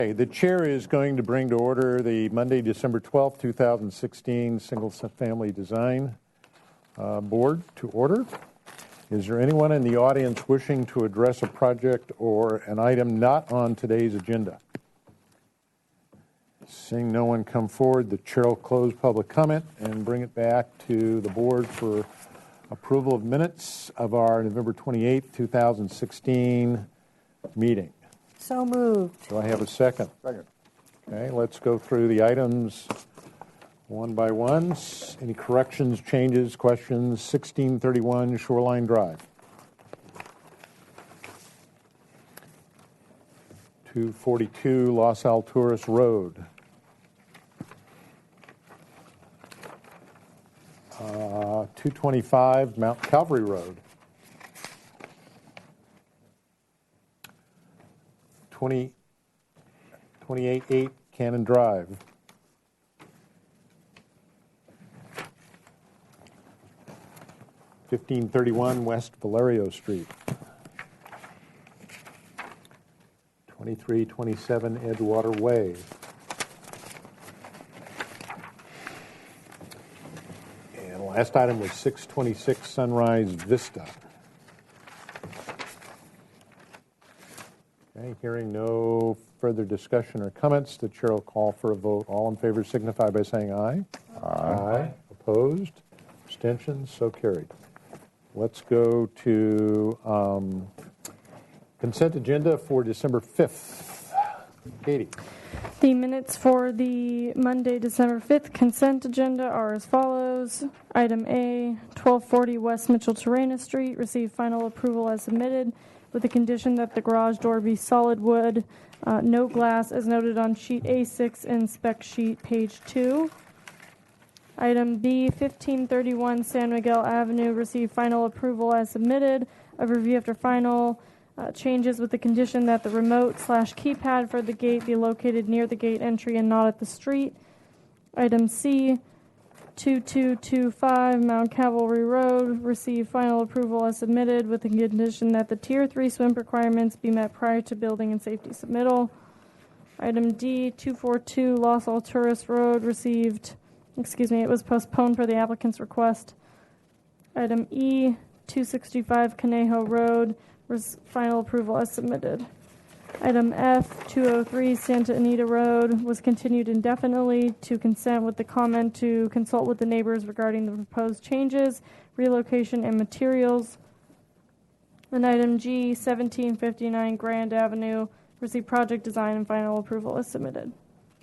Okay, the chair is going to bring to order the Monday, December 12th, 2016 Single Family Design Board to order. Is there anyone in the audience wishing to address a project or an item not on today's agenda? Seeing no one come forward, the chair will close public comment and bring it back to the board for approval of minutes of our November 28th, 2016 meeting. So moved. Do I have a second? Second. Okay, let's go through the items one by one. Any corrections, changes, questions? 1631 Shoreline Drive. 242 Los Alturas Road. 225 Mount Calvary Road. 288 Canon Drive. 1531 West Valerio Street. 2327 Edgewater Way. And the last item was 626 Sunrise Vista. Okay, hearing no further discussion or comments, the chair will call for a vote. All in favor signify by saying aye. Aye. Opposed? Abstentions? So carried. Let's go to consent agenda for December 5th. Katie. The minutes for the Monday, December 5th consent agenda are as follows. Item A, 1240 West Mitchell-Terrena Street, received final approval as submitted with the condition that the garage door be solid wood, no glass, as noted on sheet A6 and spec sheet page 2. Item B, 1531 San Miguel Avenue, received final approval as submitted. A review after final changes with the condition that the remote/keypad for the gate be located near the gate entry and not at the street. Item C, 2225 Mount Calvary Road, received final approval as submitted with the condition that the Tier 3 swim requirements be met prior to building and safety submittal. Item D, 242 Los Alturas Road, it was postponed per the applicant's request. Item E, 265 Conejo Road, final approval as submitted. Item F, 203 Santa Anita Road, was continued indefinitely to consent with the comment to consult with the neighbors regarding the proposed changes, relocation, and materials. And item G, 1759 Grand Avenue, received project design and final approval as submitted.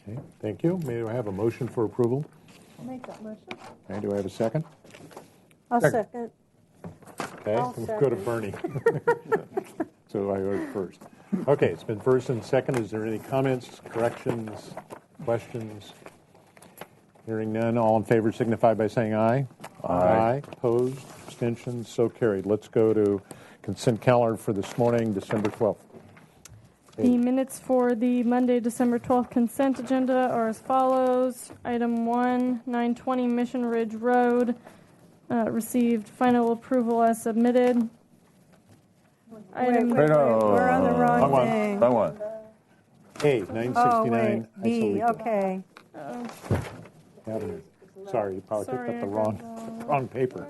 Okay, thank you. May I have a motion for approval? I'll make that motion. Okay, do I have a second? I'll second. Okay, we'll go to Bernie. So I go first. Okay, it's been first and second. Is there any comments, corrections, questions? Hearing none, all in favor signify by saying aye. Aye. Opposed, abstentions, so carried. Let's go to consent calendar for this morning, December 12th. The minutes for the Monday, December 12th consent agenda are as follows. Item 1, 920 Mission Ridge Road, received final approval as submitted. Wait, we're on the wrong thing. Wrong one. A, 969 B, okay. Avenue. Sorry, you probably picked up the wrong paper.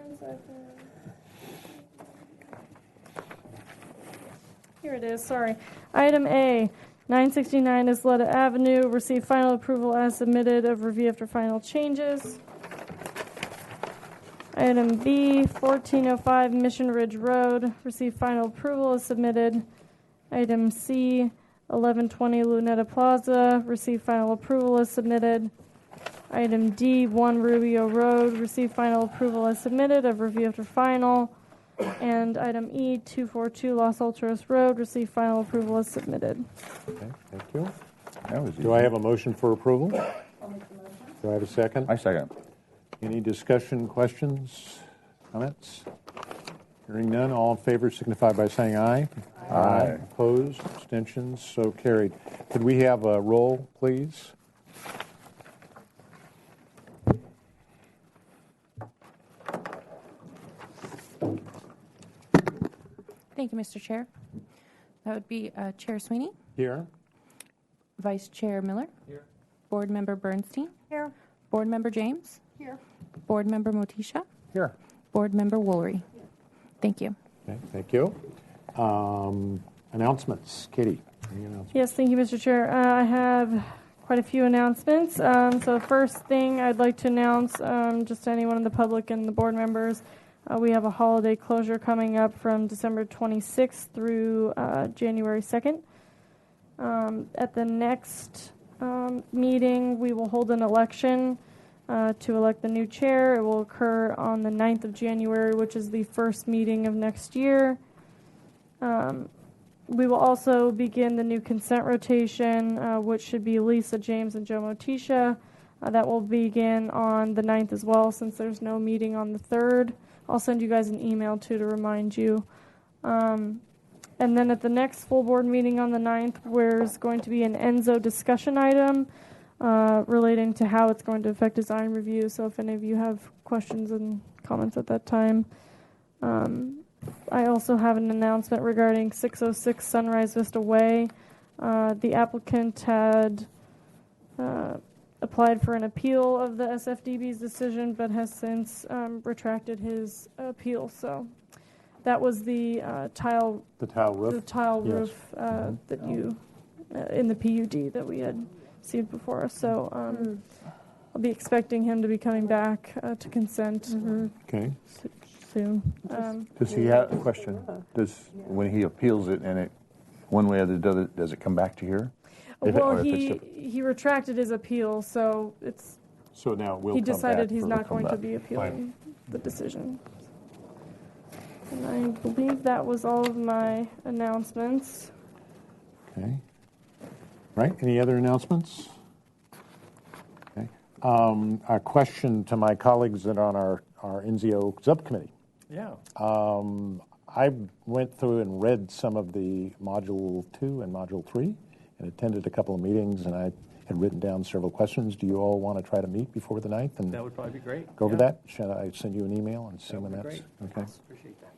Here it is, sorry. Item A, 969 Isleta Avenue, received final approval as submitted of review after final changes. Item B, 1405 Mission Ridge Road, received final approval as submitted. Item C, 1120 Luneta Plaza, received final approval as submitted. Item D, 1 Rubio Road, received final approval as submitted of review after final. And item E, 242 Los Alturas Road, received final approval as submitted. Okay, thank you. That was easy. Do I have a motion for approval? I'll make the motion. Do I have a second? I second. Any discussion, questions, comments? Hearing none, all in favor signify by saying aye. Aye. Opposed, abstentions, so carried. Could we have a roll, please? Thank you, Mr. Chair. That would be Chair Sweeney, Here. Vice Chair Miller. Here. Board Member Bernstein. Here. Board Member James. Here. Board Member Motisha. Here. Board Member Woolery. Thank you. Okay, thank you. Announcements. Katie, any announcements? Yes, thank you, Mr. Chair. I have quite a few announcements. So the first thing I'd like to announce, just to anyone in the public and the board members, we have a holiday closure coming up from December 26th through January 2nd. At the next meeting, we will hold an election to elect the new chair. It will occur on the 9th of January, which is the first meeting of next year. We will also begin the new consent rotation, which should be Lisa, James, and Joe Motisha. That will begin on the 9th as well, since there's no meeting on the 3rd. I'll send you guys an email, too, to remind you. And then at the next full board meeting on the 9th, there's going to be an ENZO discussion item relating to how it's going to affect design review. So if any of you have questions and comments at that time. I also have an announcement regarding 606 Sunrise Vista Way. The applicant had applied for an appeal of the SFDB's decision, but has since retracted his appeal. So that was the tile roof. The tile Yes. roof that you in the PUD that we had received before us. So I'll be expecting him to be coming back to consent Okay. soon. Does he have a question? When he appeals it and it one way or the other, does it come back to here? Well, he retracted his appeal, so it's. So now we'll he come decided back he's for- not going to back. be appealing the decision. And I believe that was all of my announcements. Okay. Right, any other announcements? Okay. A question to my colleagues that are on our NZO subcommittee. Yeah. I went through and read some of the Module 2 and Module 3 and attended a couple of meetings, and I had written down several questions. Do you all want to try to meet before the 9th and That would probably be great. go over Yeah. that? Shall I send you an email and see That when would be that's great. okay? Appreciate that.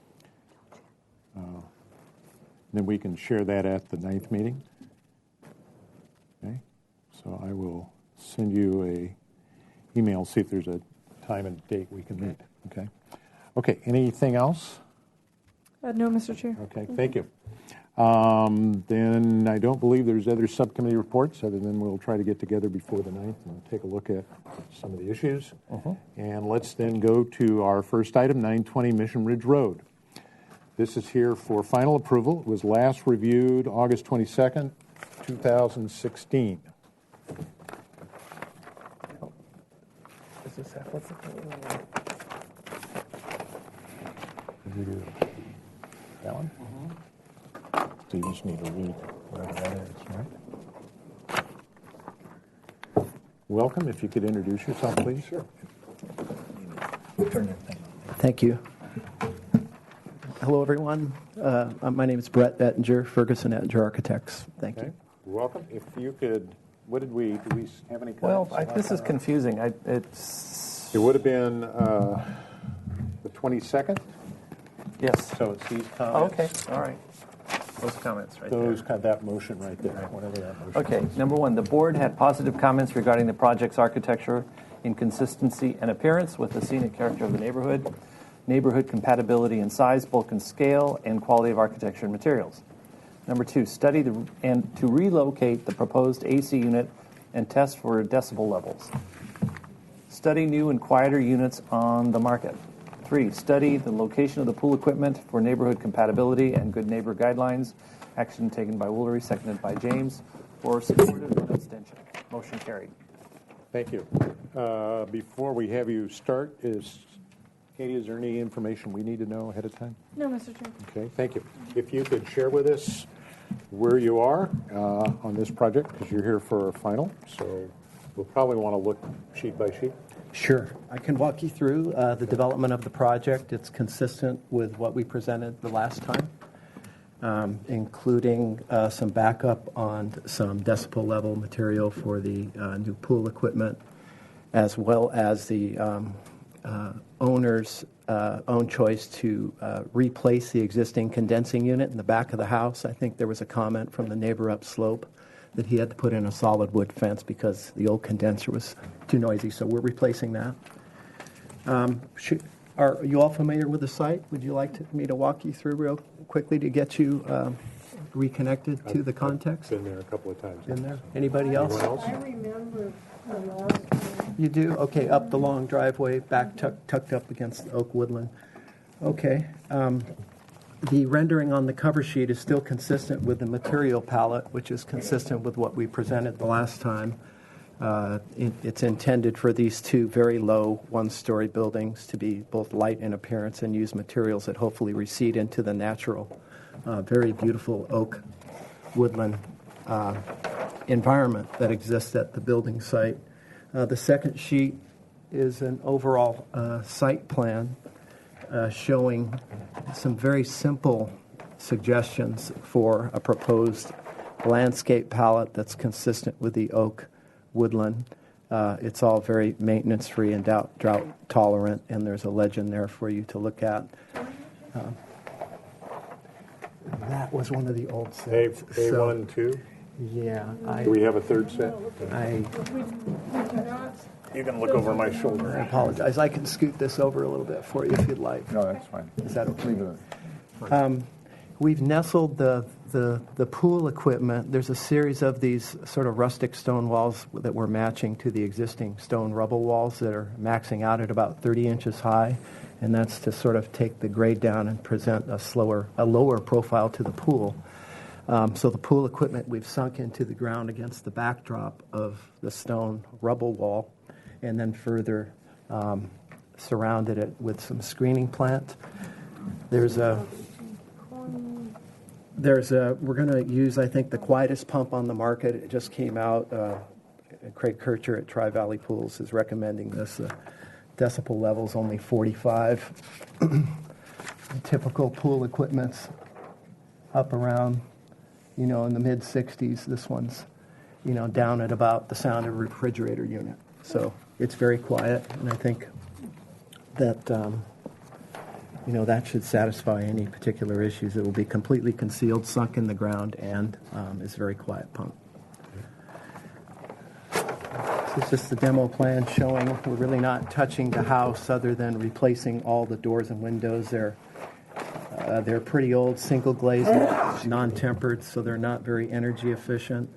Then we can share that at the 9th meeting. Okay, so I will send you a email, see if there's a time and date we can meet. Okay. Okay, anything else? No, Mr. Chair. Okay, thank you. Then I don't believe there's other subcommittee reports, other than we'll try to get together before the 9th and take a look at some of the issues. And let's then go to our first item, 920 Mission Ridge Road. This is here for final approval. It was last reviewed August 22nd, 2016. Is this applicable? Did you do that one? So you just need to read whatever that is, right? Welcome. If you could introduce yourself, please. Sure. Thank you. Hello, everyone. My name is Brett Ettinger, Ferguson Ettinger Architects. Thank Okay. you. Welcome. If you could, do we have any comments? Well, about this is that? confusing. It would have been the 22nd, Yes. so it's these Oh, comments. okay. All right. Those comments right there. Those, that motion right there, whatever that motion Okay, is. number one, the board had positive comments regarding the project's architecture in consistency and appearance with the scenic character of the neighborhood compatibility in size, bulk, and scale, and quality of architecture and materials. Number two, study and to relocate the proposed AC unit and test for decibel levels. Study new and quieter units on the market. 3, study the location of the pool equipment for neighborhood compatibility and good neighbor guidelines. Action taken by Woolery, seconded by James. 4, supportive and abstention. Motion carried. Thank you. Before we have you start, Katie, is there any information we need to know ahead of time? No, Mr. Chair. Okay, thank you. If you could share with us where you are on this project, because you're here for a final, so we'll probably want to look sheet by sheet. Sure. I can walk you through the development of the project. It's consistent with what we presented the last time, including some backup on some decibel level material for the new pool equipment, as well as the owner's own choice to replace the existing condensing unit in the back of the house. I think there was a comment from the neighbor upslope that he had to put in a solid wood fence because the old condenser was too noisy. So we're replacing that. Are you all familiar with the site? Would you like me to walk you through real quickly to get you reconnected to the context? Been there a couple of times. Been there? Anybody else? Anyone else? I remember the last time. You do? Okay, up the long driveway, back tucked up against the oak woodland. Okay. The rendering on the cover sheet is still consistent with the material palette, which is consistent with what we presented the last time. It's intended for these two very low one-story buildings to be both light in appearance and use materials that hopefully recede into the natural, very beautiful oak woodland environment that exists at the building site. The second sheet is an overall site plan showing some very simple suggestions for a proposed landscape palette that's consistent with the oak woodland. It's all very maintenance-free and drought tolerant, and there's a legend there for you to look at. That was one of the old sets. A1, 2? Yeah. Do we have a third set? I You can look over my shoulder. apologize. I can scoot this over a little bit for you if you'd like. No, that's fine. Is that okay? Leave it. We've nestled the pool equipment. There's a series of these sort of rustic stone walls that we're matching to the existing stone rubble walls that are maxing out at about 30 inches high, and that's to sort of take the grade down and present a lower profile to the pool. So the pool equipment we've sunk into the ground against the backdrop of the stone rubble wall, and then further surrounded it with some screening plant. We're going to use, I think, the quietest pump on the market. It just came out. Craig Kircher at Tri-Valley Pools is recommending this. Decibel level's only 45. Typical pool equipment's up around, in the mid-60s. This one's, down at about the sound of a refrigerator unit. So it's very quiet, and I think that that should satisfy any particular issues. It will be completely concealed, sunk in the ground, and is a very quiet pump. This is just the demo plan showing we're really not touching the house other than replacing all the doors and windows. They're pretty old, single glazed, non-tempered, so they're not very energy efficient.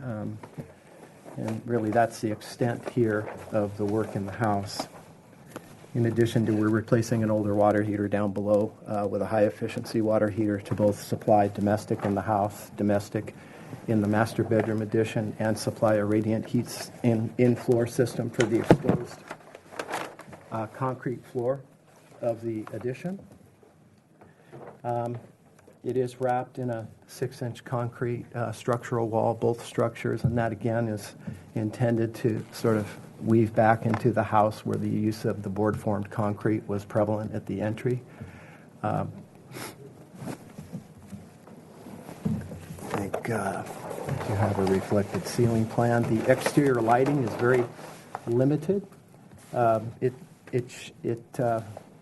And really that's the extent here of the work in the house. In addition to, we're replacing an older water heater down below with a high-efficiency water heater to both supply domestic in the house, domestic in the master bedroom addition, and supply a radiant heat in-floor system for the exposed concrete floor of the addition. It is wrapped in a 6-inch concrete structural wall, both structures, and that, again, is intended to sort of weave back into the house where the use of the board-formed concrete was prevalent at the entry. I think you have a reflected ceiling plan. The exterior lighting is very limited. It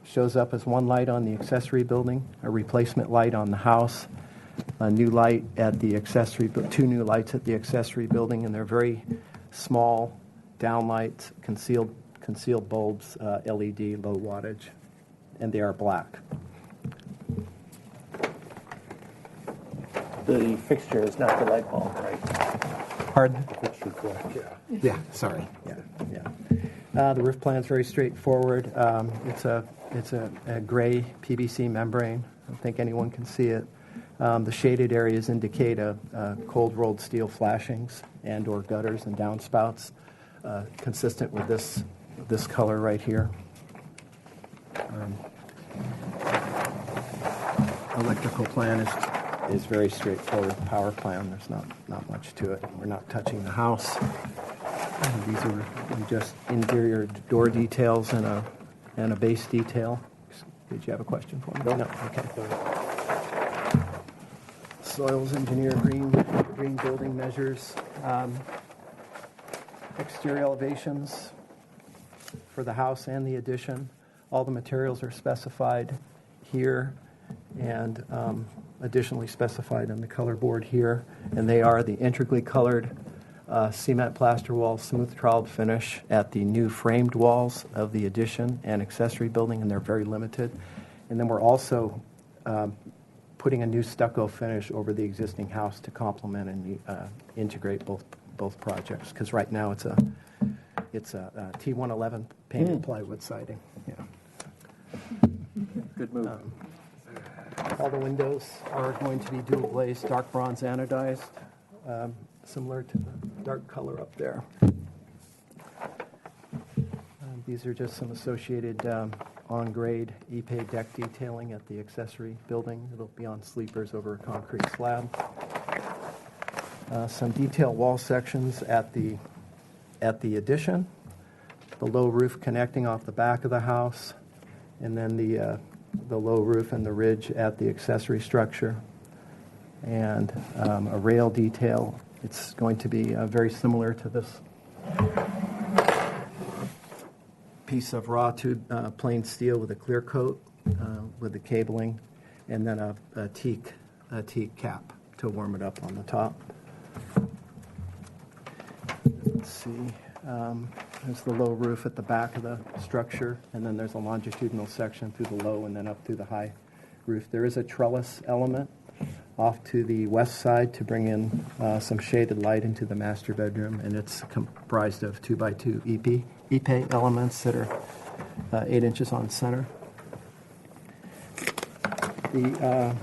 shows up as one light on the accessory building, a replacement light on the house, a new light at the accessory, two new lights at the accessory building, and they're very small downlights, concealed bulbs, LED, low wattage, and they are black. The fixture is not the light bulb, right? Pardon? Fixture black, yeah. Yeah, sorry. Yeah. The roof plan is very straightforward. It's a gray PVC membrane. I don't think anyone can see it. The shaded areas indicate cold rolled steel flashings and or gutters and downspouts, consistent with this color right here. Electrical plan is very straightforward. Power plan, there's not much to it. We're not touching the house. These are just interior door details and a base detail. Did you have a question for me? No. Okay. Soils engineer, green building measures. Exterior elevations for the house and the addition. All the materials are specified here and additionally specified on the color board here. And they are the intricately colored cement plaster walls, smooth troweled finish at the new framed walls of the addition and accessory building, and they're very limited. And then we're also putting a new stucco finish over the existing house to complement and integrate both projects. Because right now it's a T111 painted plywood siding. Yeah. Good move. All the windows are going to be dual glazed, dark bronze anodized, similar to the dark color up there. These are just some associated on-grade Ipe Deck Detailing at the accessory building. It'll be on sleepers over a concrete slab. Some detail wall sections at the addition, the low roof connecting off the back of the house, and then the low roof and the ridge at the accessory structure, and a rail detail. It's going to be very similar to this piece of raw tube plain steel with a clear coat with the cabling, and then a teak cap to warm it up on the top. Let's see. There's the low roof at the back of the structure, and then there's a longitudinal section through the low and then up through the high roof. There is a trellis element off to the west side to bring in some shaded light into the master bedroom, and it's comprised of 2x2 Ipe elements that are 8 inches on center. Let's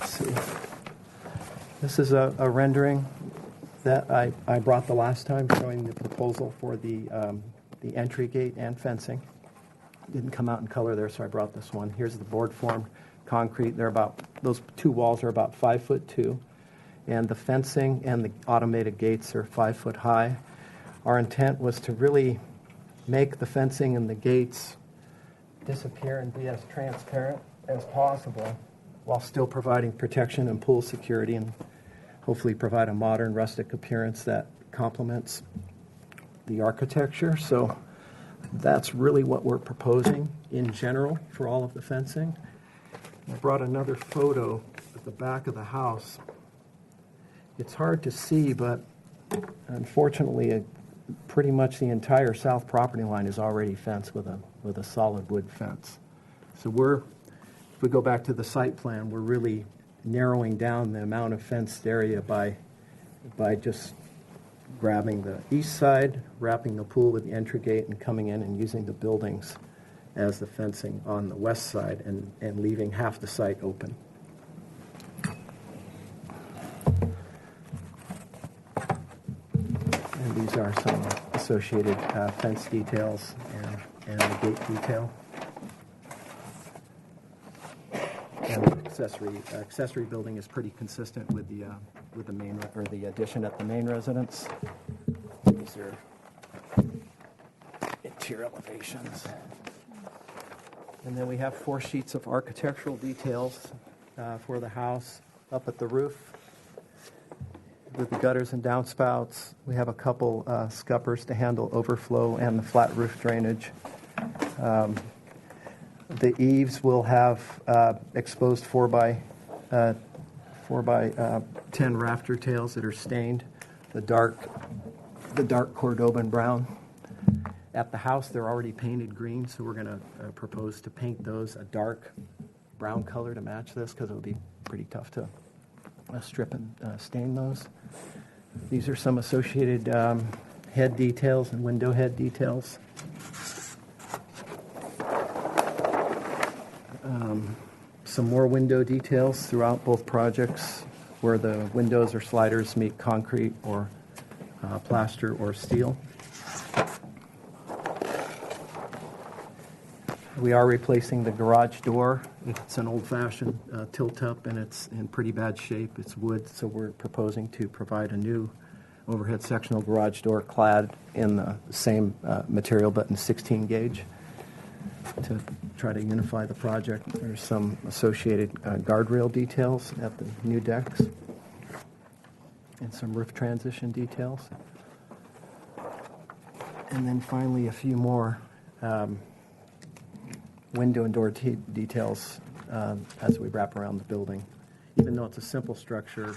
see. This is a rendering that I brought the last time, showing the proposal for the entry gate and fencing. Didn't come out in color there, so I brought this one. Here's the board form concrete. Those two walls are about 5'2", and the fencing and the automated gates are 5 foot high. Our intent was to really make the fencing and the gates disappear and be as transparent as possible, while still providing protection and pool security, and hopefully provide a modern rustic appearance that complements the architecture. So that's really what we're proposing in general for all of the fencing. I brought another photo at the back of the house. It's hard to see, but unfortunately, pretty much the entire south property line is already fenced with a solid wood fence. So if we go back to the site plan, we're really narrowing down the amount of fenced area by just grabbing the east side, wrapping the pool with the entry gate, and coming in and using the buildings as the fencing on the west side, and leaving half the site open. And these are some associated fence details and the gate detail. And the accessory building is pretty consistent with the main, or the addition at the main residence. These are interior elevations. And then we have 4 sheets of architectural details for the house up at the roof with the gutters and downspouts. We have a couple scuppers to handle overflow and the flat roof drainage. The eaves will have exposed 4x10 rafter tails that are stained the dark Cordoban brown. At the house, they're already painted green, so we're going to propose to paint those a dark brown color to match this, because it would be pretty tough to strip and stain those. These are some associated head details and window head details. Some more window details throughout both projects, where the windows or sliders meet concrete or plaster or steel. We are replacing the garage door. It's an old-fashioned tilt-up, and it's in pretty bad shape. It's wood, so we're proposing to provide a new overhead sectional garage door clad in the same material, but in 16 gauge, to try to unify the project. There's some associated guardrail details at the new decks, and some roof transition details. And then finally, a few more window and door details as we wrap around the building. Even though it's a simple structure,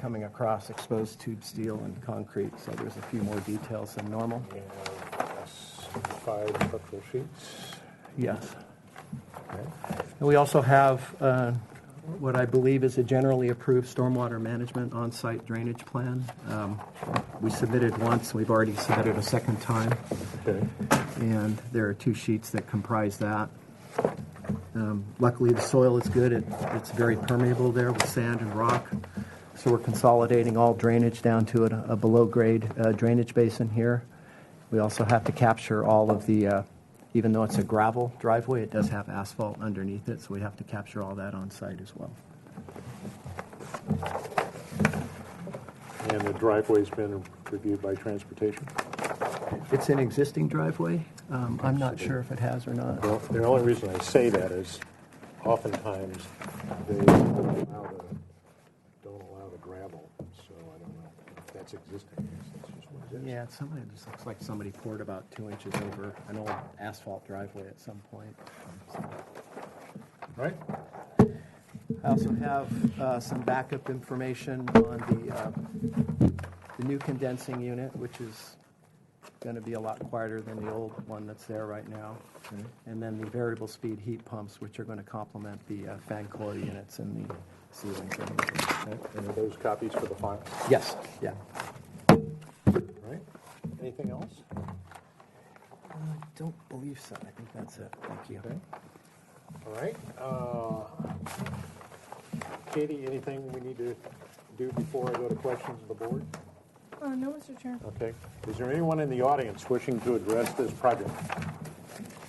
coming across exposed tube steel and concrete, so there's a few more details than normal. We have 5 structural sheets. Yes. Okay. And we also have what I believe is a generally approved stormwater management on-site drainage plan. We submitted once, we've already submitted a second time, Okay. and there are 2 sheets that comprise that. Luckily, the soil is good. It's very permeable there with sand and rock. So we're consolidating all drainage down to a below-grade drainage basin here. We also have to capture all of the, even though it's a gravel driveway, it does have asphalt underneath it, so we have to capture all that on site as well. And the driveway's been reviewed by transportation? It's an existing driveway. I'm not sure if it has or not. Well, the only reason I say that is oftentimes they don't allow the gravel, so I don't know if that's existing. That's just what it is. Yeah, somebody just looks like somebody poured about 2 inches over an old asphalt driveway at some point. Right? I also have some backup information on the new condensing unit, which is going to be a lot quieter than the old one that's there right now. Okay. And then the variable speed heat pumps, which are going to complement the fan coil units in the ceilings. Okay. And are those copies for the file? Yes, yeah. Right? Anything else? I don't believe so. I think that's it. Thank you. Okay. All right. Katie, anything we need to do before I go to questions of the board? No, Mr. Chair. Okay. Is there anyone in the audience wishing to address this project?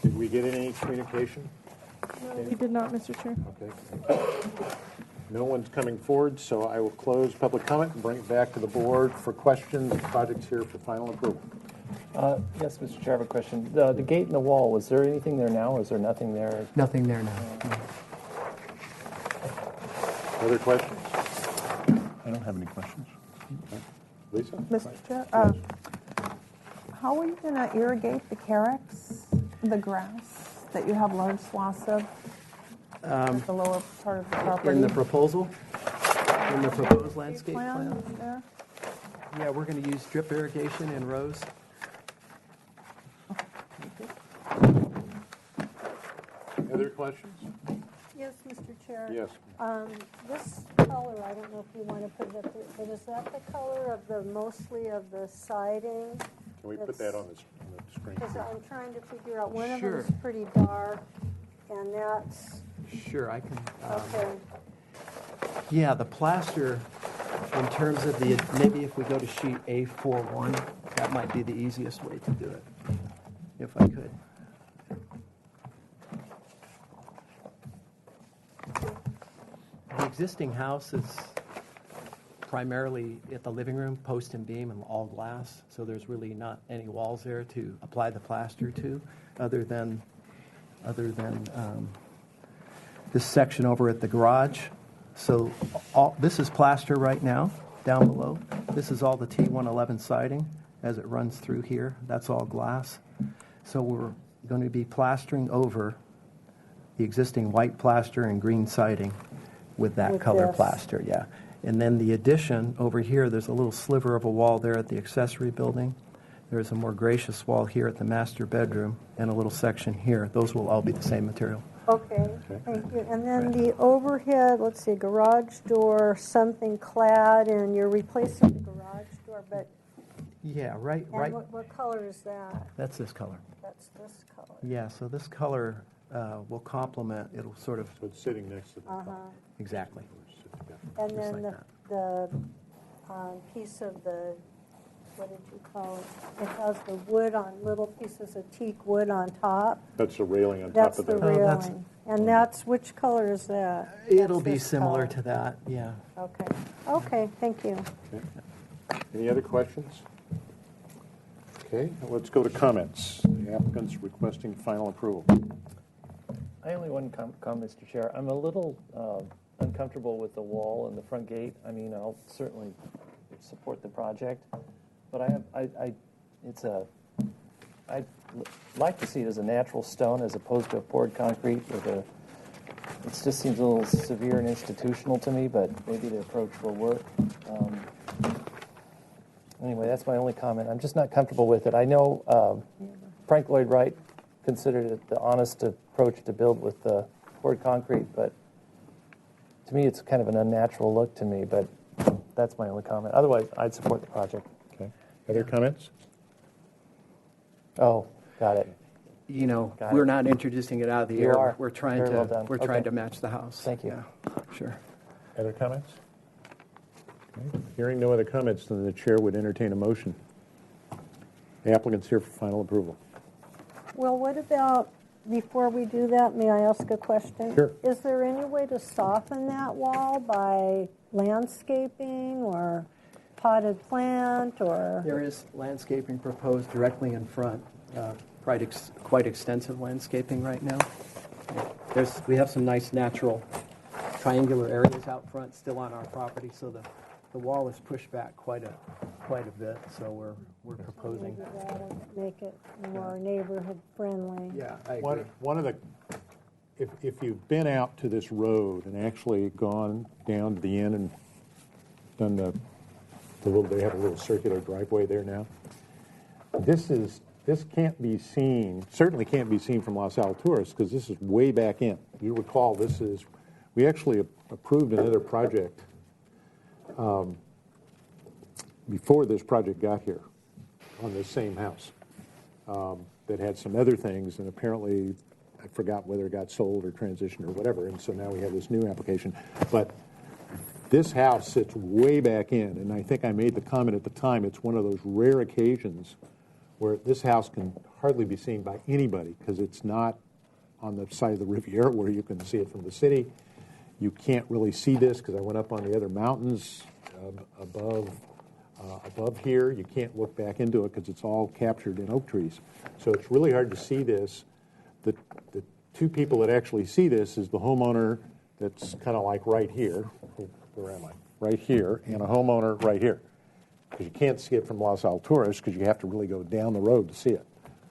Did we get any communication? No, we did not, Mr. Chair. Okay. No one's coming forward, so I will close public comment and bring it back to the board for questions. The project's here for final approval. Yes, Mr. Chair, I have a question. The gate and the wall, was there anything there now, or is there nothing there? Nothing there now. Other questions? I don't have any questions. Lisa? Mr. Chair, how are you going to irrigate the carex, the grass that you have large swaths of at the lower part of the property? In the proposal, in the proposed landscape plan? There? Yeah, we're going to use drip irrigation in rows. Other questions? Yes, Mr. Chair. Yes. This color, I don't know if you want to put it up there, but is that the color of the, mostly of the siding? Can we put that on the screen? Because I'm trying to figure out, one of them Sure. is pretty dark, and that's, Sure, I can. okay. Yeah, the plaster, in terms of the, maybe if we go to sheet A41, that might be the easiest way to do it, if I could. The existing house is primarily at the living room, post and beam, and all glass, so there's really not any walls there to apply the plaster to, other than this section over at the garage. So this is plaster right now, down below. This is all the T111 siding as it runs through here. That's all glass. So we're going to be plastering over the existing white plaster and green siding with that With color this. plaster, yeah. And then the addition over here, there's a little sliver of a wall there at the accessory building. There's a more gracious wall here at the master bedroom and a little section here. Those will all be the same material. Okay, thank you. And then the overhead, let's see, garage door, something clad, and you're replacing the garage door, but, Yeah, right. and what color is that? That's this color. That's this color. Yeah, so this color will complement, it'll sort of, So it's sitting next to the top. exactly. And Just then like the piece of the, what did you call it? It has the wood on, little pieces of teak wood on top. That's the railing on top That's of the the... that's- railing. And that's, which color is that? It'll That's be this similar color. to that, yeah. Okay, okay, thank you. Any other questions? Okay, let's go to comments. The applicant's requesting final approval. I only one comment, Mr. Chair. I'm a little uncomfortable with the wall and the front gate. I mean, I'll certainly support the project, but I'd like to see it as a natural stone as opposed to a poured concrete with a It just seems a little severe and institutional to me, but maybe the approach will work. Anyway, that's my only comment. I'm just not comfortable with it. I know Frank Lloyd Wright considered it the honest approach to build with the poured concrete, but to me it's kind of an unnatural look to me, but that's my only comment. Otherwise, I'd support the project. Okay. Other comments? Oh, got it. You know, Got we're it. not introducing it out of the You air. are. We're trying Very well to done. Okay. match the house. Thank you. Yeah, sure. Other comments? Okay. Hearing no other comments, then the chair would entertain a motion. The applicant's here for final approval. Well, what about, before we do that, may I ask a question? Sure. Is there any way to soften that wall by landscaping or potted plant or? There is landscaping proposed directly in front, quite extensive landscaping right now. We have some nice natural triangular areas out front still on our property, so the wall is pushed back quite a bit, so we're proposing. Maybe that'll make it more neighborhood friendly. Yeah, I agree. One of the, if you've been out to this road and actually gone down to the end and done they have a little circular driveway there now. This can't be seen, certainly can't be seen from Los Alturas because this is way back in. You recall we actually approved another project before this project got here on this same house that had some other things, and apparently I forgot whether it got sold or transitioned or whatever, and so now we have this new application. But this house sits way back in, and I think I made the comment at the time, it's one of those rare occasions where this house can hardly be seen by anybody because it's not on the side of the Riviera where you can see it from the city. You can't really see this because I went up on the other mountains above here. You can't look back into it because it's all captured in oak trees. So it's really hard to see this. The two people that actually see this is the homeowner that's kind of like right here. Where am I? Right here, and a homeowner right here. Because you can't see it from Los Alturas because you have to really go down the road to see it.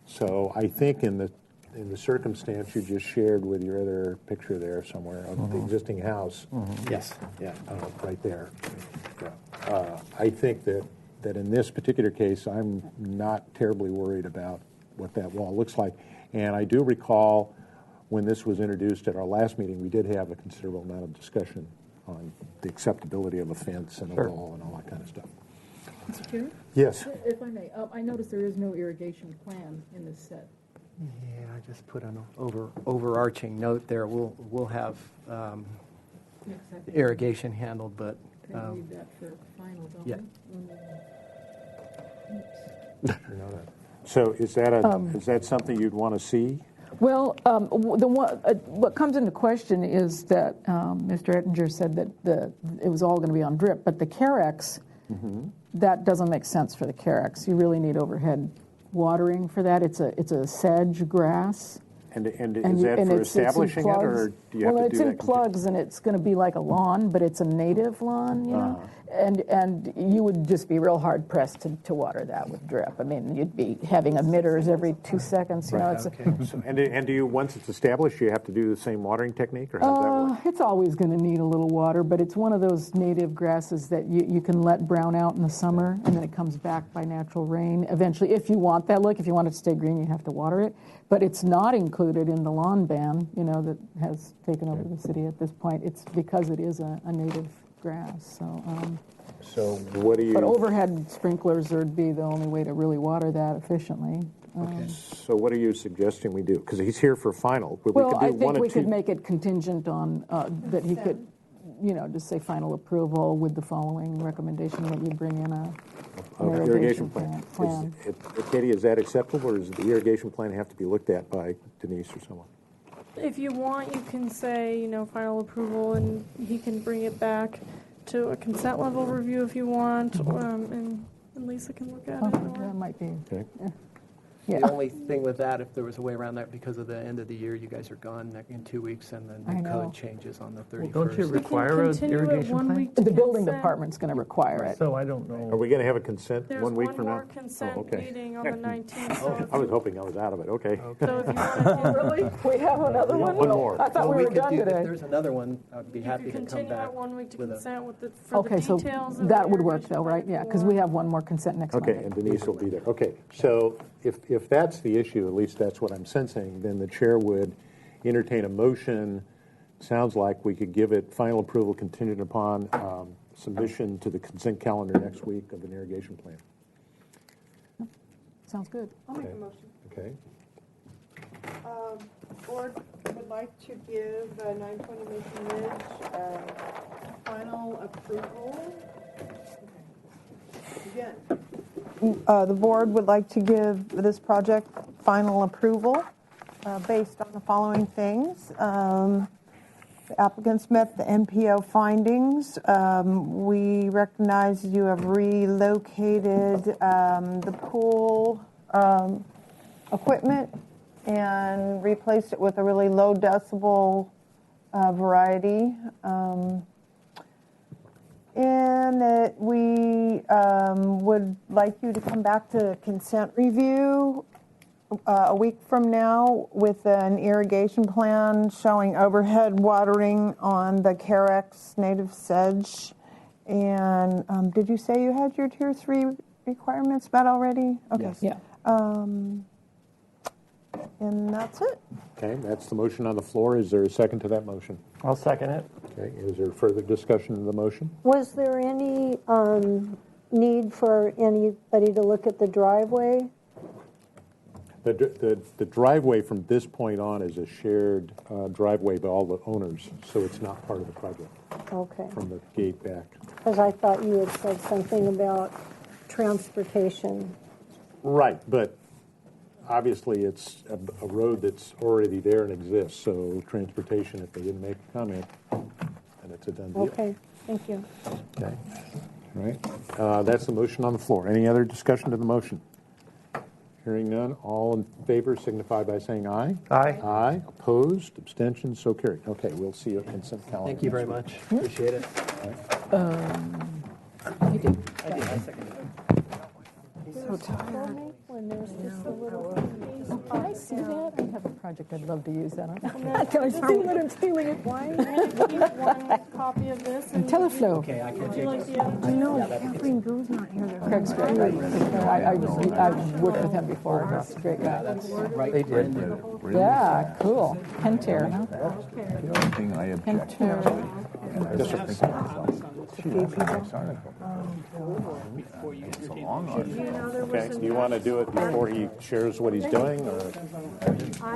So I think in the circumstance you just shared with your other picture there somewhere of the existing house. Yes, yeah. Right there. Yeah. I think that in this particular case, I'm not terribly worried about what that wall looks like. And I do recall when this was introduced at our last meeting, we did have a considerable amount of discussion on the acceptability of a fence and a wall and all that kind of stuff. Mr. Chair? Yes. If I may, I noticed there is no irrigation plan in this set. Yeah, I just put an overarching note there. We'll have irrigation handled, but Can I leave that for final, don't yeah. So is that something you'd want to see? Well, what comes into question is that Mr. Ettinger said that it was all going to be on drip, but the Carex, that doesn't make sense for the Carex. You really need overhead watering for that. It's a sedge grass. And is that for establishing it, or do you have to do that? Well, it's in plugs, and it's going to be like a lawn, but it's a native lawn, you know. And you would just be real hard pressed to water that with drip. I mean, you'd be having emitters every 2 seconds. You know, it's and do you, once it's established, you have to do the same watering technique, or how does that work? It's always going to need a little water, but it's one of those native grasses that you can let brown out in the summer, and then it comes back by natural rain. Eventually, if you want that look, if you want it to stay green, you have to water it. But it's not included in the lawn ban, you know, that has taken over the city at this point. It's because it is a native grass. So what do you? But overhead sprinklers would be the only way to really water that efficiently. So what are you suggesting we do? Because he's here for final. But Well, we could do I one think of we two. could make it contingent on that he could, you know, just say final approval with the following recommendation that you bring in an irrigation plan. Katie, is that acceptable, or does the irrigation plan have to be looked at by Denise or someone? If you want, you can say, you know, final approval, and he can bring it back to a consent level review if you want, and Lisa can look at it. That might be. Okay. Yeah. Yeah. The only thing with that, if there was a way around that, because of the end of the year, you guys are gone in 2 weeks, and then I the know. code changes on the 31st. Don't you We can require an continue it irrigation 1 plan? week to The building consent. department's going to require it. So I don't Are know. we going to have a consent There's 1 week one from now? more consent Oh, okay. meeting on the 19th, so if I was you, hoping I was out of it, okay. so if you want to, Really? We have another one? One more. I thought Well, we were could done do, if today. there's another one, I'd be you happy could to come continue back. that 1 week to with a- consent with the, for Okay, the so details of that the would work irrigation though, right? plan Yeah, if you because we want. have one more consent next Okay, Monday. and Denise will be there. Okay, so if that's the issue, at least that's what I'm sensing, then the chair would entertain a motion. Sounds like we could give it final approval contingent upon submission to the consent calendar next week of an irrigation plan. Sounds good. I'll make a motion. Okay, Board would like to give 920 Mission Ridge final approval. Again. The board would like to give this project final approval based on the following things. The applicants met the NPO findings. We recognize you have relocated the pool equipment and replaced it with a really low decibel variety. And that we would like you to come back to consent review a week from now with an irrigation plan showing overhead watering on the Carex native sedge. And did you say you had your Tier 3 requirements met already? Okay. Yes. Yeah. And that's it. okay, that's the motion on the floor. Is there a second to that motion? I'll second it. Okay, is there further discussion of the motion? Was there any need for anybody to look at the driveway? The driveway from this point on is a shared driveway by all the owners, so it's not part of the project Okay, from the gate back. because I thought you had said something about transportation. Right, but obviously it's a road that's already there and exists, so transportation, if they didn't make a comment, then it's a done deal. Okay, thank you. Okay. All right. That's the motion on the floor. Any other discussion to the motion? Hearing none, all in favor signify by saying aye. Aye. Aye. Opposed, abstentions, so carried. Okay, we'll see you at consent calendar. Thank you very much. Appreciate it. You did. I did. I seconded it. So tired. When there's just a little piece Can I see that? I have a project I'd love to use that on. Can I see that I'm stealing it? Why are you going to keep one copy of this? And Teleflow. Okay, I can would take you like it. the other two? I know, Kathleen Boo's not here. Craig's great. I've worked with him before. He's a great guy. Right. They did. Yeah, cool. Pentair, huh? The only thing I object to, and I was thinking to myself, gee, that's a nice article. It's a long article. Okay, do you want to do it before he shares what he's doing, or?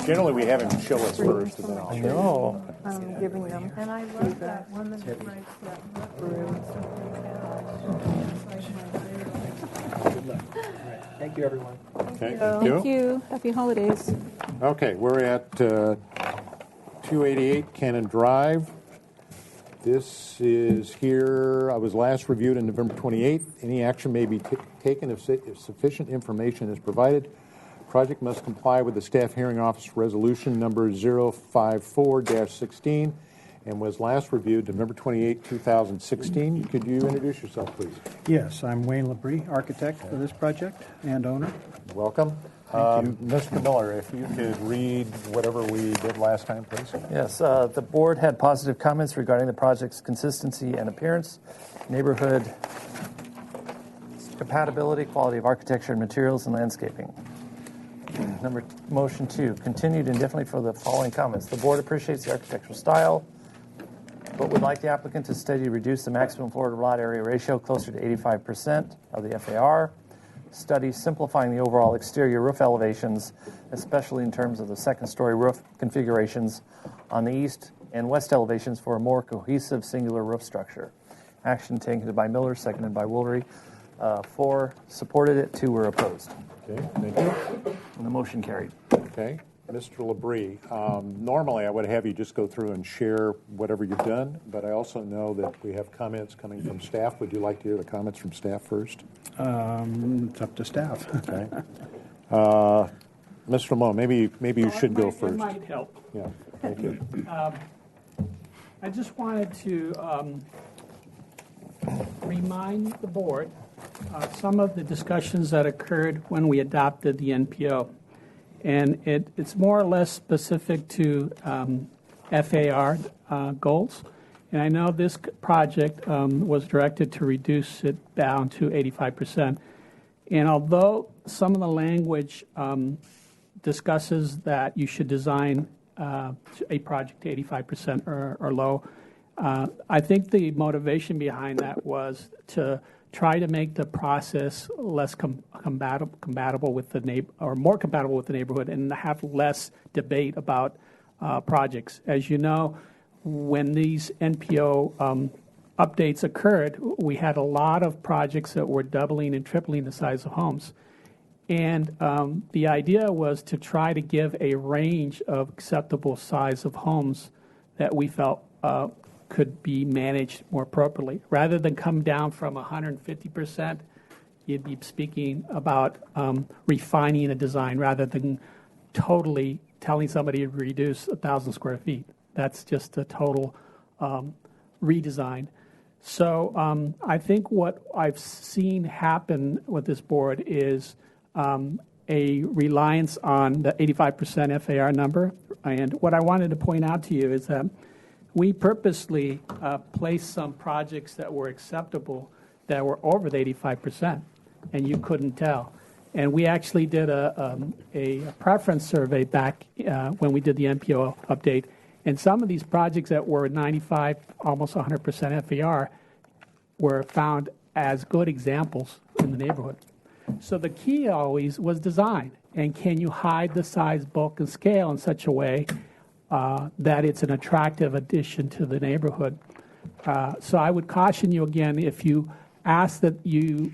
Generally, we have him show us first, and then I'll show you. No. Giving them. And I love that one that writes that. Good luck. All right. Thank you, everyone. Okay, Thank you. Happy holidays. Okay, we're at 288 Canon Drive. This is here, I was last reviewed on November 28th. Any action may be taken if sufficient information is provided. Project must comply with the Staff Hearing Office Resolution number 054-16 and was last reviewed November 28, 2016. Could you introduce yourself, please? Yes, I'm Wayne Labrie, architect for this project and owner. Welcome. Mr. Miller, if you could read whatever we did last time, please. Yes, the board had positive comments regarding the project's consistency and appearance, neighborhood compatibility, quality of architecture and materials, and landscaping. Motion 2, continued indefinitely for the following comments. The board appreciates the architectural style, but would like the applicant to steadily reduce the maximum floor to lot area ratio closer to 85% of the FAR. Study simplifying the overall exterior roof elevations, especially in terms of the second-story roof configurations on the east and west elevations for a more cohesive singular roof structure. Action taken by Miller, seconded by Woolery. 4 supported it, 2 were opposed. Okay, thank you. And the motion carried. Okay, Mr. Labrie, normally I would have you just go through and share whatever you've done, but I also know that we have comments coming from staff. Would you like to hear the comments from staff first? It's up to staff. Okay. Mr. Lamone, maybe you should go It first. might help. Yeah, thank you. I just wanted to remind the board some of the discussions that occurred when we adopted the NPO. And it's more or less specific to FAR goals. And I know this project was directed to reduce it down to 85%. And although some of the language discusses that you should design a project to 85% or low, I think the motivation behind that was to try to make the process less compatible with the or more compatible with the neighborhood, and have less debate about projects. As you know, when these NPO updates occurred, we had a lot of projects that were doubling and tripling the size of homes. And the idea was to try to give a range of acceptable size of homes that we felt could be managed more appropriately. Rather than come down from 150%, you'd be speaking about refining a design rather than totally telling somebody to reduce 1,000 square feet. That's just a total redesign. So I think what I've seen happen with this board is a reliance on the 85% FAR number. And what I wanted to point out to you is that we purposely placed some projects that were acceptable that were over the 85%, and you couldn't tell. And we actually did a preference survey back when we did the NPO update, and some of these projects that were 95, almost 100% FAR were found as good examples in the neighborhood. So the key always was design, and can you hide the size, bulk, and scale in such a way that it's an attractive addition to the neighborhood. So I would caution you again, if you ask that you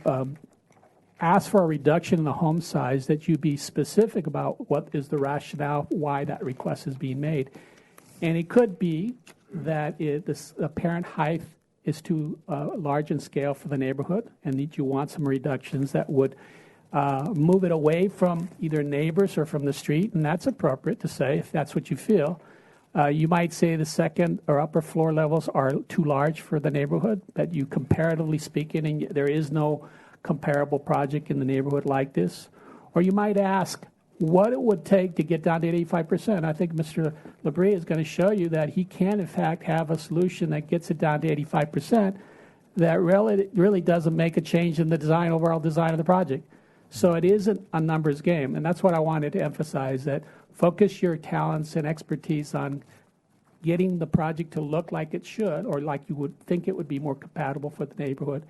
ask for a reduction in the home size, that you be specific about what is the rationale why that request is being made. And it could be that the apparent height is too large in scale for the neighborhood, and that you want some reductions that would move it away from either neighbors or from the street, and that's appropriate to say if that's what you feel. You might say the second or upper floor levels are too large for the neighborhood, that you comparatively speaking, and there is no comparable project in the neighborhood like this. Or you might ask what it would take to get down to 85%. I think Mr. Labrie is going to show you that he can, in fact, have a solution that gets it down to 85% that really doesn't make a change in the design, overall design of the project. So it isn't a numbers game, and that's what I wanted to emphasize, that focus your talents and expertise on getting the project to look like it should, or like you would think it would be more compatible for the neighborhood,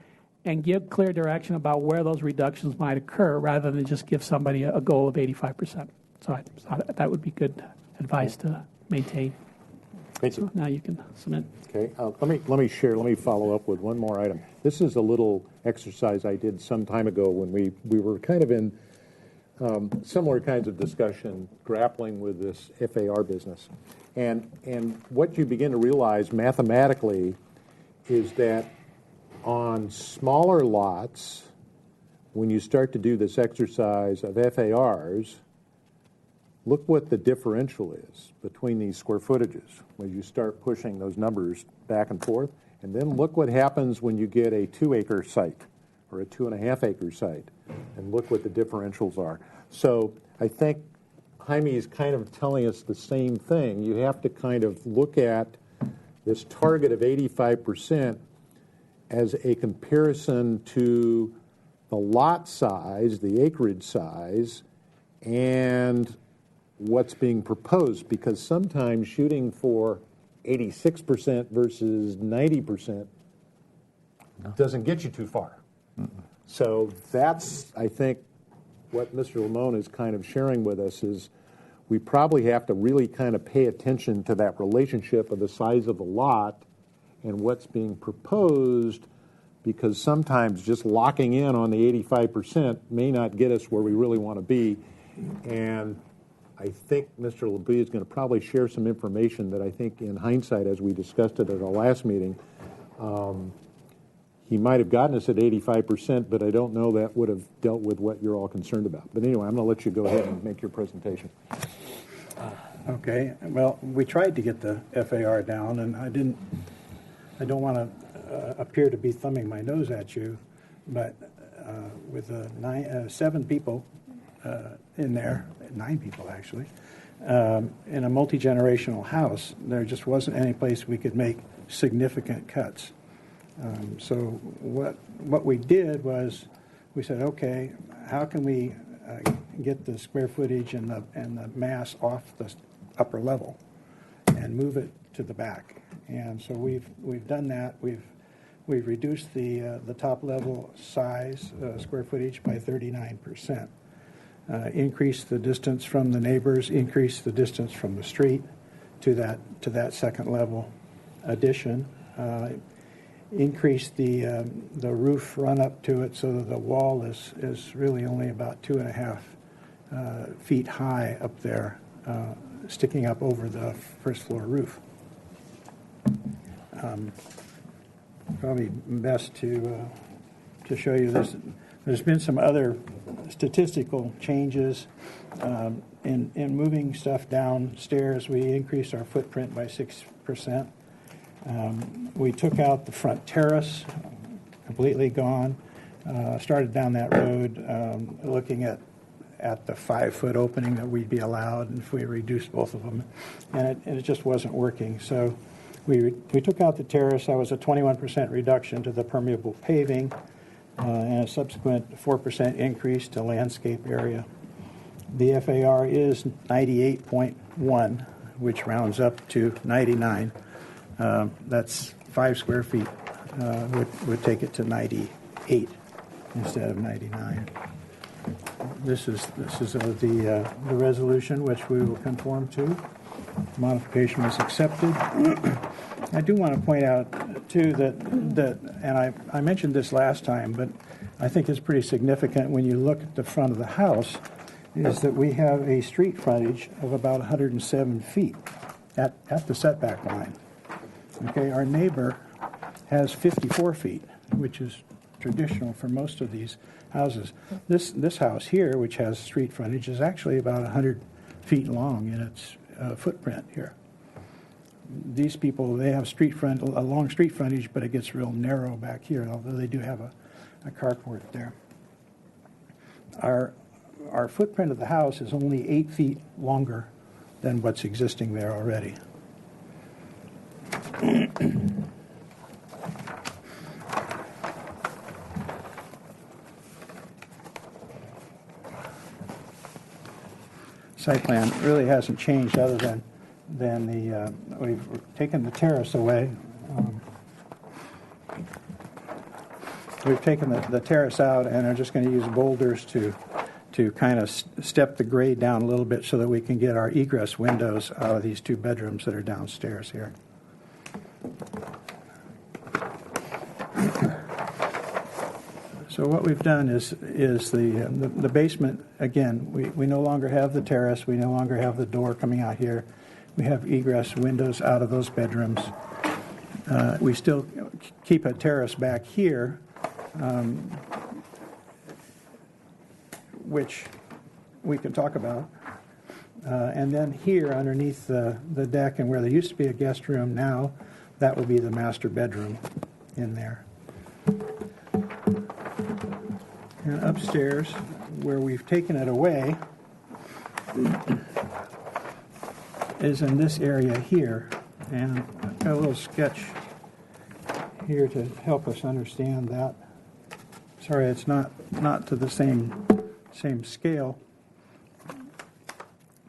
and give clear direction about where those reductions might occur rather than just give somebody a goal of 85%. So I thought that would be good advice to maintain. Thank you. So now you can submit. Okay, let me follow up with one more item. This is a little exercise I did some time ago when we were kind of in similar kinds of discussion, grappling with this FAR business. And what you begin to realize mathematically is that on smaller lots, when you start to do this exercise of FARs, look what the differential is between these square footages when you start pushing those numbers back and forth. And then look what happens when you get a 2-acre site or a 2.5-acre site, and look what the differentials are. So I think Jaime is kind of telling us the same thing. You have to kind of look at this target of 85% as a comparison to the lot size, the acreage size, and what's being proposed, because sometimes shooting for 86% versus 90% doesn't get you too far. So that's, I think, what Mr. Lamone is kind of sharing with us is we probably have to really kind of pay attention to that relationship of the size of the lot and what's being proposed, because sometimes just locking in on the 85% may not get us where we really want to be. And I think Mr. Labrie is going to probably share some information that I think in hindsight, as we discussed it at our last meeting, he might have gotten us at 85%, but I don't know that would have dealt with what you're all concerned about. But anyway, I'm going to let you go ahead and make your presentation. Okay, well, we tried to get the FAR down, and I don't want to appear to be thumbing my nose at you, but with 7 people in there, 9 people actually, in a multi-generational house, there just wasn't any place we could make significant cuts. So what we did was we said, okay, how can we get the square footage and the mass off the upper level and move it to the back? And so we've done that. We've reduced the top level size square footage by 39%. Increased the distance from the neighbors. Increased the distance from the street to that second level addition. Increased the roof run up to it so that the wall is really only about 2.5 feet high up there, sticking up over the first floor roof. Probably best to show you this. There's been some other statistical changes in moving stuff downstairs. We increased our footprint by 6%. We took out the front terrace, completely gone. Started down that road, looking at the 5-foot opening that we'd be allowed, and if we reduced both of them, and it just wasn't working. So we took out the terrace. That was a 21% reduction to the permeable paving, and a subsequent 4% increase to landscape area. The FAR is 98.1, which rounds up to 99. That's 5 square feet. Would take it to 98 instead of 99. This is the resolution which we will conform to. Modification was accepted. I do want to point out too that and I mentioned this last time, but I think it's pretty significant when you look at the front of the house, is that we have a street frontage of about 107 feet at the setback line. Okay, our neighbor has 54 feet, which is traditional for most of these houses. This house here, which has street frontage, is actually about 100 feet long in its footprint here. These people, they have a long street frontage, but it gets real narrow back here, although they do have a carport there. Our footprint of the house is only 8 feet longer than what's existing there already. Site plan really hasn't changed other than we've taken the terrace away. We've taken the terrace out and are just going to use boulders to kind of step the grade down a little bit so that we can get our egress windows out of these 2 bedrooms that are downstairs here. So what we've done is the basement, again, we no longer have the terrace. We no longer have the door coming out here. We have egress windows out of those bedrooms. We still keep a terrace back here, which we can talk about. And then here underneath the deck, and where there used to be a guest room, now that will be the master bedroom in there. And upstairs, where we've taken it away, is in this area here. And I've got a little sketch here to help us understand that. Sorry, it's not to the same scale.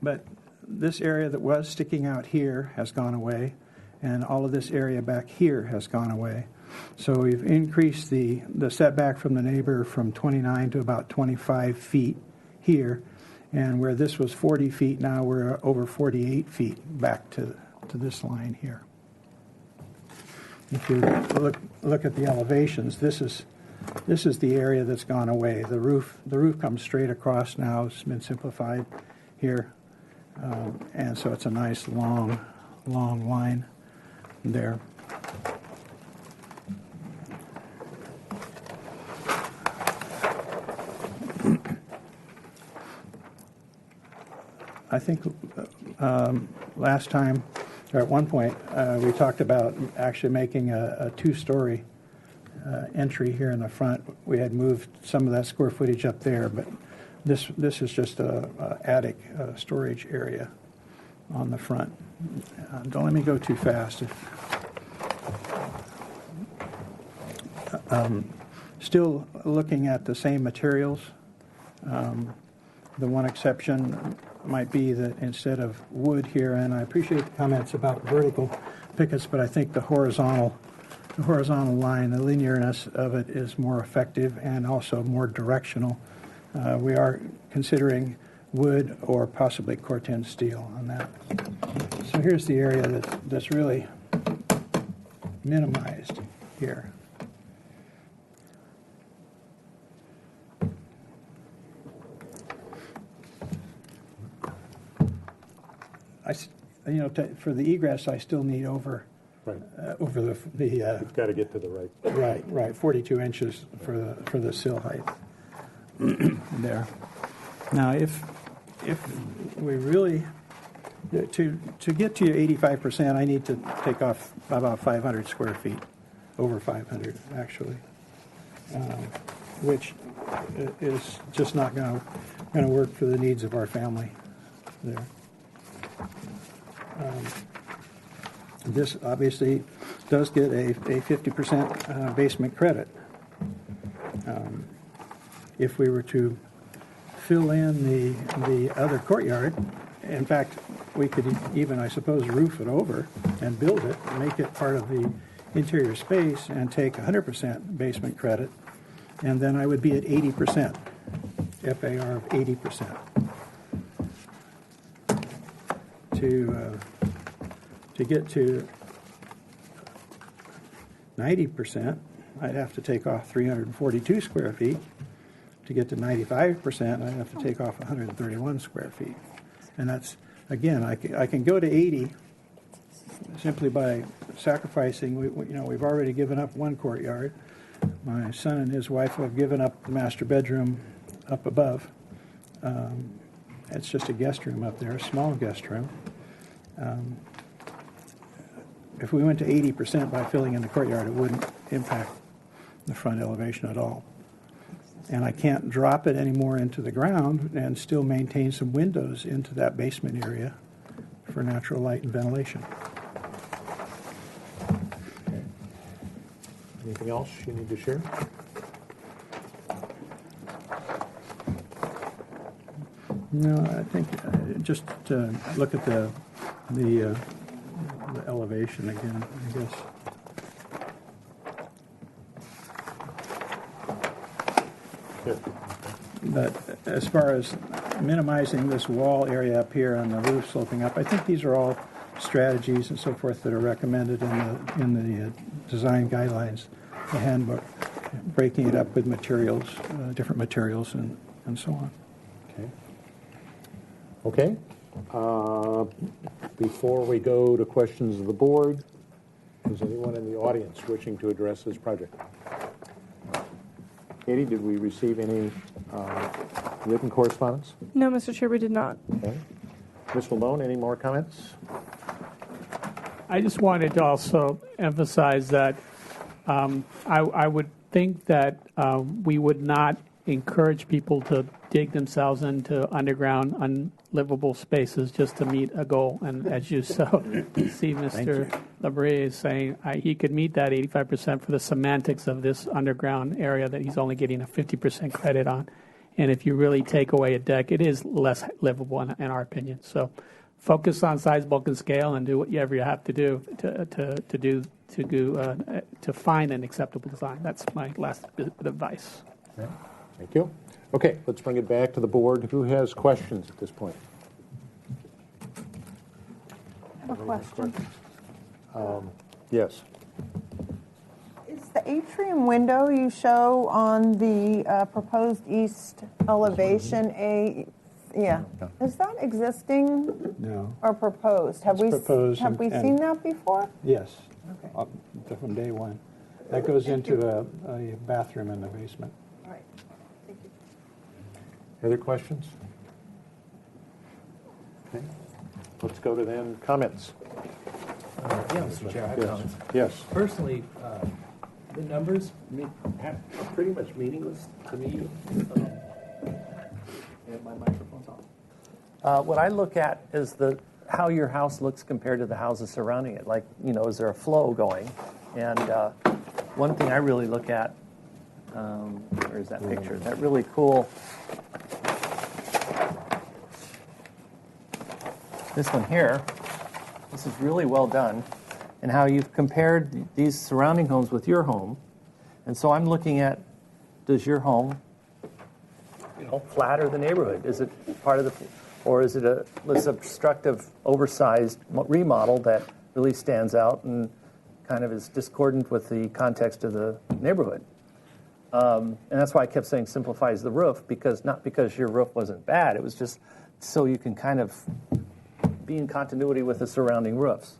But this area that was sticking out here has gone away, and all of this area back here has gone away. So we've increased the setback from the neighbor from 29 to about 25 feet here, and where this was 40 feet, now we're over 48 feet back to this line here. If you look at the elevations, this is the area that's gone away. The roof comes straight across now. It's been simplified here, and so it's a nice long line there. I think last time, or at one point, we talked about actually making a two-story entry here in the front. We had moved some of that square footage up there, but this is just a attic storage area on the front. Don't let me go too fast. Still looking at the same materials. The one exception might be that instead of wood here, and I appreciate the comments about vertical pickets, but I think the horizontal line, the linearness of it is more effective and also more directional. We are considering wood or possibly Corten steel on that. So here's the area that's really minimized here. For the egress, I still need over the You've got to get to the right. right 42 inches for the sill height there. Now, if we really to get to 85%, I need to take off about 500 square feet, over 500 actually, which is just not going to work for the needs of our family there. This obviously does get a 50% basement credit. If we were to fill in the other courtyard, in fact, we could even, I suppose, roof it over and build it, and make it part of the interior space, and take 100% basement credit, and then I would be at 80%, FAR of 80%. To get to 90%, I'd have to take off 342 square feet. To get to 95%, I'd have to take off 131 square feet. And that's, again, I can go to 80 simply by sacrificing. We've already given up one courtyard. My son and his wife have given up the master bedroom up above. It's just a guest room up there, a small guest room. If we went to 80% by filling in the courtyard, it wouldn't impact the front elevation at all. And I can't drop it anymore into the ground and still maintain some windows into that basement area for natural light and ventilation. Okay. Anything else you need to share? No, I think just to look at the elevation again, I guess. Good. But as far as minimizing this wall area up here and the roof sloping up, I think these are all strategies and so forth that are recommended in the design guidelines, the handbook, breaking it up with materials, different materials, and so on. Okay. Before we go to questions of the board, is anyone in the audience wishing to address this project? Katie, did we receive any written correspondence? No, Mr. Chair, we did not. Okay. Ms. Malone, any more comments? I just wanted to also emphasize that I would think that we would not encourage people to dig themselves into underground, unlivable spaces just to meet a goal. And as you see, Mr. Labrie is saying he could meet that 85% for the semantics of this underground area that he's only getting a 50% credit on. And if you really take away a deck, it is less livable in our opinion. So focus on size, bulk, and scale, and do whatever you have to do to find an acceptable design. That's my last bit of advice. Okay. Thank you. Okay, let's bring it back to the board. Who has questions at this point? I have a question. Yes. Is the atrium window you show on the proposed east elevation is that existing No. or proposed? Have It's proposed have we and- seen that before? Yes. Okay. From day one. That goes into a bathroom in the basement. All right. Thank you. Other questions? let's go to then comments. Yeah, Mr. Chair, I have Yes. comments. Yes. Personally, the numbers are pretty much meaningless to me. And my microphone's on. What I look at is how your house looks compared to the houses surrounding it. Like, is there a flow going? And one thing I really look at, where's that picture? That really cool. This one here. This is really well done, and how you've compared these surrounding homes with your home. And so I'm looking at, does your home, flatter the neighborhood? Is it part of the, or is it this obstructive, oversized remodel that really stands out and kind of is discordant with the context of the neighborhood? And that's why I kept saying simplifies the roof, not because your roof wasn't bad, it was just so you can kind of be in continuity with the surrounding roofs.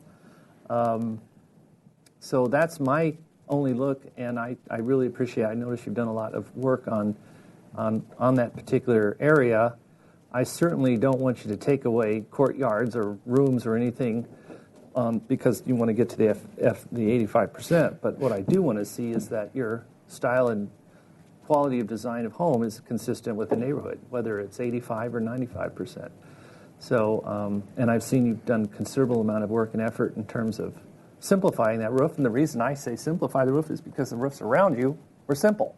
So that's my only look, and I really appreciate it. I noticed you've done a lot of work on that particular area. I certainly don't want you to take away courtyards or rooms or anything because you want to get to the 85%. But what I do want to see is that your style and quality of design of home is consistent with the neighborhood, whether it's 85 or 95%. So, and I've seen you've done considerable amount of work and effort in terms of simplifying that roof. And the reason I say simplify the roof is because the roofs around you were simple.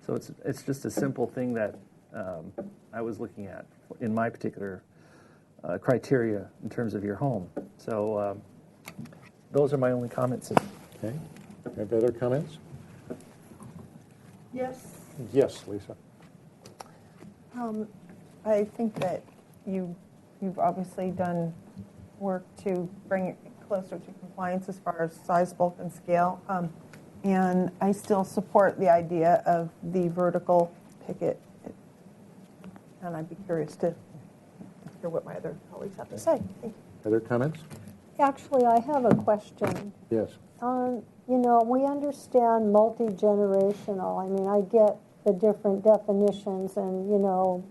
So it's just a simple thing that I was looking at in my particular criteria in terms of your home. So those are my only comments. Okay. Have other comments? Yes. Yes, Lisa. I think that you've obviously done work to bring it closer to compliance as far as size, bulk, and scale. And I still support the idea of the vertical picket. And I'd be curious to hear what my other colleagues have to say. Thank you. Other comments? Actually, I have a question. Yes. We understand multi-generational. I mean, I get the different definitions, and,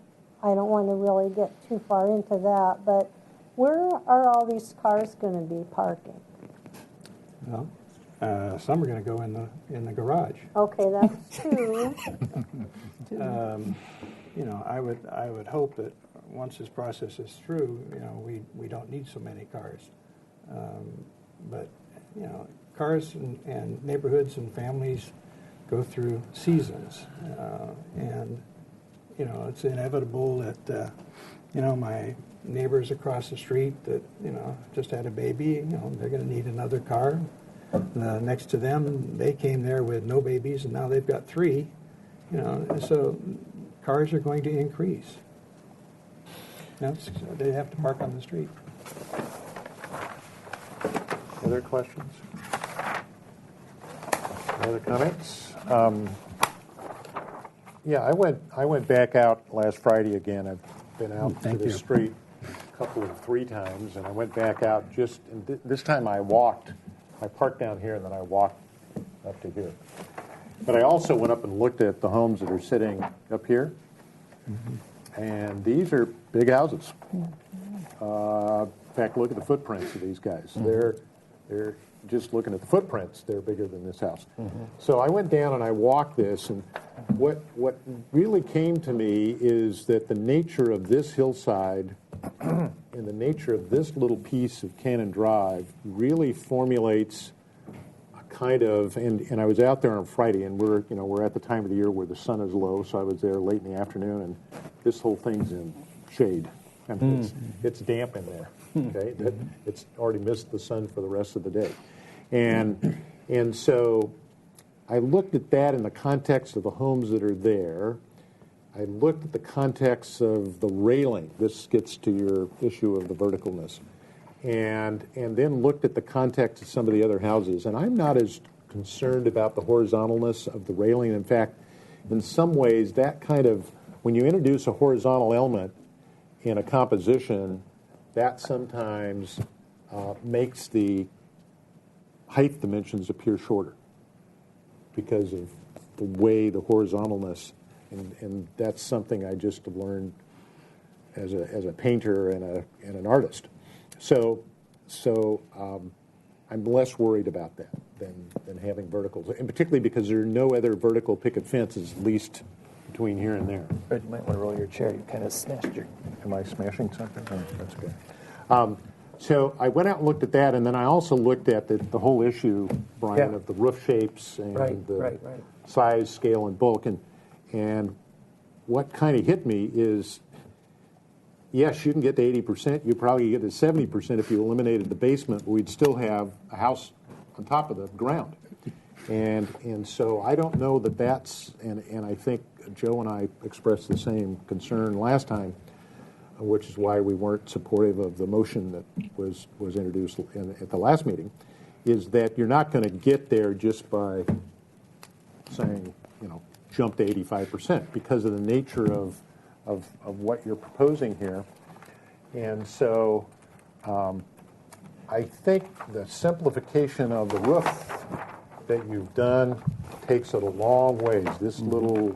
I don't want to really get too far into that, but where are all these cars going to be parking? Well, some are going to go in the garage. Okay, that's two. I would hope that once this process is through, we don't need so many cars. But cars and neighborhoods and families go through seasons, and it's inevitable that my neighbors across the street that just had a baby, they're going to need another car. Next to them, they came there with no babies, and now they've got three. So cars are going to increase. They have to park on the street. Other questions? Other comments? Yeah, I went back out last Friday again. I've been out to the street three times, and I went back out and this time I walked. I parked down here, and then I walked up to here. But I also went up and looked at the homes that are sitting up here, and these are big houses. In fact, look at the footprints of these guys. They're just looking at the footprints, they're bigger than this house. So I went down and I walked this, and what really came to me is that the nature of this hillside and the nature of this little piece of Canon Drive really formulates a kind of, and I was out there on Friday, and we're at the time of the year where the sun is low, so I was there late in the afternoon, and this whole thing's in shade. I mean, it's damp in there. Okay, it's already missed the sun for the rest of the day, and so I looked at that in the context of the homes that are there. I looked at the context of the railing. This gets to your issue of the verticalness, and then looked at the context of some of the other houses. And I'm not as concerned about the horizontalness of the railing. In fact, in some ways, that kind of, when you introduce a horizontal element in a composition, that sometimes makes the height dimensions appear shorter because of the way the horizontalness, and that's something I just learned as a painter and an artist. So I'm less worried about that than having verticals, and particularly because there are no other vertical picket fences, at least between here and there. Fred, you might want to roll your chair. You kind of smashed your... Am I smashing something? Oh, that's good. So I went out and looked at that, and then I also looked at the whole issue, Brian, Yeah. of the roof shapes and the right. size, scale, and bulk. And what kind of hit me is, yes, you can get to 80%. You probably get to 70% if you eliminated the basement, but we'd still have a house on top of the ground. And so I don't know that that's, and I think Joe and I expressed the same concern last time, which is why we weren't supportive of the motion that was introduced at the last meeting, is that you're not going to get there just by saying, jump to 85% because of the nature of what you're proposing here. And so I think the simplification of the roof that you've done takes it a long ways. This little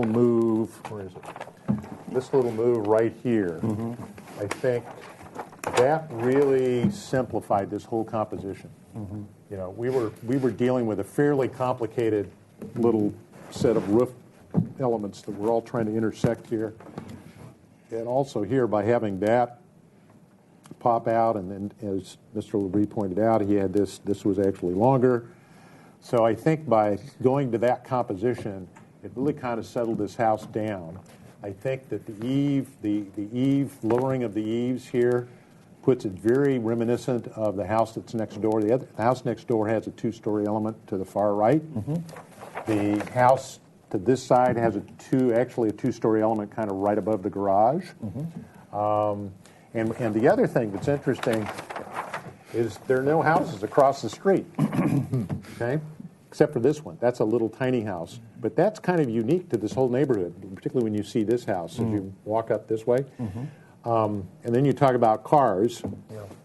move, where is it? This little move right here, I think that really simplified this whole composition. We were dealing with a fairly complicated little set of roof elements that we're all trying to intersect here. And also here, by having that pop out, and then as Mr. LeBrie pointed out, he had this was actually longer. So I think by going to that composition, it really kind of settled this house down. I think that the eave, lowering of the eaves here puts it very reminiscent of the house that's next door. The house next door has a two-story element to the far right. The house to this side has a two-story element kind of right above the garage. And the other thing that's interesting is there are no houses across the street, okay, except for this one. That's a little tiny house. But that's kind of unique to this whole neighborhood, particularly when you see this house as you walk up this way. And then you talk about cars.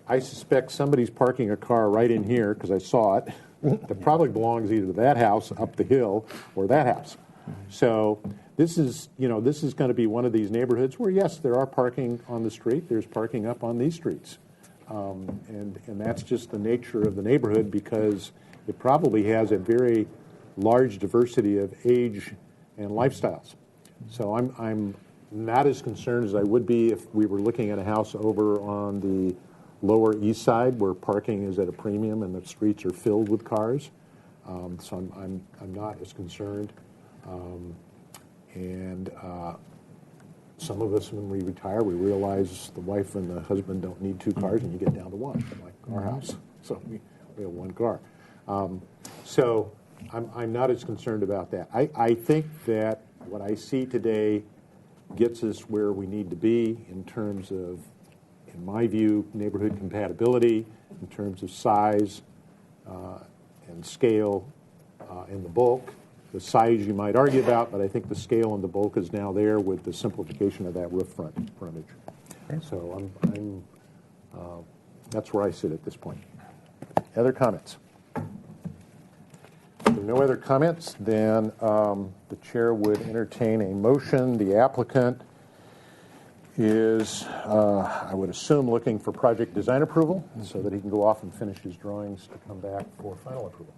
I suspect somebody's parking a car right in here, because I saw it, that probably belongs either to that house up the hill or that house. So this is going to be one of these neighborhoods where, yes, there are parking on the street. There's parking up on these streets. And that's just the nature of the neighborhood, because it probably has a very large diversity of age and lifestyles. So I'm not as concerned as I would be if we were looking at a house over on the lower east side where parking is at a premium and the streets are filled with cars. So I'm not as concerned. Some of us, when we retire, we realize the wife and the husband don't need two cars, and you get down to one, like our house. So we have one car. So I'm not as concerned about that. I think that what I see today gets us where we need to be in terms of, in my view, neighborhood compatibility, in terms of size and scale and the bulk. The size you might argue about, but I think the scale and the bulk is now there with the simplification of that roof frontage. So that's where I sit at this point. Other comments? If there are no other comments, then the chair would entertain a motion. The applicant is, I would assume, looking for project design approval so that he can go off and finish his drawings to come back for final approval.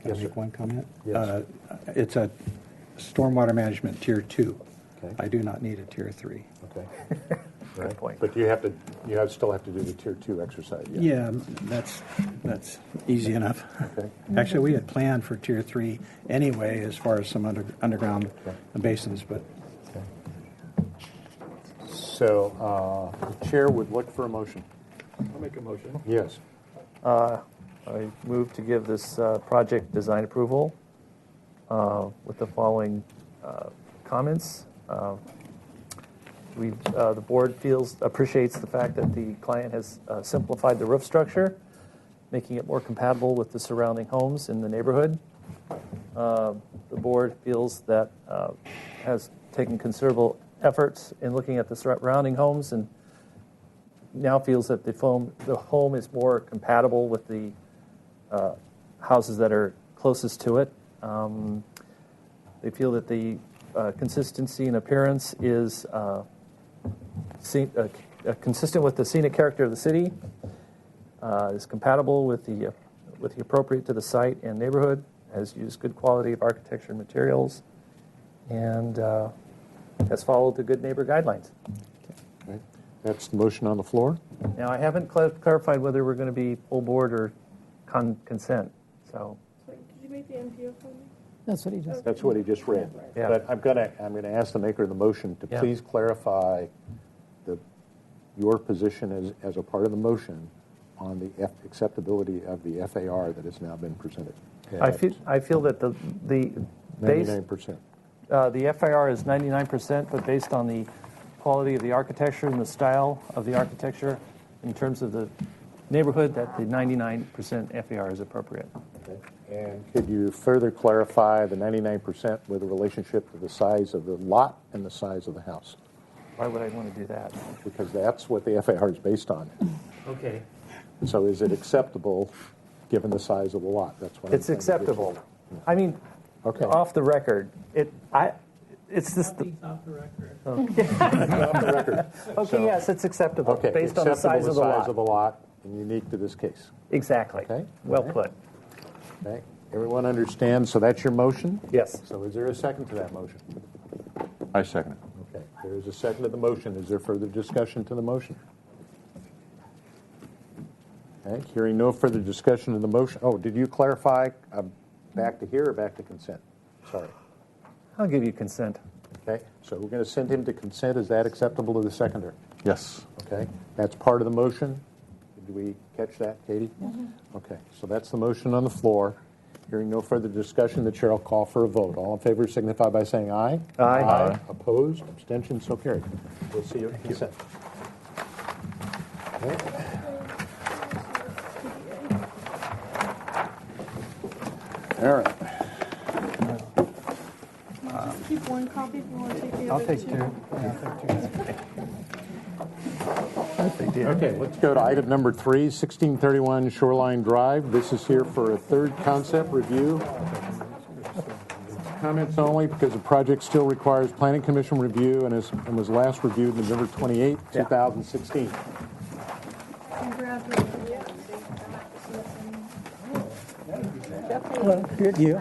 Can I make one comment? Yes. It's a stormwater management tier 2. Okay. I do not need a tier 3. Okay. Good point. But you still have to do the tier 2 exercise. Yeah, that's easy enough. Okay. Actually, we had planned for tier 3 anyway, as far as some underground basins, but. So the chair would look for a motion. I'll make a motion. Yes. I move to give this project design approval with the following comments. The board appreciates the fact that the client has simplified the roof structure, making it more compatible with the surrounding homes in the neighborhood. The board feels that has taken considerable efforts in looking at the surrounding homes and now feels that the home is more compatible with the houses that are closest to it. They feel that the consistency in appearance is consistent with the scenic character of the city, is compatible with the appropriate to the site and neighborhood, has used good quality of architecture and materials, and has followed the good neighbor guidelines. Okay. That's the motion on the floor. Now, I haven't clarified whether we're going to be full board or consent. So, Did you make the NPO for me? That's what he just. That's what he just read. Yeah. But I'm going to ask the maker of the motion to Yeah. please clarify your position as a part of the motion on the acceptability of the FAR that has now been presented. I feel that the base 99%. the FAR is 99%, but based on the quality of the architecture and the style of the architecture, in terms of the neighborhood, that the 99% FAR is appropriate. Okay. And could you further clarify the 99% with a relationship to the size of the lot and the size of the house? Why would I want to do that? Because that's what the FAR is based on. Okay. So is it acceptable given the size of the lot? That's what It's acceptable. I mean, okay. Off the record, it's just the. Nothing's off the record. Okay, Off the record. okay, yes, it's acceptable Okay, based on the size of the lot. size of the lot and unique to this case. Exactly. Okay. Well Okay. put. Okay. Everyone understands? So that's your motion? Yes. So is there a second to that motion? I second it. Okay. There is a second to the motion. Is there further discussion to the motion? Okay. Hearing no further discussion of the motion. Oh, did you clarify back to here or back to consent? Sorry. I'll give you consent. Okay. So we're going to send him to consent. Is that acceptable to the seconder? Yes. Okay. That's part of the motion. Did we catch that, Katie? Okay. So that's the motion on the floor. Hearing no further discussion, the chair will call for a vote. All in favor signify by saying aye. Aye. Aye. Opposed? Abstentions? So carried. We'll see you at consent. Okay. All right. Keep one copy if you want to take the other. I'll take two. Okay, let's go to item number 3, 1631 Shoreline Drive. This is here for a third concept review. Comments only because the project still requires Planning Commission review and was last reviewed November 28, 2016. Congratulations. Well, good you.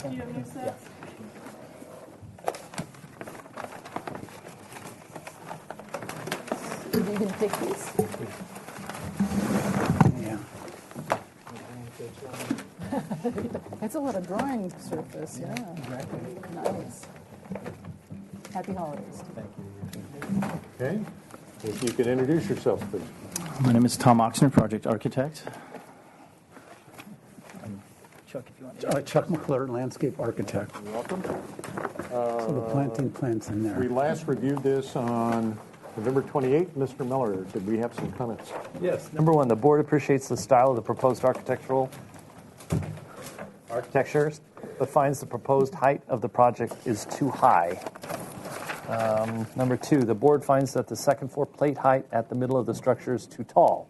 Do you have new sets? You can take these. Yeah. That's a lot of drawing surface, yeah. Nice. Happy holidays. Okay. If you could introduce yourself, please. My name is Tom Oxner, project architect. Chuck, if you want. Chuck McClure, landscape architect. You're welcome. So the planting plant's in We there. last reviewed this on November 28. Mr. Miller, did we have some comments? Yes. Number one, the board appreciates the style of the proposed architectures, but finds the proposed height of the project is too high. Number two, the board finds that the second floor plate height at the middle of the structure is too tall,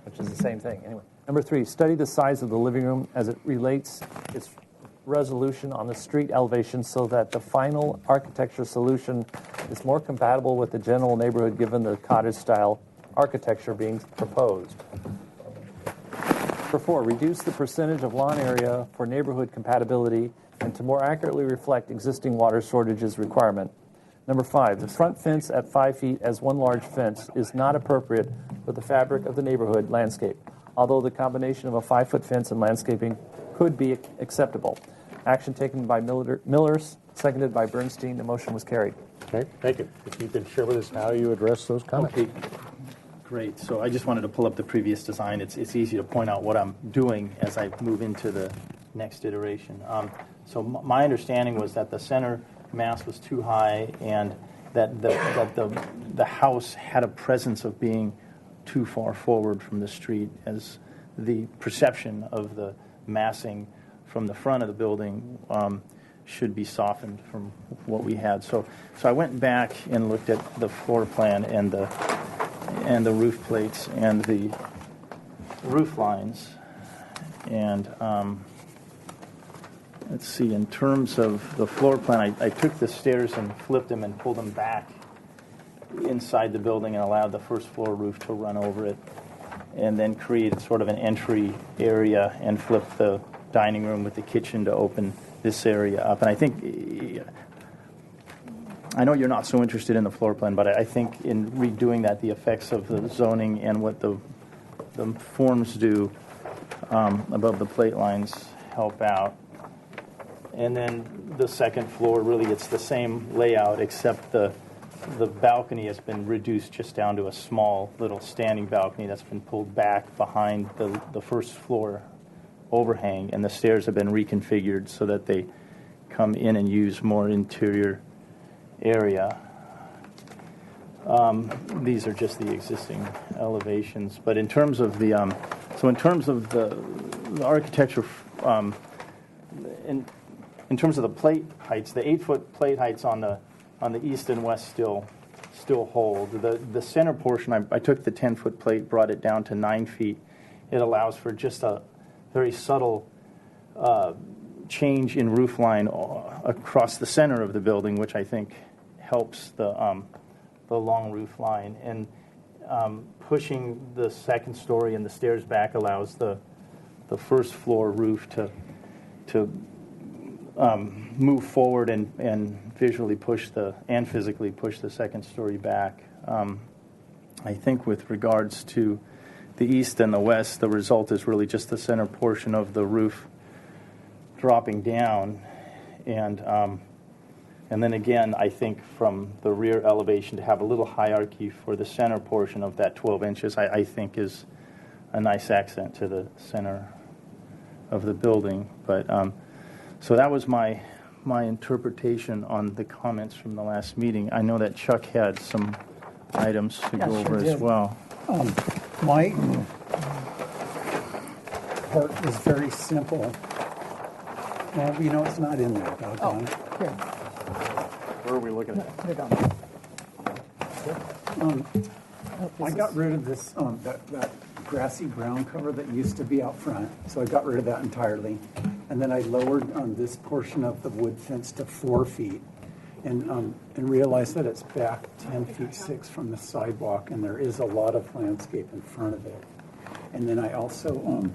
which is the same thing. Anyway. Number three, study the size of the living room as it relates its resolution on the street elevation so that the final architecture solution is more compatible with the general neighborhood given the cottage-style architecture being proposed. Number four, reduce the percentage of lawn area for neighborhood compatibility and to more accurately reflect existing water shortages requirement. Number five, the front fence at 5 feet as one large fence is not appropriate for the fabric of the neighborhood landscape, although the combination of a 5-foot fence and landscaping could be acceptable. Action taken by Millers, seconded by Bernstein. The motion was carried. Okay, thank you. If you could share with us how you address those comments. Okay, great. So I just wanted to pull up the previous design. It's easy to point out what I'm doing as I move into the next iteration. So my understanding was that the center mass was too high and that the house had a presence of being too far forward from the street, as the perception of the massing from the front of the building should be softened from what we had. So I went back and looked at the floor plan and the roof plates and the roof lines, and let's see, in terms of the floor plan, I took the stairs and flipped them and pulled them back inside the building and allowed the first floor roof to run over it, and then created sort of an entry area and flipped the dining room with the kitchen to open this area up. And I think, I know you're not so interested in the floor plan, but I think in redoing that, the effects of the zoning and what the forms do above the plate lines help out. And then the second floor, really it's the same layout, except the balcony has been reduced just down to a small little standing balcony that's been pulled back behind the first floor overhang, and the stairs have been reconfigured so that they come in and use more interior area. These are just the existing elevations, but in terms of the architecture, in terms of the plate heights, the 8-foot plate heights on the east and west still hold. The center portion, I took the 10-foot plate, brought it down to 9 feet. It allows for just a very subtle change in roof line across the center of the building, which I think helps the long roof line. And pushing the second story and the stairs back allows the first floor roof to move forward and visually push and physically push the second story back. I think with regards to the east and the west, the result is really just the center portion of the roof dropping down, and then again, I think from the rear elevation to have a little hierarchy for the center portion of that 12 inches, I think is a nice accent to the center of the building. But so that was my interpretation on the comments from the last meeting. I know that Chuck had some items to go over as well. My part is very simple. Well, it's not in there, doggone it. Here, Where are we looking at? put it on. I got rid of this, that grassy ground cover that used to be out front, so I got rid of that entirely. And then I lowered this portion of the wood fence to 4 feet, and realized that it's back 10 feet 6 from the sidewalk, and there is a lot of landscape in front of it. And then I also,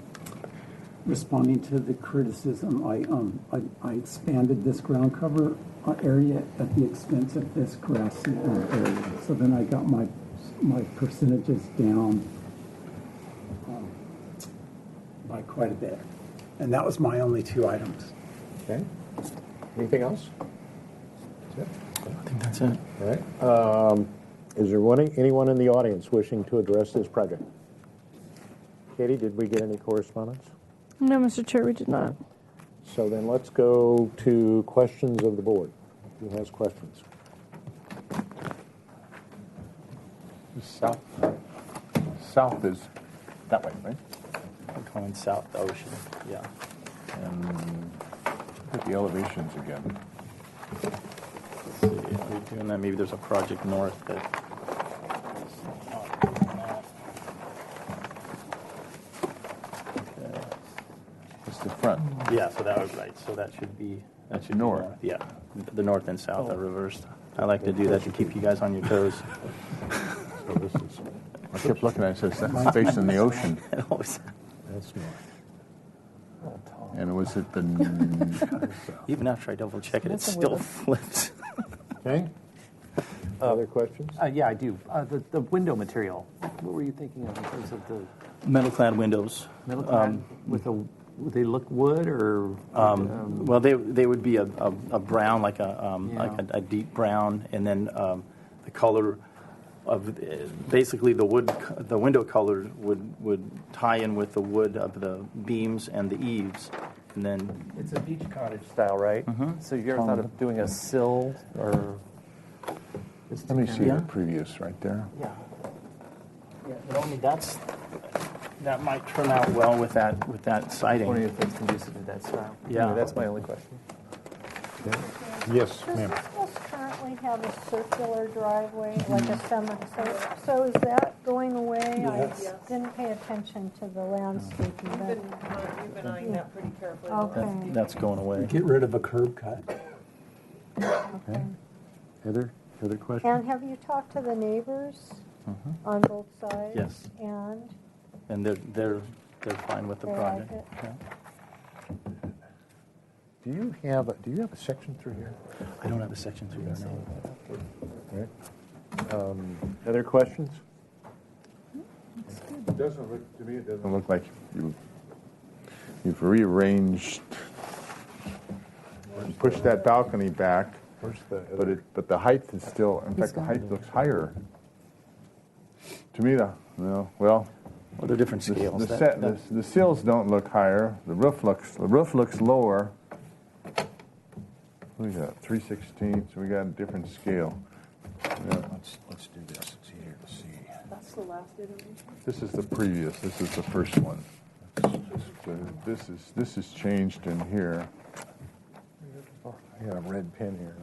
responding to the criticism, I expanded this ground cover area at the expense of this grassy area. So then I got my percentages down by quite a bit. And that was my only 2 items. Okay. Anything else? I think that's it. All right. Is there anyone in the audience wishing to address this project? Katie, did we get any correspondence? No, Mr. Chair, we did not. So then let's go to questions of the board. Who has questions? South is that way, right? We're going south ocean, yeah. And look at the elevations again. Let's see, are we doing that? Maybe there's a project north that. It's the front. Yeah, so that was right. So that should be north. Yeah, the north and south are reversed. I like to do that to keep you guys on your toes. So this is. I kept looking at it, it says that's facing the ocean. That's north. And was it the... Even after I double check it, it still flips. Okay. Other questions? Yeah, I do. The window material, what were you thinking of in terms of the Metal clad windows. metal clad would they look wood or? Well, they would be a brown, like a deep brown, and then the color of basically the window color would tie in with the wood of the beams and the eaves, and then It's a beach cottage style, right? Mm-hmm. So you ever thought of doing a sill or? Let me see the previous right there. yeah, but I mean that might turn out well with that siding. One of your things conducive to that style. Yeah. Anyway, that's my only question. Okay. Yes, Does ma'am. this house currently have a circular driveway, like a semi, so is that going away? Yes. I didn't pay attention to the landscaping, but, We've been eyeing that pretty carefully. okay. That's going away. Get rid of a curb cut. Okay. Heather, other question? And have you talked to the neighbors on both sides? Yes. And And they're fine with the they like project. it? Yeah. Do you have a section through here? I don't have a section through there now. All right. Other questions? It doesn't look, to me, it doesn't look like you've rearranged, pushed that balcony back, but the height is still, in fact, the height looks higher. To me, well, Well, they're different scales. the sills don't look higher. The roof looks lower. We got 3/16, so we got a different scale. Yeah. Let's do this. It's easier to see. That's the last iteration. This is the previous. This is the first one. This is changed in here. I got a red pen here.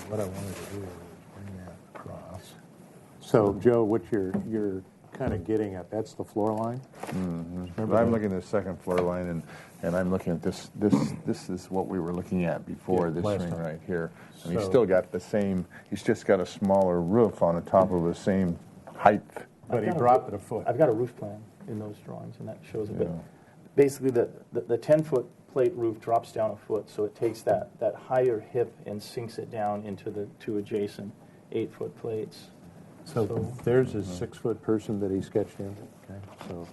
What I wanted to do is bring that across. So, Joe, what you're kind of getting at, that's the floor line? Mm-hmm. I'm looking at the second floor line, and I'm looking at this. This is what we were looking at before, this ring right here. And he's still got the same, he's just got a smaller roof on the top of the same height. But he dropped it a foot. I've got a roof plan in those drawings, and that shows it. Yeah. But basically, the 10-foot plate roof drops down a foot, so it takes that higher hip and sinks it down into the two adjacent 8-foot plates. So there's a 6-foot person that he sketched in. Okay, so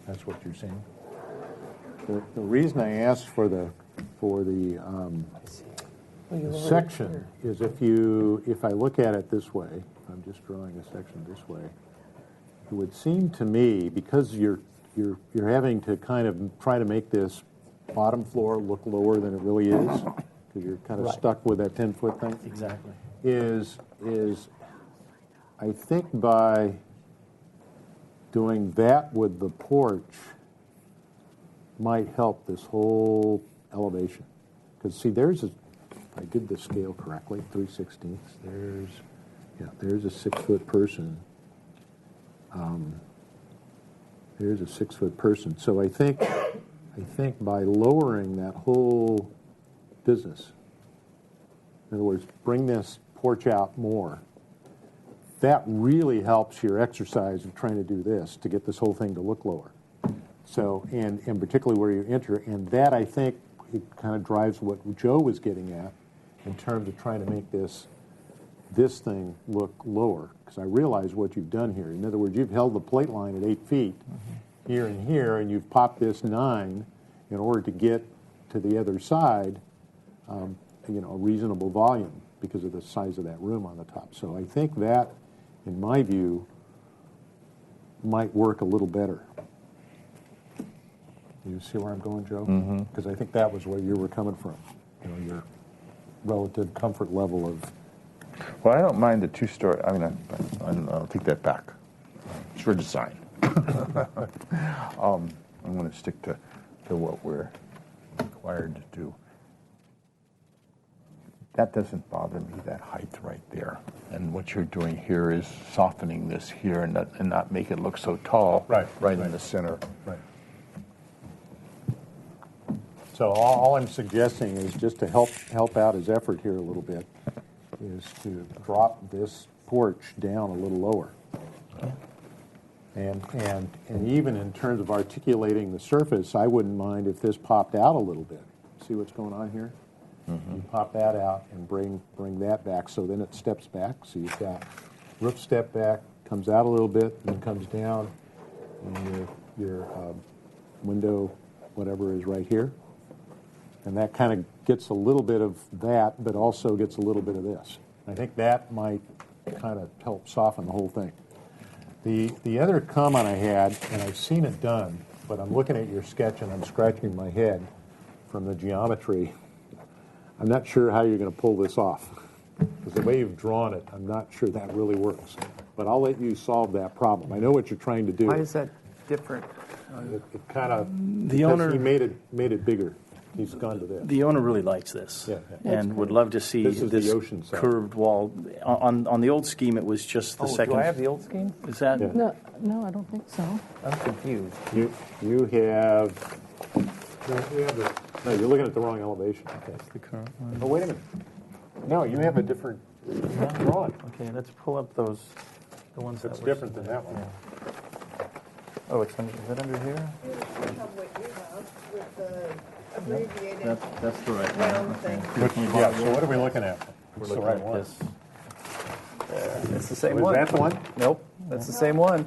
that's what you're saying. The reason I asked for the section is if I look at it this way, I'm just drawing a section this way. It would seem to me, because you're having to kind of try to make this bottom floor look lower than it really is, because you're kind of stuck with that 10-foot thing. Exactly. Is I think by doing that with the porch might help this whole elevation. Because see, if I did the scale correctly, 3/16. There's a 6-foot person. There's a 6-foot person. So I think by lowering that whole business, in other words, bring this porch out more, that really helps your exercise of trying to do this, to get this whole thing to look lower. So, and particularly where you enter, and that I think it kind of drives what Joe was getting at in terms of trying to make this thing look lower. Because I realize what you've done here. In other words, you've held the plate line at 8 feet here and here, and you've popped this 9 in order to get to the other side, a reasonable volume because of the size of that room on the top. So I think that, in my view, might work a little better. You see where I'm going, Joe? Because I think that was where you were coming from, your relative comfort level of... Well, I don't mind the 2-story. I mean, I'll take that back. It's for design. I'm going to stick to what we're required to do. That doesn't bother me, that height right there. And what you're doing here is softening this here and not make it look so tall right in the center. Right. So all I'm suggesting is, just to help out his effort here a little bit, is to drop this porch down a little lower. And even in terms of articulating the surface, I wouldn't mind if this popped out a little bit. See what's going on here? You pop that out and bring that back, so then it steps back. So you've got roof step back, comes out a little bit, and then comes down, and your window, whatever, is right here. And that kind of gets a little bit of that, but also gets a little bit of this. I think that might kind of help soften the whole thing. The other comment I had, and I've seen it done, but I'm looking at your sketch and I'm scratching my head from the geometry. I'm not sure how you're going to pull this off. Because the way you've drawn it, I'm not sure that really works. But I'll let you solve that problem. I know what you're trying to do. Why is that different? It kind of, The owner- he made it bigger. He's gone to this. The owner really likes this, Yeah. and would love to see This is the ocean side. curved wall. On the old scheme, it was just the second. Do I have the old scheme? Is that? Yeah. No, I don't think so. I'm confused. You have, no, you're looking at the wrong elevation. Okay. The current one. Oh, wait a minute. No, you have a different drawing. Okay, let's pull up the ones that It's were different than that one. Oh, it's under, is that under here? That's the right one. Okay. Yeah, so what are we looking at? We're It's the looking right at one. this. It's the same Was one. that the one? Nope, that's the same one.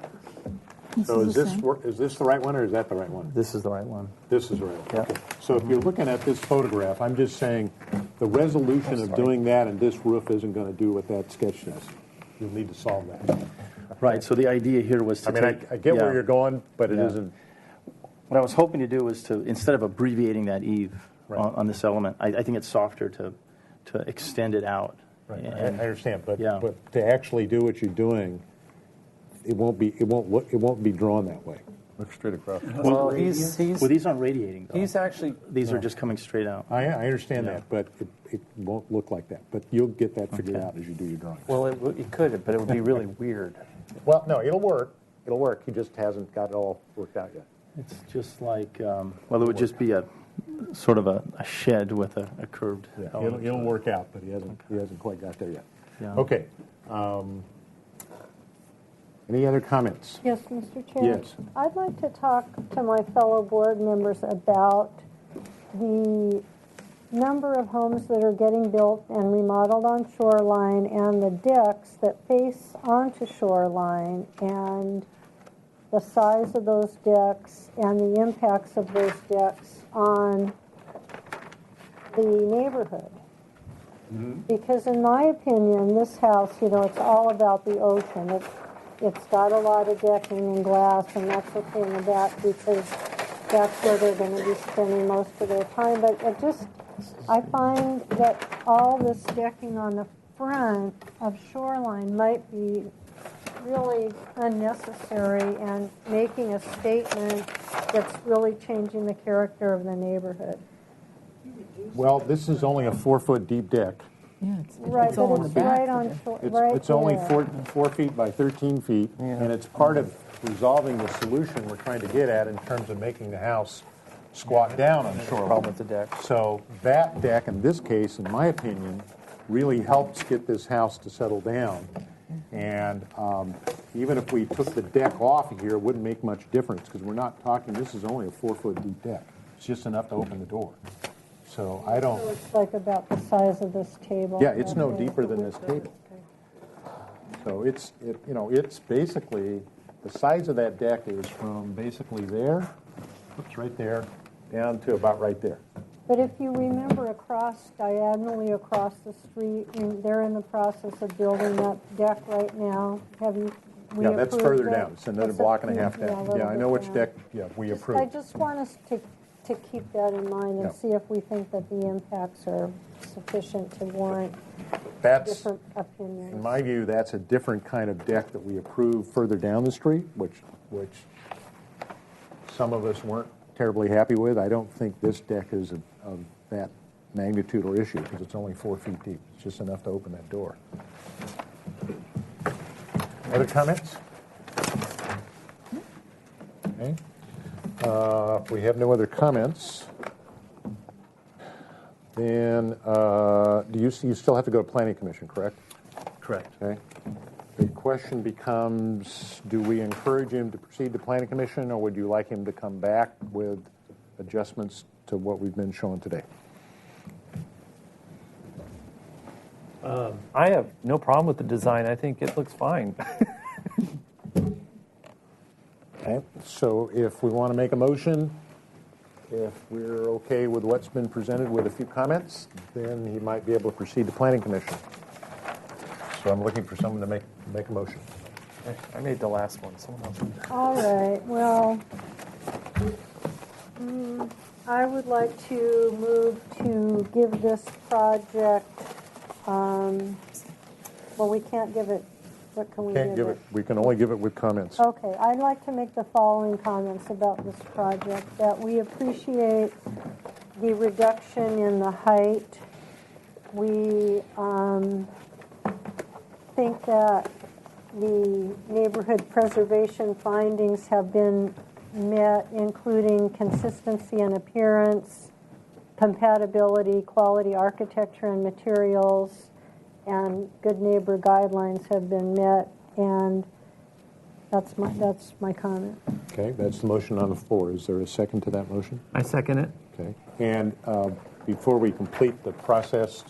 So is the same. is this the right one, or is that the right one? This is the right one. This is the right one. Yeah. Okay. So if you're looking at this photograph, I'm just saying the resolution of doing that and this roof isn't going to do what that sketch does. You'll need to solve that. Right. So the idea here was to I mean, take. I get yeah. where you're going, but it Yeah. isn't. What I was hoping to do was to, instead of abbreviating that eve Right. on this element, I think it's softer to extend it out. Right. I And- understand, but Yeah. but to actually do what you're doing, it won't be drawn that way. Look straight across. Well, he's Well, these aren't radiating, though. he's actually These are just coming straight out. I understand Yeah. that, but it won't look like that. But you'll get that figured Okay. out as you do your drawings. well, it could, but it would be really weird. Well, no, it'll work. It'll work. He just hasn't got it all worked out yet. It's just like, well, it would just be a sort of a shed with a curved Yeah, element. it'll work out, but he hasn't quite got there yet. Yeah. Okay. Any other comments? Yes, Mr. Chair? Yes. I'd like to talk to my fellow board members about the number of homes that are getting built and remodeled on shoreline and the decks that face onto shoreline and the size of those decks and the impacts of those decks on the neighborhood. Because in my opinion, this house, it's all about the ocean. It's got a lot of decking and glass, and that's okay in the back because that's where they're going to be spending most of their time. But I find that all this decking on the front of shoreline might be really unnecessary and making a statement that's really changing the character of the neighborhood. Well, this is only a 4-foot deep deck. Yeah, Right, it's all but in the it's back. right on shore, It's, right it's only there. 4 feet by 13 feet, and it's part of resolving the solution we're trying to get at in terms of making the house squat down on shoreline. Problem with the deck. So that deck, in this case, in my opinion, really helps get this house to settle down. And even if we took the deck off of here, it wouldn't make much difference because we're not talking, this is only a 4-foot deep deck. It's just enough to open the door. So I don't, So it's like about the size of this table. yeah, it's no deeper than this table. So it's basically, the size of that deck is from basically there, oops, right there, down to about right there. But if you remember diagonally across the street, they're in the process of building that deck right now. Have you, Yeah, that's approved further it? down. It's another It's block and a yeah, half a down. little Yeah, I bit know which down. deck, we I approved. just want us to keep that in mind Yeah. and see if we think that the impacts are sufficient to warrant That's, different opinions. in my view, that's a different kind of deck that we approved further down the street, which some of us weren't terribly happy with. I don't think this deck is of that magnitude or issue because it's only 4 feet deep. It's just enough to open that door. Other comments? Okay. If we have no other comments, then you still have to go to Planning Commission, correct? Correct. Okay. The question becomes, do we encourage him to proceed to Planning Commission, or would you like him to come back with adjustments to what we've been showing today? I have no problem with the design. I think it looks fine. Okay. So if we want to make a motion, if we're okay with what's been presented with a few comments, then he might be able to proceed to Planning Commission. So I'm looking for someone to make a motion. I made the last one. Someone else. All right, well, I would like to move to give this project, well, we can't give it What can we Can't give it, we can only give it with comments. Okay, I'd like to make the following comments about this project. That we appreciate the reduction in the height. We think that the neighborhood preservation findings have been met, including consistency and appearance, compatibility, quality architecture and materials, and good neighbor guidelines have been met, and that's my comment. Okay, that's the motion on the floor. Is there a second to that motion? I second it. Okay. And before we complete the process,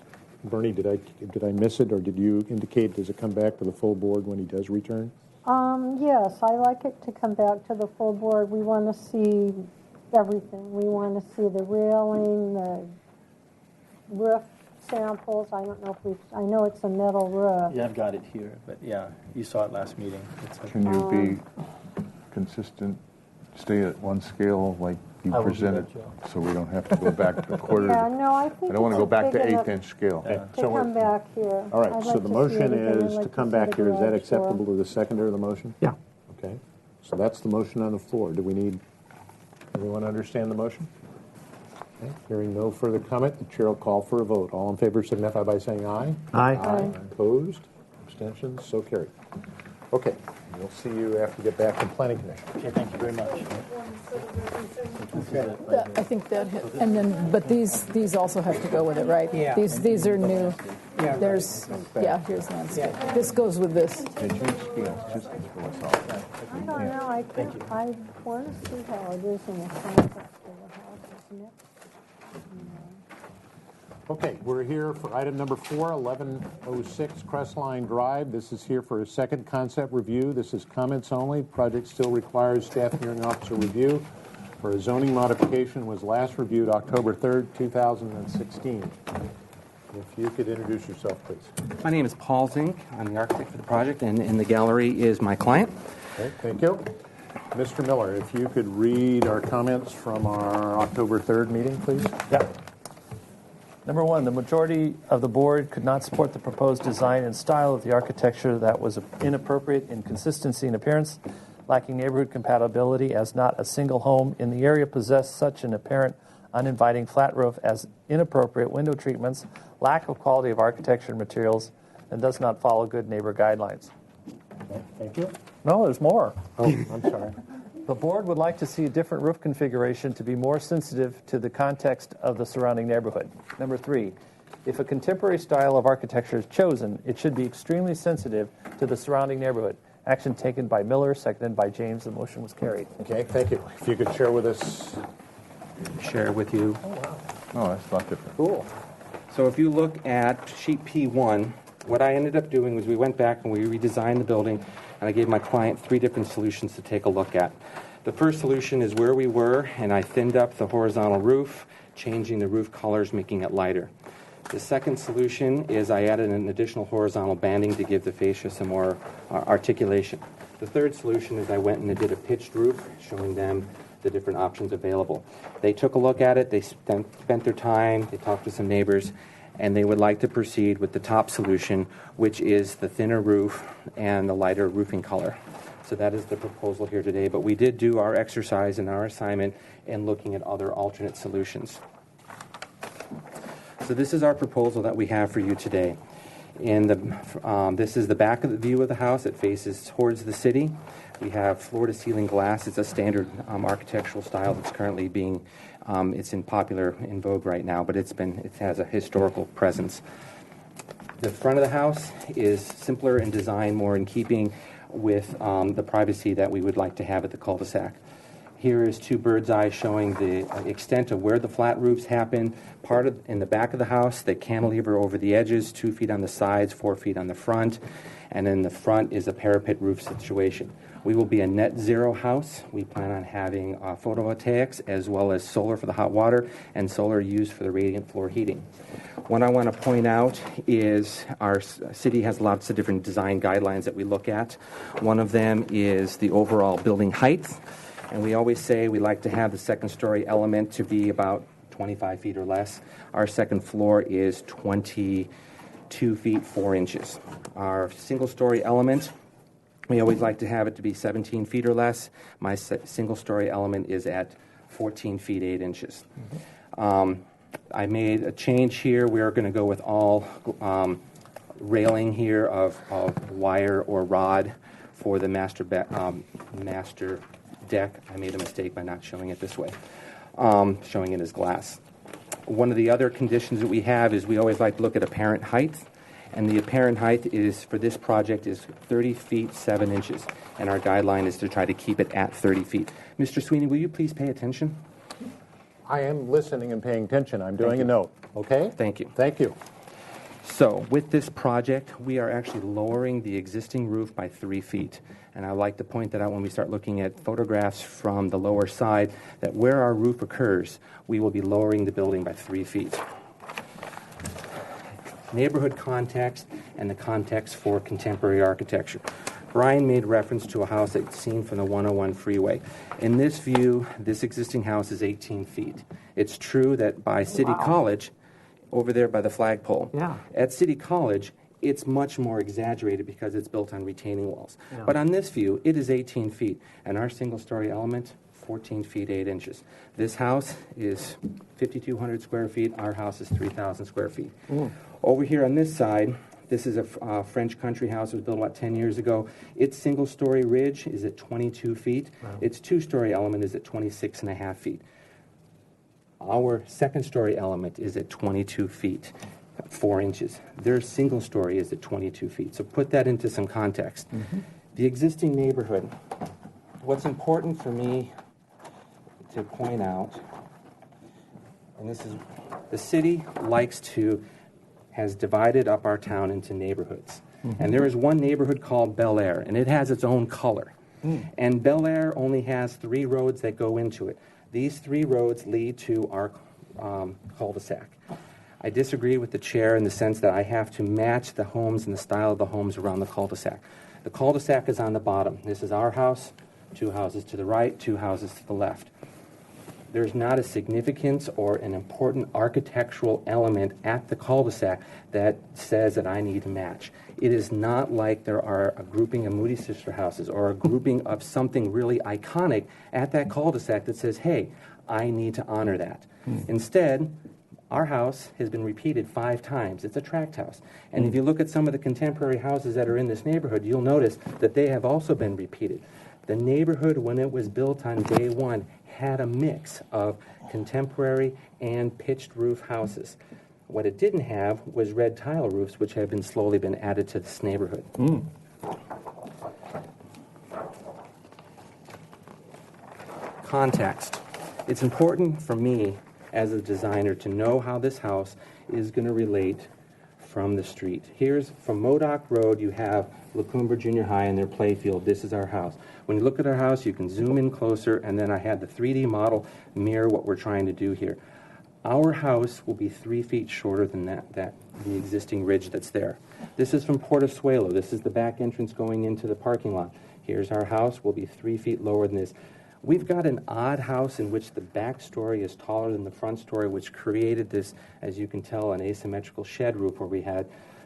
Bernie, did I miss it, or did you indicate, does it come back to the full board when he does return? Yes, I like it to come back to the full board. We want to see everything. We want to see the railing, the roof samples. I don't know if I know it's a metal roof. Yeah, I've got it here, but yeah, you saw it last meeting. Can you be consistent, stay at one scale like you I will do presented, that, Joe. so we don't have to go back to quarter? Yeah, no, I think I don't want to it's go back big to enough eighth-inch scale. to come back here. All right, I'd so like the to see motion everything. I'd is like to come see back the here. Is that garage door. acceptable to the seconder of the motion? Yeah. Okay. So that's the motion on the floor. Do we need, everyone understand the motion? Okay. Hearing no further comment, the chair will call for a vote. All in favor signify by saying aye. Aye. Aye. Opposed? Abstentions? So carried. Okay. We'll see you after you get back from Planning Commission. Okay, thank you very much. I think that hit. And then, but these also have to go with it, right? Yeah. These are new. Yeah, There's, here's landscape. This goes with this. And change scale, just to throw us off. I don't know. I want to see how it is in the context of the house, isn't it? Okay, we're here for item number 4, 1106 Crestline Drive. This is here for a second concept review. This is comments only. Project still requires staff hearing officer review. For a zoning modification was last reviewed October 3rd, 2016. If you could introduce yourself, please. My name is Paul Zink. I'm the architect for the project, and in the gallery is my client. Okay, thank you. Mr. Miller, if you could read our comments from our October 3rd meeting, please. Yeah. Number one, the majority of the board could not support the proposed design and style of the architecture that was inappropriate in consistency and appearance, lacking neighborhood compatibility, as not a single home in the area possessed such an apparent uninviting flat roof, as inappropriate window treatments, lack of quality of architecture and materials, and does not follow good neighbor guidelines. Okay, thank you. No, there's more. Oh, I'm sorry. The board would like to see a different roof configuration to be more sensitive to the context of the surrounding neighborhood. Number 3, if a contemporary style of architecture is chosen, it should be extremely sensitive to the surrounding neighborhood. Action taken by Miller, seconded by James. The motion was carried. Okay, thank you. If you could share with us. Share with you. Oh, wow. Oh, that's a lot different. Cool. So if you look at sheet P1, what I ended up doing was we went back and we redesigned the building, and I gave my client 3 different solutions to take a look at. The first solution is where we were, and I thinned up the horizontal roof, changing the roof colors, making it lighter. The second solution is I added an additional horizontal banding to give the fascia some more articulation. The third solution is I went and I did a pitched roof, showing them the different options available. They took a look at it, they spent their time, they talked to some neighbors, and they would like to proceed with the top solution, which is the thinner roof and the lighter roofing color. So that is the proposal here today, but we did do our exercise and our assignment in looking at other alternate solutions. So this is our proposal that we have for you today. This is the back of the view of the house. It faces towards the city. We have floor-to-ceiling glass. It's a standard architectural style that's currently being, it's in vogue right now, but it has a historical presence. The front of the house is simpler in design, more in keeping with the privacy that we would like to have at the cul-de-sac. Here is 2 bird's eye showing the extent of where the flat roofs happen. In the back of the house, they cantilever over the edges, 2 feet on the sides, 4 feet on the front, and in the front is a parapet roof situation. We will be a net zero house. We plan on having photovoltaics as well as solar for the hot water and solar used for the radiant floor heating. What I want to point out is our city has lots of different design guidelines that we look at. One of them is the overall building height. And we always say we like to have the second story element to be about 25 feet or less. Our second floor is 20 2 feet 4 inches. Our single-story element, we always like to have it to be 17 feet or less. My single-story element is at 14 feet 8 inches. I made a change here. We're going to go with all railing here of wire or rod for the master deck. I made a mistake by not showing it this way, showing it as glass. One of the other conditions that we have is we always like to look at apparent height, and the apparent height is for this project is 30 feet 7 inches, and our guideline is to try to keep it at 30 feet. Mr. Sweeney, will you please pay attention? I am listening and paying attention. I'm doing a note. Okay? Thank you. Thank you. So with this project, we are actually lowering the existing roof by 3 feet. And I like to point that out when we start looking at photographs from the lower side, that where our roof occurs, we will be lowering the building by 3 feet. Neighborhood context and the context for contemporary architecture. Brian made reference to a house that's seen from the 101 freeway. In this view, this existing house is 18 feet. It's true that by City College, over there by the flagpole, at City College, it's much more exaggerated because it's built on retaining walls. But on this view, it is 18 feet, and our single-story element, 14 feet 8 inches. This house is 5,200 square feet. Our house is 3,000 square feet. Over here on this side, this is a French country house. It was built about 10 years ago. Its single-story ridge is at 22 feet. Its two-story element is at 26.5 feet. Our second-story element is at 22 feet, 4 inches. Their single-story is at 22 feet. So put that into some context. The existing neighborhood, what's important for me to point out, and this is, the city has divided up our town into neighborhoods. And there is one neighborhood called Bel Air, and it has its own color. And Bel Air only has 3 roads that go into it. These 3 roads lead to our cul-de-sac. I disagree with the chair in the sense that I have to match the homes and the style of the homes around the cul-de-sac. The cul-de-sac is on the bottom. This is our house, 2 houses to the right, 2 houses to the left. There's not a significant or an important architectural element at the cul-de-sac that says that I need to match. It is not like there are a grouping of Moody Sister houses or a grouping of something really iconic at that cul-de-sac that says, hey, I need to honor that. Instead, our house has been repeated 5 times. It's a tract house. And if you look at some of the contemporary houses that are in this neighborhood, you'll notice that they have also been repeated. The neighborhood, when it was built on day one, had a mix of contemporary and pitched roof houses. What it didn't have was red tile roofs, which have been slowly been added to this neighborhood. Context. It's important for me as a designer to know how this house is going to relate from the street. Here's from Modoc Road, you have Lacumba Junior High and their play field. This is our house. When you look at our house, you can zoom in closer, and then I had the 3D model mirror what we're trying to do here. Our house will be 3 feet shorter than the existing ridge that's there. This is from Portezuelo. This is the back entrance going into the parking lot. Here's our house. We'll be 3 feet lower than this. We've got an odd house in which the back story is taller than the front story, which created this, as you can tell, an asymmetrical shed roof where we had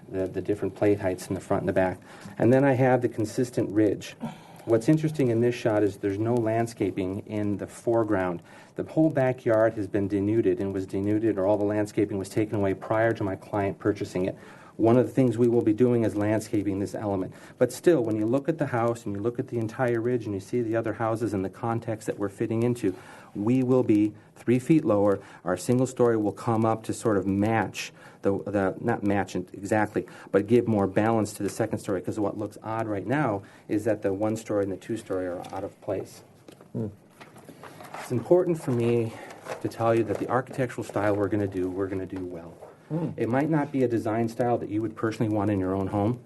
the different plate heights in the front and the back. And then I have the consistent ridge. What's interesting in this shot is there's no landscaping in the foreground. The whole backyard has been denuded and was denuded, or all the landscaping was taken away prior to my client purchasing it. One of the things we will be doing is landscaping this element. But still, when you look at the house and you look at the entire ridge and you see the other houses and the context that we're fitting into, we will be 3 feet lower. Our single story will come up to sort of match, not match exactly, but give more balance to the second story, because what looks odd right now is that the 1 story and the 2 story are out of place. It's important for me to tell you that the architectural style we're going to do well. It might not be a design style that you would personally want in your own home,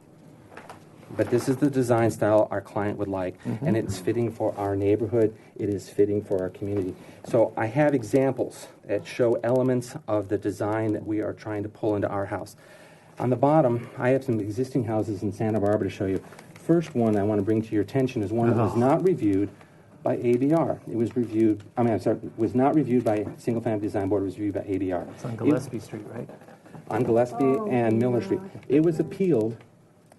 but this is the design style our client would like, and it's fitting for our neighborhood. It is fitting for our community. So I have examples that show elements of the design that we are trying to pull into our house. On the bottom, I have some existing houses in Santa Barbara to show you. First one I want to bring to your attention is one that was not reviewed by ABR. It was reviewed, was not reviewed by Single Family Design Board, it was reviewed by ABR. It's on Gillespie Street, right? on Gillespie and Miller Street. It was appealed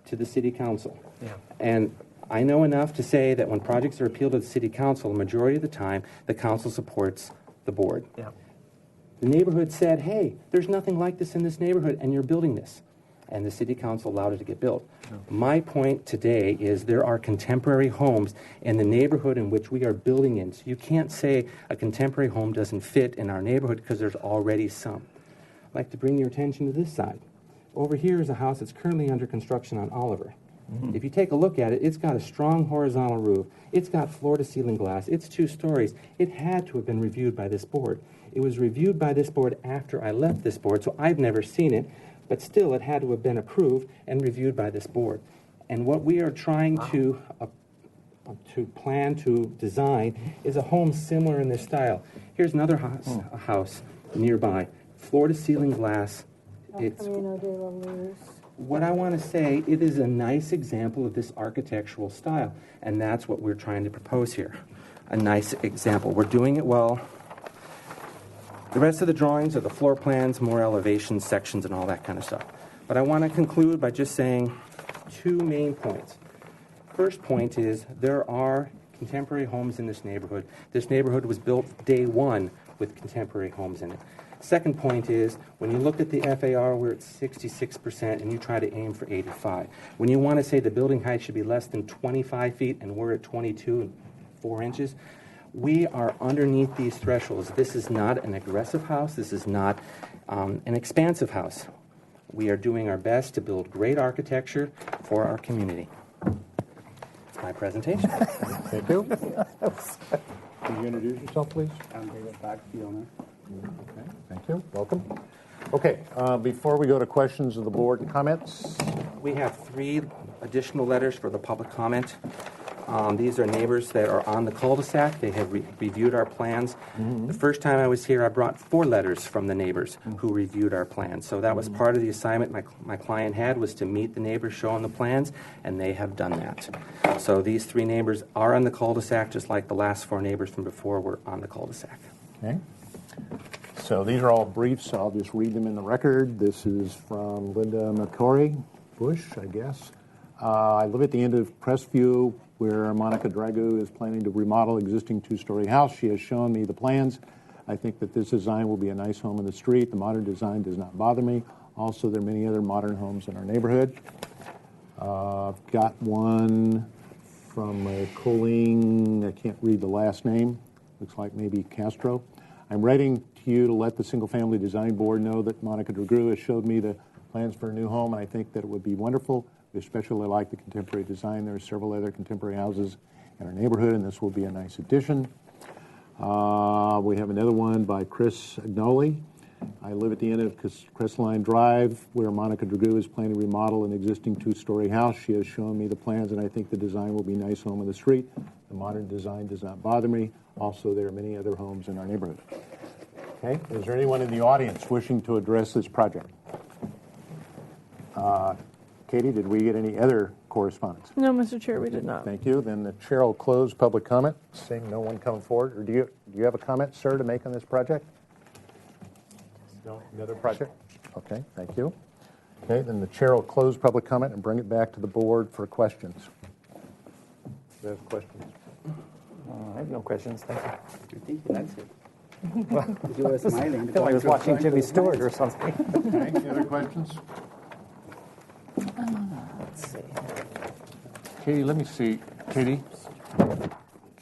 to the city council. Yeah. And I know enough to say that when projects are appealed to the city council, the majority of the time, the council supports the board. Yeah. The neighborhood said, hey, there's nothing like this in this neighborhood, and you're building this. And the city council allowed it to get built. My point today is there are contemporary homes in the neighborhood in which we are building in. So you can't say a contemporary home doesn't fit in our neighborhood because there's already some. I'd like to bring your attention to this side. Over here is a house that's currently under construction on Oliver. If you take a look at it, it's got a strong horizontal roof. It's got floor-to-ceiling glass. It's 2 stories. It had to have been reviewed by this board. It was reviewed by this board after I left this board, so I've never seen it, but still it had to have been approved and reviewed by this board. And what we are trying to plan to design is a home similar in this style. Here's another house nearby, floor-to-ceiling glass. It's what I want to say, it is a nice example of this architectural style, and that's what we're trying to propose here. A nice example. We're doing it well. The rest of the drawings are the floor plans, more elevations, sections, and all that kind of stuff. But I want to conclude by just saying 2 main points. First point is there are contemporary homes in this neighborhood. This neighborhood was built day 1 with contemporary homes in it. Second point is, when you look at the FAR, we're at 66%, and you try to aim for 85. When you want to say the building height should be less than 25 feet, and we're at 22 and 4 inches, we are underneath these thresholds. This is not an aggressive house. This is not an expansive house. We are doing our best to build great architecture for our community. That's my presentation. Thank you. Can you introduce yourself, please? I'm David Back, the owner. Okay, thank you. Welcome. Okay, before we go to questions of the board and comments. We have 3 additional letters for the public comment. These are neighbors that are on the cul-de-sac. They have reviewed our plans. The first time I was here, I brought 4 letters from the neighbors who reviewed our plans. So that was part of the assignment my client had, was to meet the neighbors, show them the plans, and they have done that. So these 3 neighbors are on the cul-de-sac, just like the last 4 neighbors from before were on the cul-de-sac. Okay. So these are all briefs, so I'll just read them in the record. This is from Linda McCory Bush, I guess. I live at the end of Crestview, where Monica Dragu is planning to remodel existing 2-story house. She has shown me the plans. I think that this design will be a nice home in the street. The modern design does not bother me. Also, there are many other modern homes in our neighborhood. I've got one from Colleen, I can't read the last name. Looks like maybe Castro. I'm writing to you to let the Single-Family Design Board know that Monica Dragu has showed me the plans for a new home, and I think that it would be wonderful. We especially like the contemporary design. There are several other contemporary houses in our neighborhood, and this will be a nice addition. We have another one by Chris Agnoli. I live at the end of Crestline Drive, where Monica Dragu is planning to remodel an existing 2-story house. She has shown me the plans, and I think the design will be a nice home in the street. The modern design does not bother me. Also, there are many other homes in our neighborhood. Okay, is there anyone in the audience wishing to address this project? Katie, did we get any other correspondence? No, Mr. Chair, we did not. Thank you. Then the chair will close public comment, seeing no one coming forward. Or do you have a comment, sir, to make on this project? No, another project? Okay, thank you. Okay, then the chair will close public comment and bring it back to the board for questions. Do you have questions? I have no questions. Thank you. I think that's it. You were smiling. I feel like I was watching Jimmy Stewart or something. Okay, any other questions? Let's see. Katie, let me see. Katie,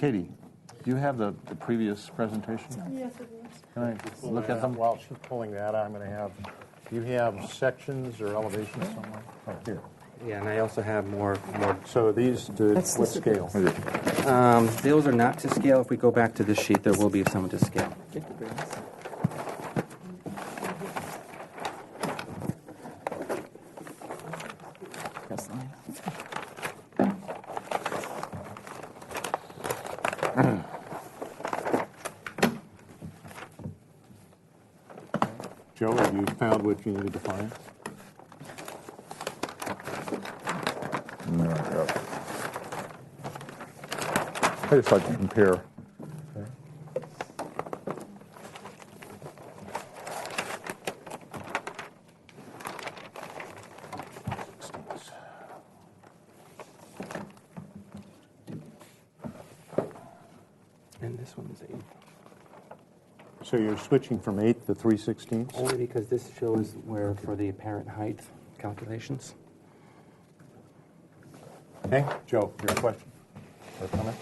do you have the previous presentation? Yes, it is. Can I look at them? While she's pulling that, I'm going to have, do you have sections or elevations somewhere? Oh, here. Yeah, and I also have more. So these, what scale? Those are not to scale. If we go back to this sheet, there will be some to scale. Joe, have you found what you needed to find? No, I just like to compare. Okay. and this one is 8. So you're switching from 8 to 3/16? Only because this shows where for the apparent height calculations. Okay, Joe, your question or comment?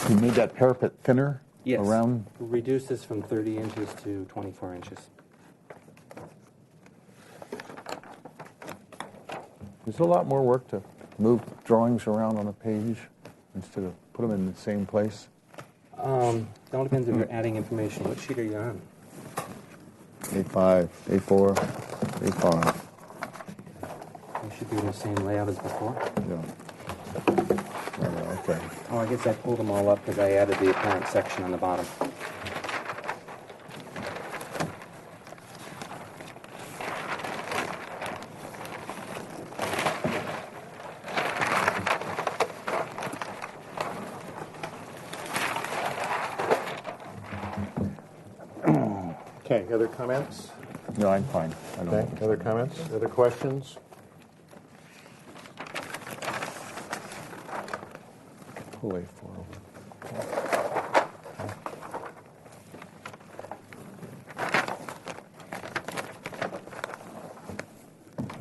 You made that parapet thinner? Yes. Around? Reduce this from 30 inches to 24 inches. Is it a lot more work to move drawings around on a page instead of put them in the same place? It all depends if you're adding information. What sheet are you on? A5, A4, A5. You should be in the same layout as before. Yeah. Okay. Oh, I guess I pulled them all up because I added the apparent section on the bottom. Okay, other comments? No, I'm fine. I don't Okay, other comments? Other questions? pull A4 over.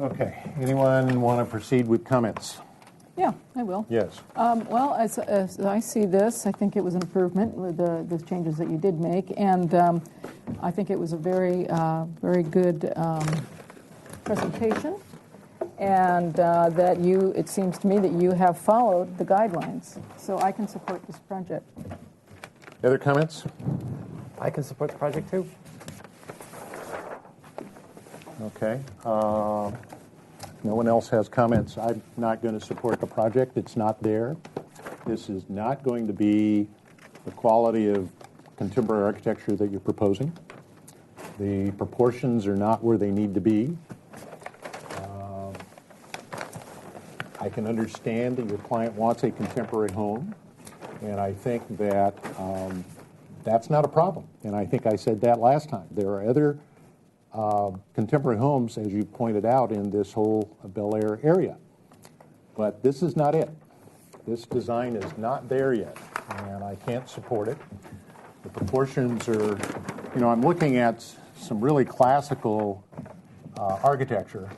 Okay, anyone want to proceed with comments? Yeah, I will. Yes. Well, as I see this, I think it was an improvement with the changes that you did make, and I think it was a very good presentation, and that it seems to me that you have followed the guidelines, so I can support this project. Other comments? I can support the project too. Okay. No one else has comments. I'm not going to support the project. It's not there. This is not going to be the quality of contemporary architecture that you're proposing. The proportions are not where they need to be. I can understand that your client wants a contemporary home, and I think that that's not a problem. And I think I said that last time. There are other contemporary homes, as you pointed out, in this whole Bel Air area. But this is not it. This design is not there yet, and I can't support it. The proportions are, I'm looking at some really classical architecture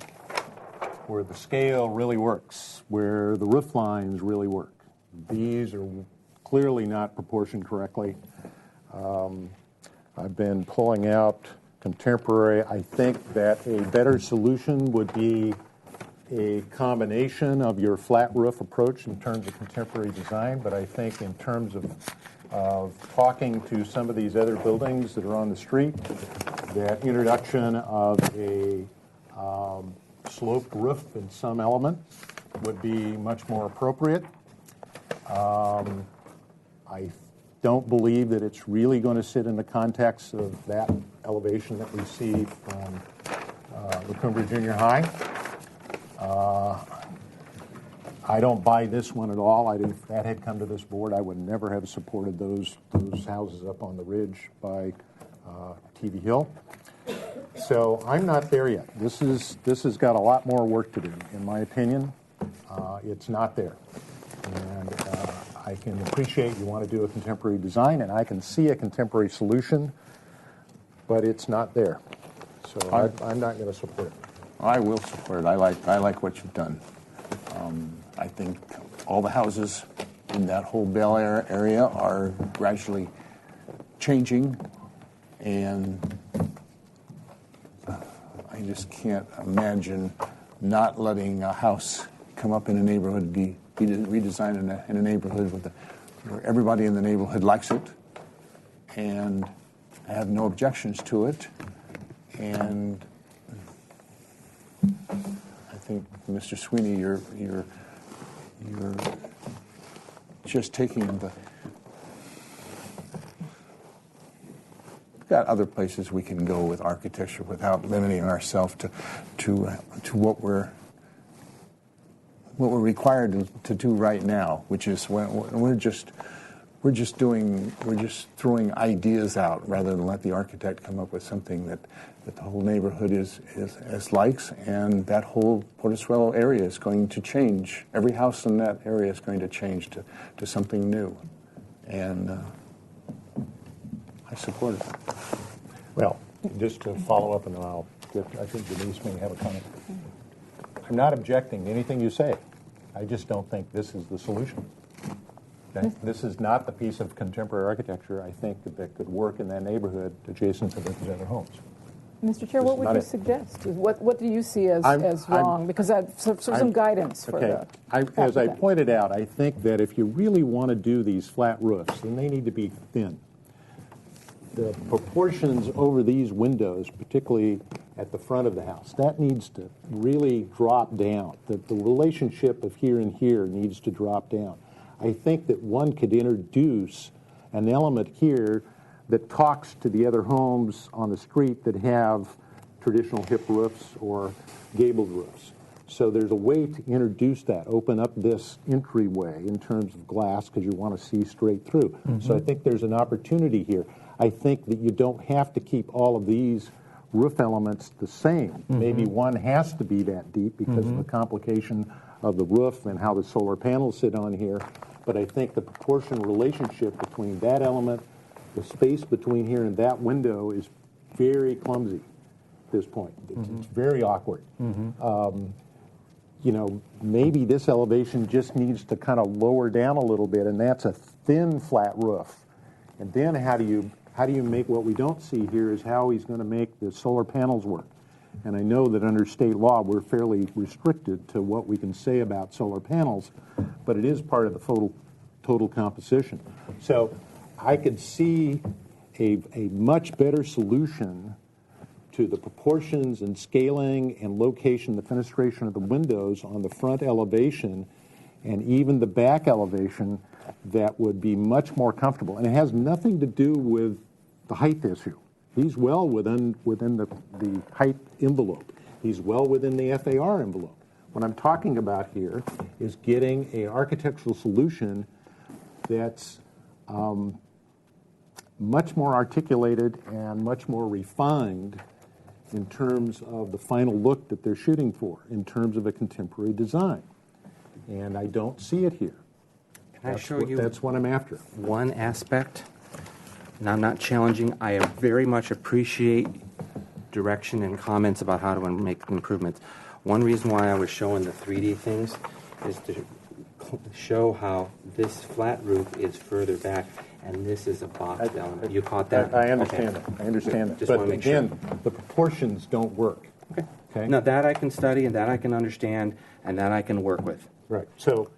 where the scale really works, where the roof lines really work. These are clearly not proportioned correctly. I've been pulling out contemporary. I think that a better solution would be a combination of your flat roof approach in terms of contemporary design, but I think in terms of talking to some of these other buildings that are on the street, that introduction of a sloped roof in some element would be much more appropriate. I don't believe that it's really going to sit in the context of that elevation that we see from LaCumbre Junior High. I don't buy this one at all. If that had come to this board, I would never have supported those houses up on the ridge by TV Hill. So I'm not there yet. This has got a lot more work to do, in my opinion. It's not there. And I can appreciate you want to do a contemporary design, and I can see a contemporary solution, but it's not there. So I'm not going to support it. I will support it. I like what you've done. I think all the houses in that whole Bel Air area are gradually changing, and I just can't imagine not letting a house come up in a neighborhood be redesigned in a neighborhood where everybody in the neighborhood likes it, and I have no objections to it. And I think, Mr. Sweeney, you're just taking the. We've got other places we can go with architecture without limiting ourselves to what we're required to do right now, which is we're we're just throwing ideas out rather than let the architect come up with something that the whole neighborhood is likes, and that whole Portezuelo area is going to change. Every house in that area is going to change to something new, and I support it. Well, just to follow up, and then I think Denise may have a comment. I'm not objecting to anything you say. I just don't think this is the solution. Okay? This is not the piece of contemporary architecture I think that could work in that neighborhood adjacent to those other homes. Mr. Chair, what would you suggest? What do you see as wrong? Because some guidance for the as I pointed out, I think that if you really want to do these flat roofs, then they need to be thin. The proportions over these windows, particularly at the front of the house, that needs to really drop down. The relationship of here and here needs to drop down. I think that one could introduce an element here that talks to the other homes on the street that have traditional hip roofs or gabled roofs. So there's a way to introduce that, open up this entryway in terms of glass because you want to see straight through. Mm-hmm. So I think there's an opportunity here. I think that you don't have to keep all of these roof elements the same. Mm-hmm. Maybe one has to be that deep because of the complication of the roof and how the solar panels sit on here. But I think the proportion relationship between that element, the space between here and that window is very clumsy at this point. It's very awkward. You know, maybe this elevation just needs to kind of lower down a little bit, and that's a thin flat roof. And then how do you make what we don't see here is how he's going to make the solar panels work. And I know that under state law we're fairly restricted to what we can say about solar panels, but it is part of the total composition. So I could see a much better solution to the proportions and scaling and location, the fenestration of the windows on the front elevation and even the back elevation that would be much more comfortable. And it has nothing to do with the height issue. He's well within the height envelope. He's well within the FAR envelope. What I'm talking about here is getting an architectural solution that's much more articulated and much more refined in terms of the final look that they're shooting for, in terms of a contemporary design. And I don't see it here. Can I show you? That's what I'm after. One aspect, and I'm not challenging, I very much appreciate direction and comments about how to make improvements. One reason why I was showing the 3D things is to show how this flat roof is further back, and this is a boxed element. You caught that? I understand that. I understand that. Just but want to make again, sure. The proportions don't work. Okay. Now that I can study, and that I can understand, and that I can work with. Right. So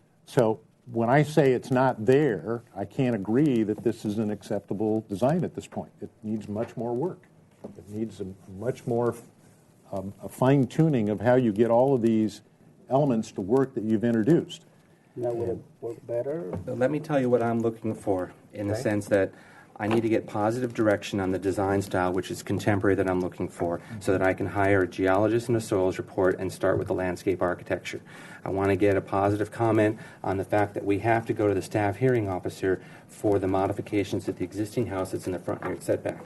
when I say it's not there, I can't agree that this is an acceptable design at this point. It needs much more work. It needs a much more a fine-tuning of how you get all of these elements to work that you've introduced. That would work better. So let me tell you what I'm looking for, in the sense that I need to get positive direction on the design style, which is contemporary, that I'm looking for, so that I can hire a geologist and a soils report and start with the landscape architecture. I want to get a positive comment on the fact that we have to go to the staff hearing officer for the modifications to the existing house that's in the front yard setback.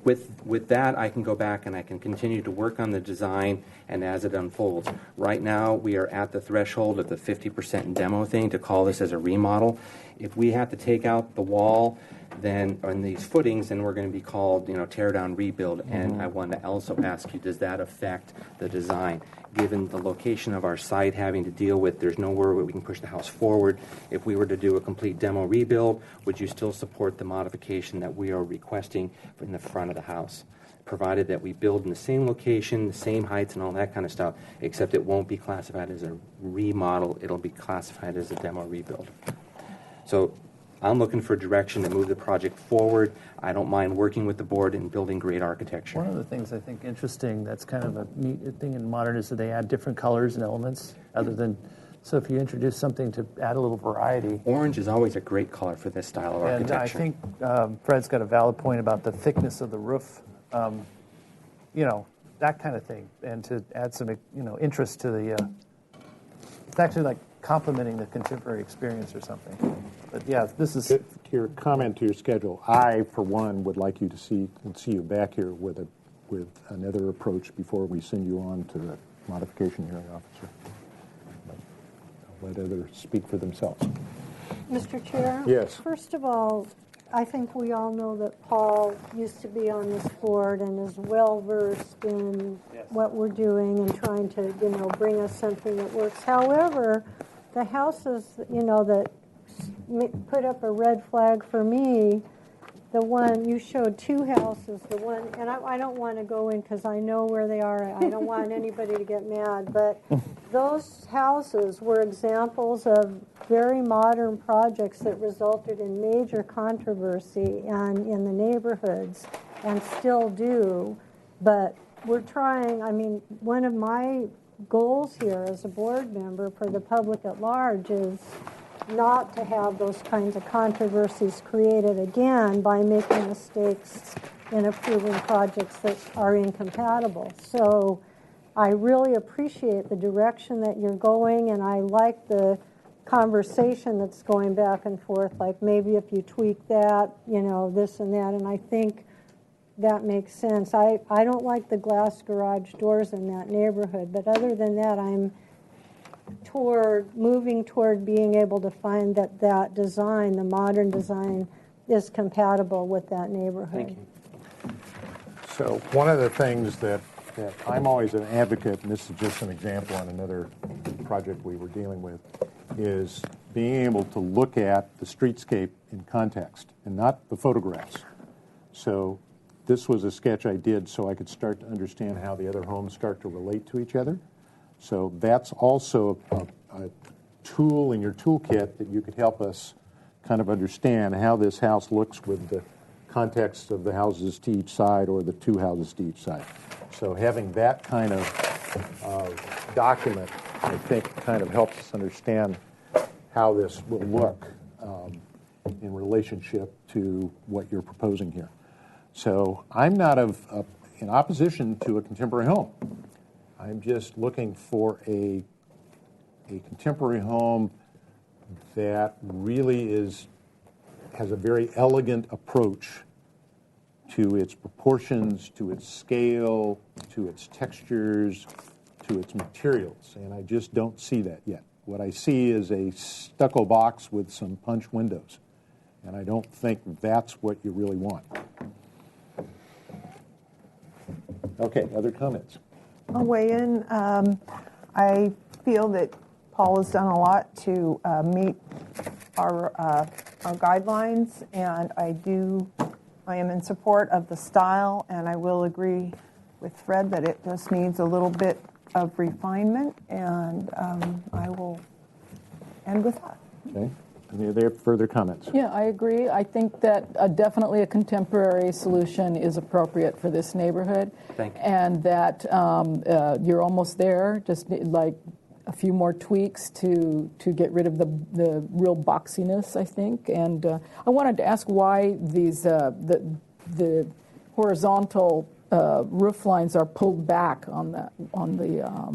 With that, I can go back and I can continue to work on the design and as it unfolds. Right now, we are at the threshold of the 50% demo thing to call this as a remodel. If we have to take out the wall, then on these footings, then we're going to be called, tear down, rebuild. And I want to also ask you, does that affect the design? Given the location of our site, having to deal with, there's nowhere where we can push the house forward. If we were to do a complete demo rebuild, would you still support the modification that we are requesting in the front of the house? Provided that we build in the same location, the same heights and all that kind of stuff, except it won't be classified as a remodel, it'll be classified as a demo rebuild. So I'm looking for direction to move the project forward. I don't mind working with the board and building great architecture. One of the things I think interesting that's kind of a neat thing in modern is that they add different colors and elements other than, so if you introduce something to add a little variety. Orange is always a great color for this style of architecture. And I think Fred's got a valid point about the thickness of the roof, that kind of thing. And to add some, interest to the, it's actually like complementing the contemporary experience or something. But yeah, this is To your comment to your schedule, I, for one, would like you to see you back here with another approach before we send you on to the modification hearing officer. I'll let others speak for themselves. Mr. Chair? Yes. First of all, I think we all know that Paul used to be on this board and is well-versed in what we're doing and trying to, bring us something that works. However, the houses, that put up a red flag for me, the one, you showed two houses, the one, and I don't want to go in because I know where they are. I don't want anybody to get mad, but those houses were examples of very modern projects that resulted in major controversy and in the neighborhoods and still do. But we're trying, one of my goals here as a board member for the public at large is not to have those kinds of controversies created again by making mistakes in approving projects that are incompatible. So I really appreciate the direction that you're going, and I like the conversation that's going back and forth, like maybe if you tweak that, this and that, and I think that makes sense. I don't like the glass garage doors in that neighborhood, but other than that, I'm moving toward being able to find that design, the modern design, is compatible with that neighborhood. Thank you. So one of the things that I'm always an advocate, and this is just an example on another project we were dealing with, is being able to look at the streetscape in context and not the photographs. So this was a sketch I did so I could start to understand how the other homes start to relate to each other. So that's also a tool in your toolkit that you could help us kind of understand how this house looks with the context of the houses to each side or the two houses to each side. So having that kind of document, I think, kind of helps us understand how this will look in relationship to what you're proposing here. So I'm not in opposition to a contemporary home. I'm just looking for a contemporary home that really has a very elegant approach to its proportions, to its scale, to its textures, to its materials, and I just don't see that yet. What I see is a stucco box with some punch windows, and I don't think that's what you really want. Okay, other comments? I'll weigh in. I feel that Paul has done a lot to meet our guidelines, and I am in support of the style, and I will agree with Fred that it just needs a little bit of refinement, and I will end with that. Okay. Any other further comments? Yeah, I agree. I think that definitely a contemporary solution is appropriate for this neighborhood. Thank you. And that you're almost there, just like a few more tweaks to get rid of the real boxiness, I think. And I wanted to ask why these the horizontal roof lines are pulled back on the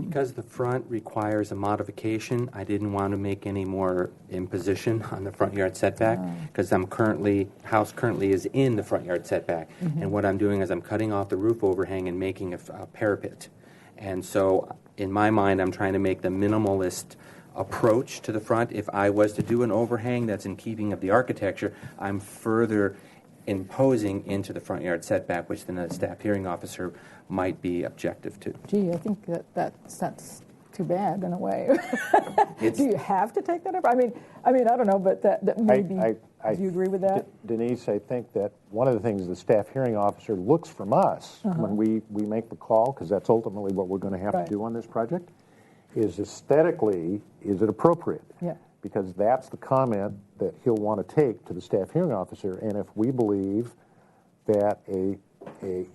Because the front requires a modification, I didn't want to make any more imposition on the front yard setback because house currently is in the front yard setback. Mm-hmm. And what I'm doing is I'm cutting off the roof overhang and making a parapet. And so in my mind, I'm trying to make the minimalist approach to the front. If I was to do an overhang that's in keeping of the architecture, I'm further imposing into the front yard setback, which then a staff hearing officer might be objective to. Gee, I think that's too bad in a way. Do you have to take that up? I mean, I don't know, but that maybe. Do you agree with that? Denise, I think that one of the things the staff hearing officer looks from us when we make the call, because that's ultimately what we're going to have to do on this project, is aesthetically, is it appropriate? Yeah. Because that's the comment that he'll want to take to the staff hearing officer. And if we believe that a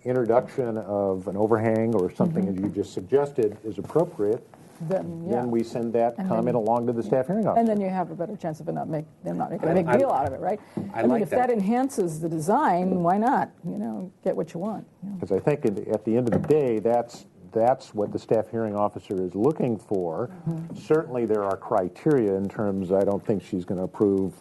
introduction of an overhang or something, as you just suggested, is appropriate, then we send that comment along to the staff hearing officer. And then you have a better chance of them not making a big deal out of it, right? I mean, if that enhances the design, why not? Get what you want. Because I think at the end of the day, that's what the staff hearing officer is looking for. Mm-hmm. Certainly there are criteria in terms, I don't think she's going to approve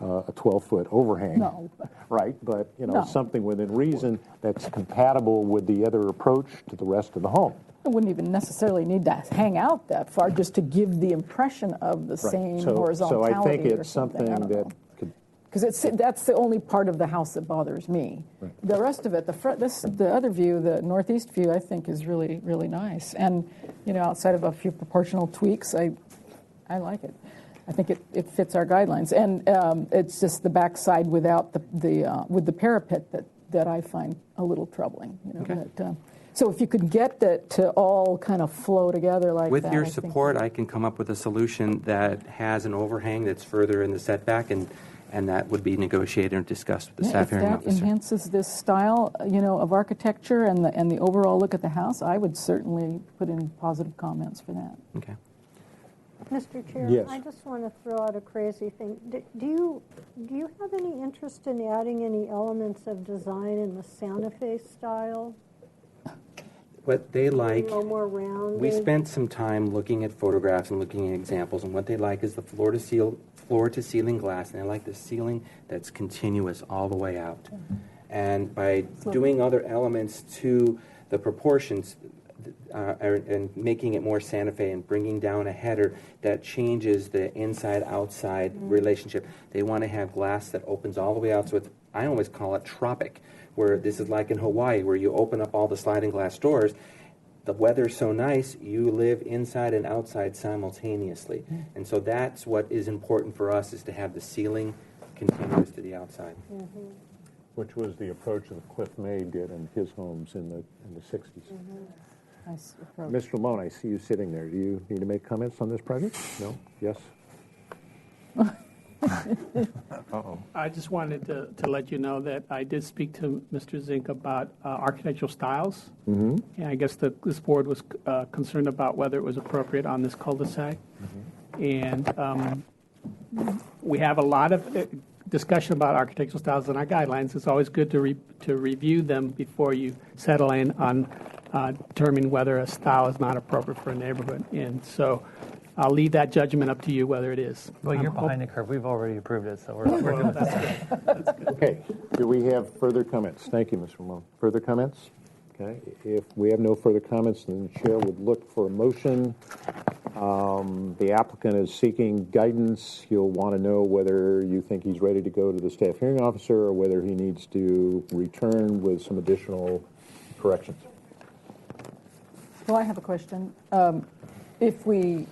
a 12-foot overhang. No. Right, but, you know, No. something within reason that's compatible with the other approach to the rest of the home. It wouldn't even necessarily need to hang out that far just to give the impression of the same horizontality. So I think or it's something that could. Because that's the only part of the house that bothers me. Right. The rest of it, the other view, the northeast view, I think is really, really nice. And, you know, outside of a few proportional tweaks, I like it. I think it fits our guidelines. And it's just the backside without with the parapet that I find a little troubling. You know, Okay. So if you could get that to all kind of flow together like With that. your I think support, I can come up with a solution that has an overhang that's further in the setback, and that would be negotiated and discussed with the staff hearing If that officer. enhances this style, you know, of architecture and the overall look at the house, I would certainly put in positive comments for that. Okay. Mr. Chair, Yes. I just want to throw out a crazy thing. Do you have any interest in adding any elements of design in the Santa Fe style? What they like, A little more rounded? we spent some time looking at photographs and looking at examples, and what they like is the floor to ceiling glass, and they like the ceiling that's continuous all the way out. And by doing other elements to the proportions and making it more Santa Fe and bringing down a header that changes the inside-outside relationship, they want to have glass that opens all the way out. So I always call it tropic, where this is like in Hawaii, where you open up all the sliding glass doors. The weather's so nice, you live inside and outside simultaneously. And so that's what is important for us, is to have the ceiling continuous to the outside. Which was the approach that Cliff May did in his homes in the 60s. Nice approach. Mr. Lamone, I see you sitting there. Do you need to make comments on this project? No? Yes? I just wanted to let you know that I did speak to Mr. Zink about architectural styles. And I guess this board was concerned about whether it was appropriate on this cul-de-sac. And we have a lot of discussion about architectural styles in our guidelines. It's always good to review them before you settle in on determining whether a style is not appropriate for a neighborhood. And so I'll leave that judgment up to you whether it is. Well, you're behind the curve. We've already approved it, so we're doing That's good. Okay. Do we have further comments? Thank you, Mr. Lamone. Further comments? Okay. If we have no further comments, then the chair would look for a motion. The applicant is seeking guidance. He'll want to know whether you think he's ready to go to the staff hearing officer or whether he needs to return with some additional corrections. Well, I have a question. If we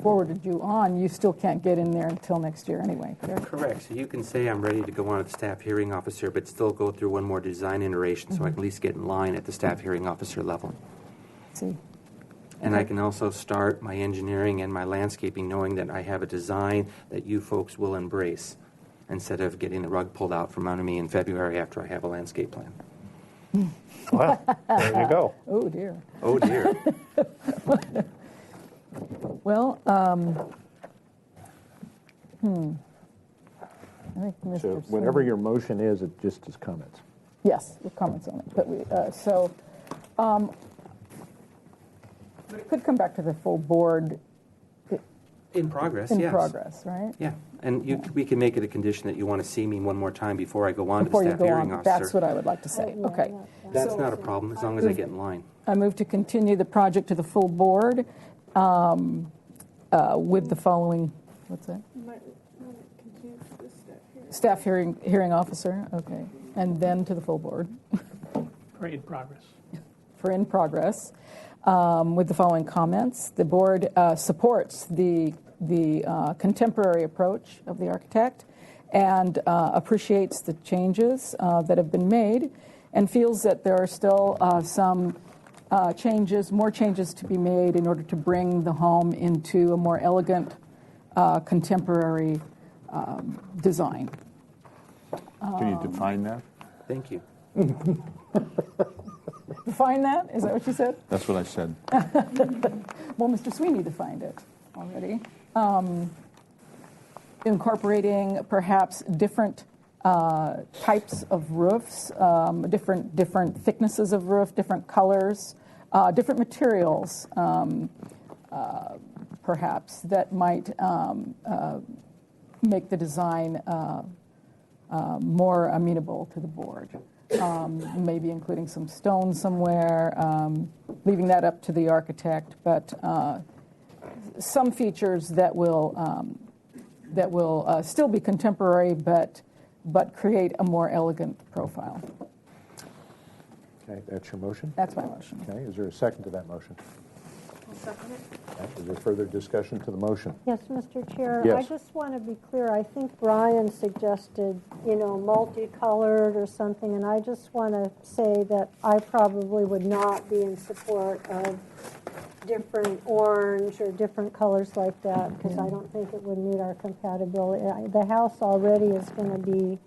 forwarded you on, you still can't get in there until next year anyway, correct? Correct. So you can say I'm ready to go on at the staff hearing officer, but still go through one more design iteration so I can at least get in line at the staff hearing officer level. See. And I can also start my engineering and my landscaping knowing that I have a design that you folks will embrace, instead of getting the rug pulled out from under me in February after I have a landscape plan. Well, there you go. Oh, dear. Oh, dear. Well, I think Mr. So whatever your motion is, it just is comments. Yes, with comments on it. But it could come back to the full board. In progress, In yes. progress, right? Yeah, and we can make it a condition that you want to see me one more time before I go on Before to you the staff go hearing on, officer. that's what I would like to say. Okay. That's not a problem, as long as I get in line. I move to continue the project to the full board with the following, what's that? Staff hearing officer, okay. And then to the full board. For in progress. For in progress, with the following comments. The board supports the contemporary approach of the architect and appreciates the changes that have been made and feels that there are still some more changes to be made in order to bring the home into a more elegant, contemporary design. Can you define that? Thank you. Define that? Is that what you said? That's what I said. Well, Mr. Sweeney defined it already. Incorporating perhaps different types of roofs, different thicknesses of roof, different colors, different materials, perhaps, that might make the design more amenable to the board. Maybe including some stone somewhere, leaving that up to the architect, but some features that will still be contemporary, but create a more elegant profile. Okay, that's your motion? That's my motion. Okay, is there a second to that motion? I'll second it. Okay, is there further discussion to the motion? Yes, Mr. Chair. Yes. I just want to be clear. I think Brian suggested, multicolored or something, and I just want to say that I probably would not be in support of different orange or different colors like that, because I don't think it would meet our compatibility. The house already is going to be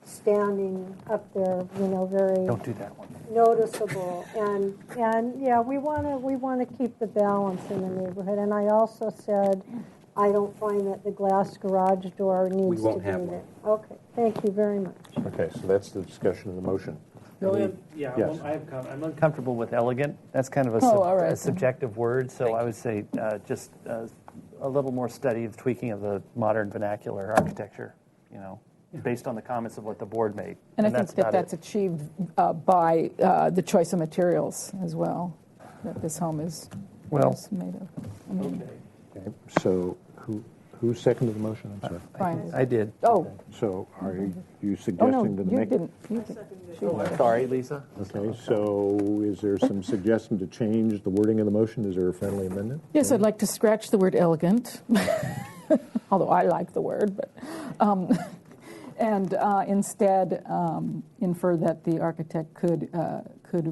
standing up there, very Don't do that one. noticeable, and yeah, we want to keep the balance in the neighborhood. And I also said I don't find that the glass garage door needs to be there. Okay, thank you very much. Okay, so that's the discussion of the motion. Yeah, Yes. I'm uncomfortable with elegant. That's kind of a subjective word, so I would say just a little more study of tweaking of the modern vernacular architecture, based on the comments of what the board made. And I think that's achieved by the choice of materials as well, that this home is made of. Okay, so who seconded the motion? I'm sorry. Brian. I did. Oh. So are you suggesting to the you didn't. Sorry, Lisa. Okay, so is there some suggestion to change the wording of the motion? Is there a friendly amendment? Yes, I'd like to scratch the word elegant, although I like the word, but and instead infer that the architect could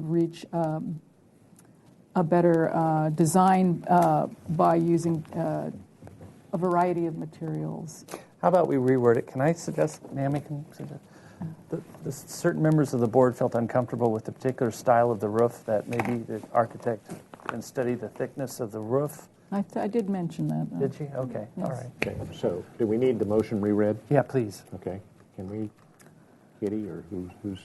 reach a better design by using a variety of materials. How about we reword it? Can I suggest, Naomi, can suggest? The certain members of the board felt uncomfortable with the particular style of the roof, that maybe the architect can study the thickness of the roof. I did mention that. Did she? Okay, yes. all right. Okay, so do we need the motion reread? Yeah, please. Okay, can we, Kitty, or who's?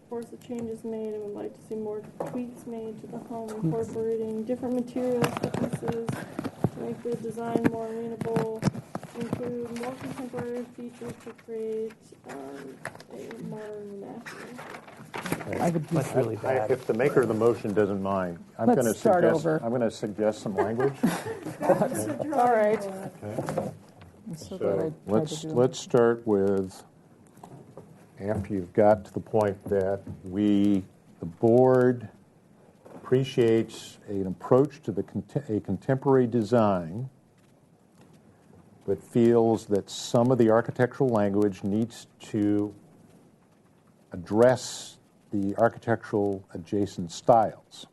Course of changes made and would like to see more tweaks made to the home, incorporating different materials, thicknesses, to make the design more amenable, include more contemporary features to create a modern vernacular. That's really bad. If the maker of the motion doesn't mind, I'm going to start over. I'm going to suggest some language. All right. Okay. So let's start with, after you've got to the point that the board appreciates an approach to a contemporary design, but feels that some of the architectural language needs to address the architectural adjacent styles.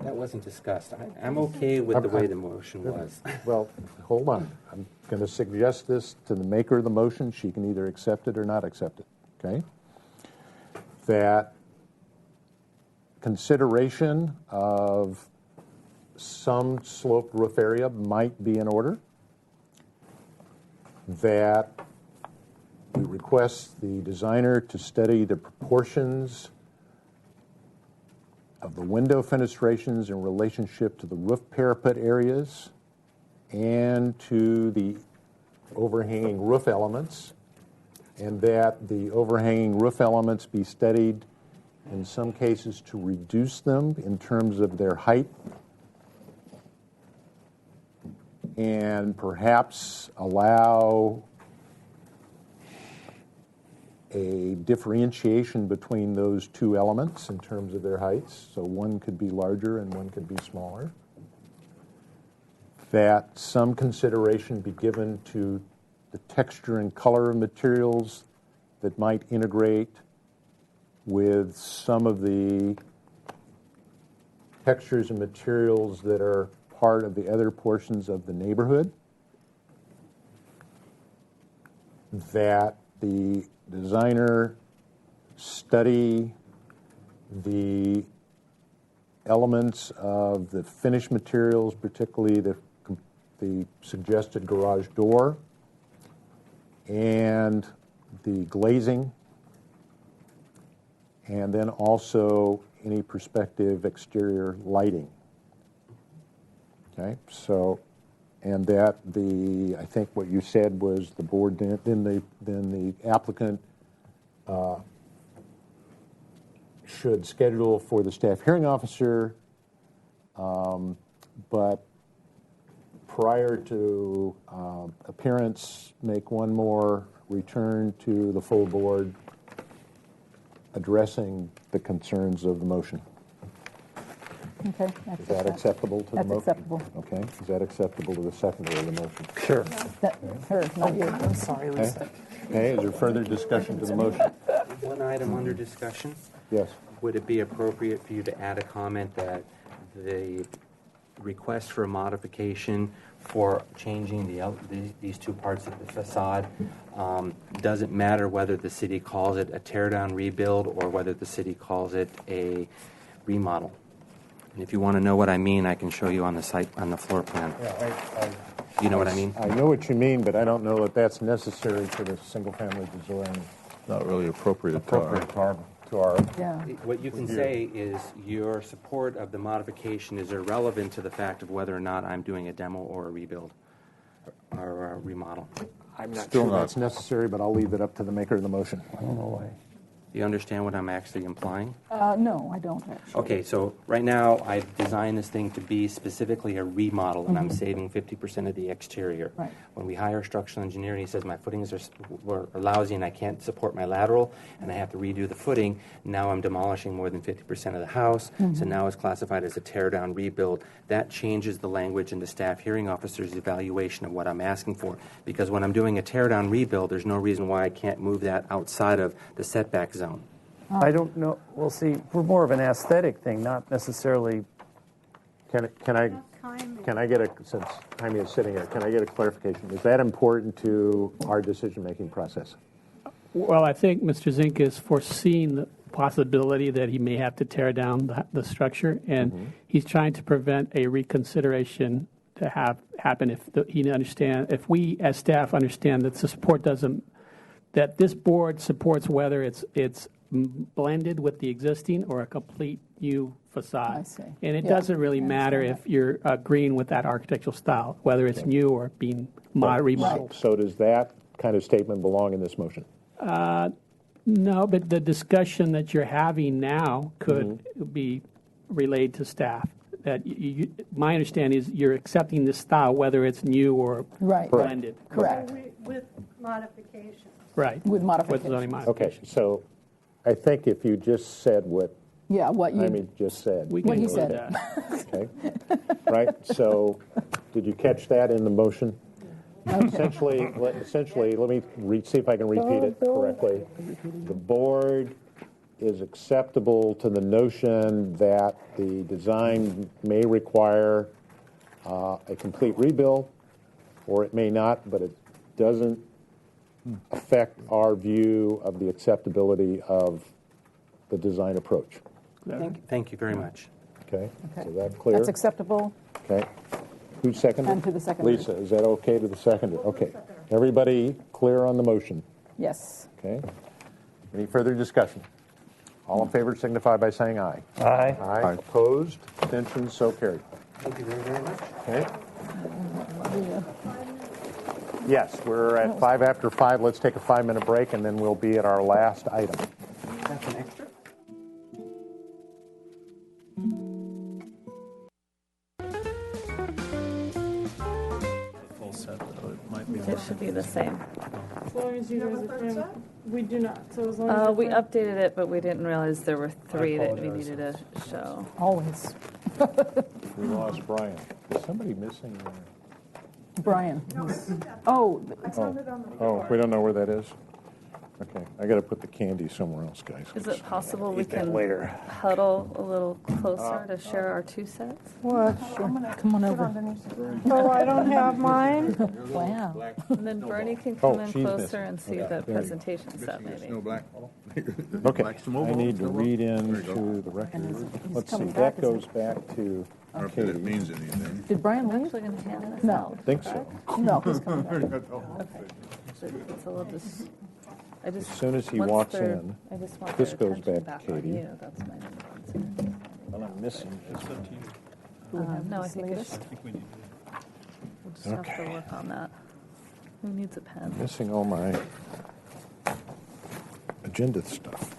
That wasn't discussed. I'm okay with the way the motion was. Well, hold on. I'm going to suggest this to the maker of the motion. She can either accept it or not accept it, okay? That consideration of some sloped roof area might be in order. That we request the designer to study the proportions of the window fenestrations in relationship to the roof parapet areas and to the overhanging roof elements, and that the overhanging roof elements be studied in some cases to reduce them in terms of their height, and perhaps allow a differentiation between those two elements in terms of their heights. So one could be larger and one could be smaller. That some consideration be given to the texture and color of materials that might integrate with some of the textures and materials that are part of the other portions of the neighborhood. That the designer study the elements of the finished materials, particularly the suggested garage door and the glazing, And then also any prospective exterior lighting. Okay, so, and that I think what you said was the board, then the applicant should schedule for the staff hearing officer, but prior to appearance, make one more return to the full board addressing the concerns of the motion. Okay. Is that acceptable to the motion? That's acceptable. Okay. Is that acceptable to the seconder of the motion? Sure. Her, not you. I'm sorry, Okay. Lisa. Okay. Is there further discussion to the motion? One item under discussion. Yes. Would it be appropriate for you to add a comment that the request for a modification for changing these two parts of the facade doesn't matter whether the city calls it a tear-down rebuild or whether the city calls it a remodel? And if you want to know what I mean, I can show you on the site, on the floor plan. Yeah, You know what I mean? I know what you mean, but I don't know that that's necessary for the single-family design. Not really appropriate to our Yeah. What you can say is your support of the modification is irrelevant to the fact of whether or not I'm doing a demo or a rebuild or a remodel. I'm not sure that's necessary, but I'll leave it up to the maker of the motion. I don't know why. Do you understand what I'm actually implying? No, I don't actually. Okay, so right now I've designed this thing to be specifically a remodel, and I'm saving 50% of the exterior. Right. When we hire a structural engineer and he says my footings are lousy and I can't support my lateral and I have to redo the footing, now I'm demolishing more than 50% of the house, so now it's classified as a tear-down rebuild. That changes the language in the staff hearing officer's evaluation of what I'm asking for, because when I'm doing a tear-down rebuild, there's no reason why I can't move that outside of the setback zone. I don't know. Well, see, we're more of an aesthetic thing, not necessarily. Can I get a, since Jaime is sitting here, can I get a clarification? Is that important to our decision-making process? Well, I think Mr. Zink is foreseeing the possibility that he may have to tear down the structure, and he's trying to prevent a reconsideration to happen if we as staff understand that the support doesn't, that this board supports whether it's blended with the existing or a complete new facade. I see. And it Yeah, doesn't really I matter understand if you're agreeing with that architectural style, whether it's new or being remodeled. So does that kind of statement belong in this motion? No, but the discussion that you're having now could be relayed to staff. That my understanding is you're accepting this style, whether it's new or blended. Correct. With modifications. Right. With modification. With zoning modification. Okay, so I think if you just said what what you Jaime just said. We what can he do said. that. Okay, right, so did you catch that in the motion? Essentially, let me see if I can repeat it correctly. The board is acceptable to the notion that the design may require a complete rebuild, or it may not, but it doesn't affect our view of the acceptability of the design approach. Thank you very much. Okay, is that clear? That's acceptable. Okay. Who seconded? And to the seconder. Lisa, is that okay to the seconder? Okay. Everybody clear on the motion? Yes. Okay. Any further discussion? All in favor signify by saying aye. Aye. Aye. Opposed? Abstentions? So carried. Thank you very, very much. Okay. Yes, we're at 5 after 5. Let's take a 5-minute break, and then we'll be at our last item. That's an extra? Full set, though, it might be. It should be the same. As long as you guys are fine. We do not. So as long as We you're fine. updated it, but we didn't realize there were three that we needed to show. Always. We lost Brian. Is somebody missing there? Brian. Oh, Oh, we don't know where that is? Okay, I got to put the candy somewhere else, guys. Is it possible we Eat that can later. huddle a little closer to share our two sets? What? Come on over. Oh, I don't have mine. Wow. And then Bernie can come in she's closer missing. and see Okay, the there you go. presentation set maybe. Okay, I need to read into the record. Let's see, that goes back to Katie. means anything. Did Brian I'm leave? actually going to hand this No. out. I think so. No, he's coming back. So it's a little I just, As soon as he once walks they're- in, I just want this their goes attention back to back on Katie. you. That's my main concern. Well, I'm missing this. No, I think it's, we'll just have Okay. to work on that. Who needs a pen? Missing all my agenda stuff.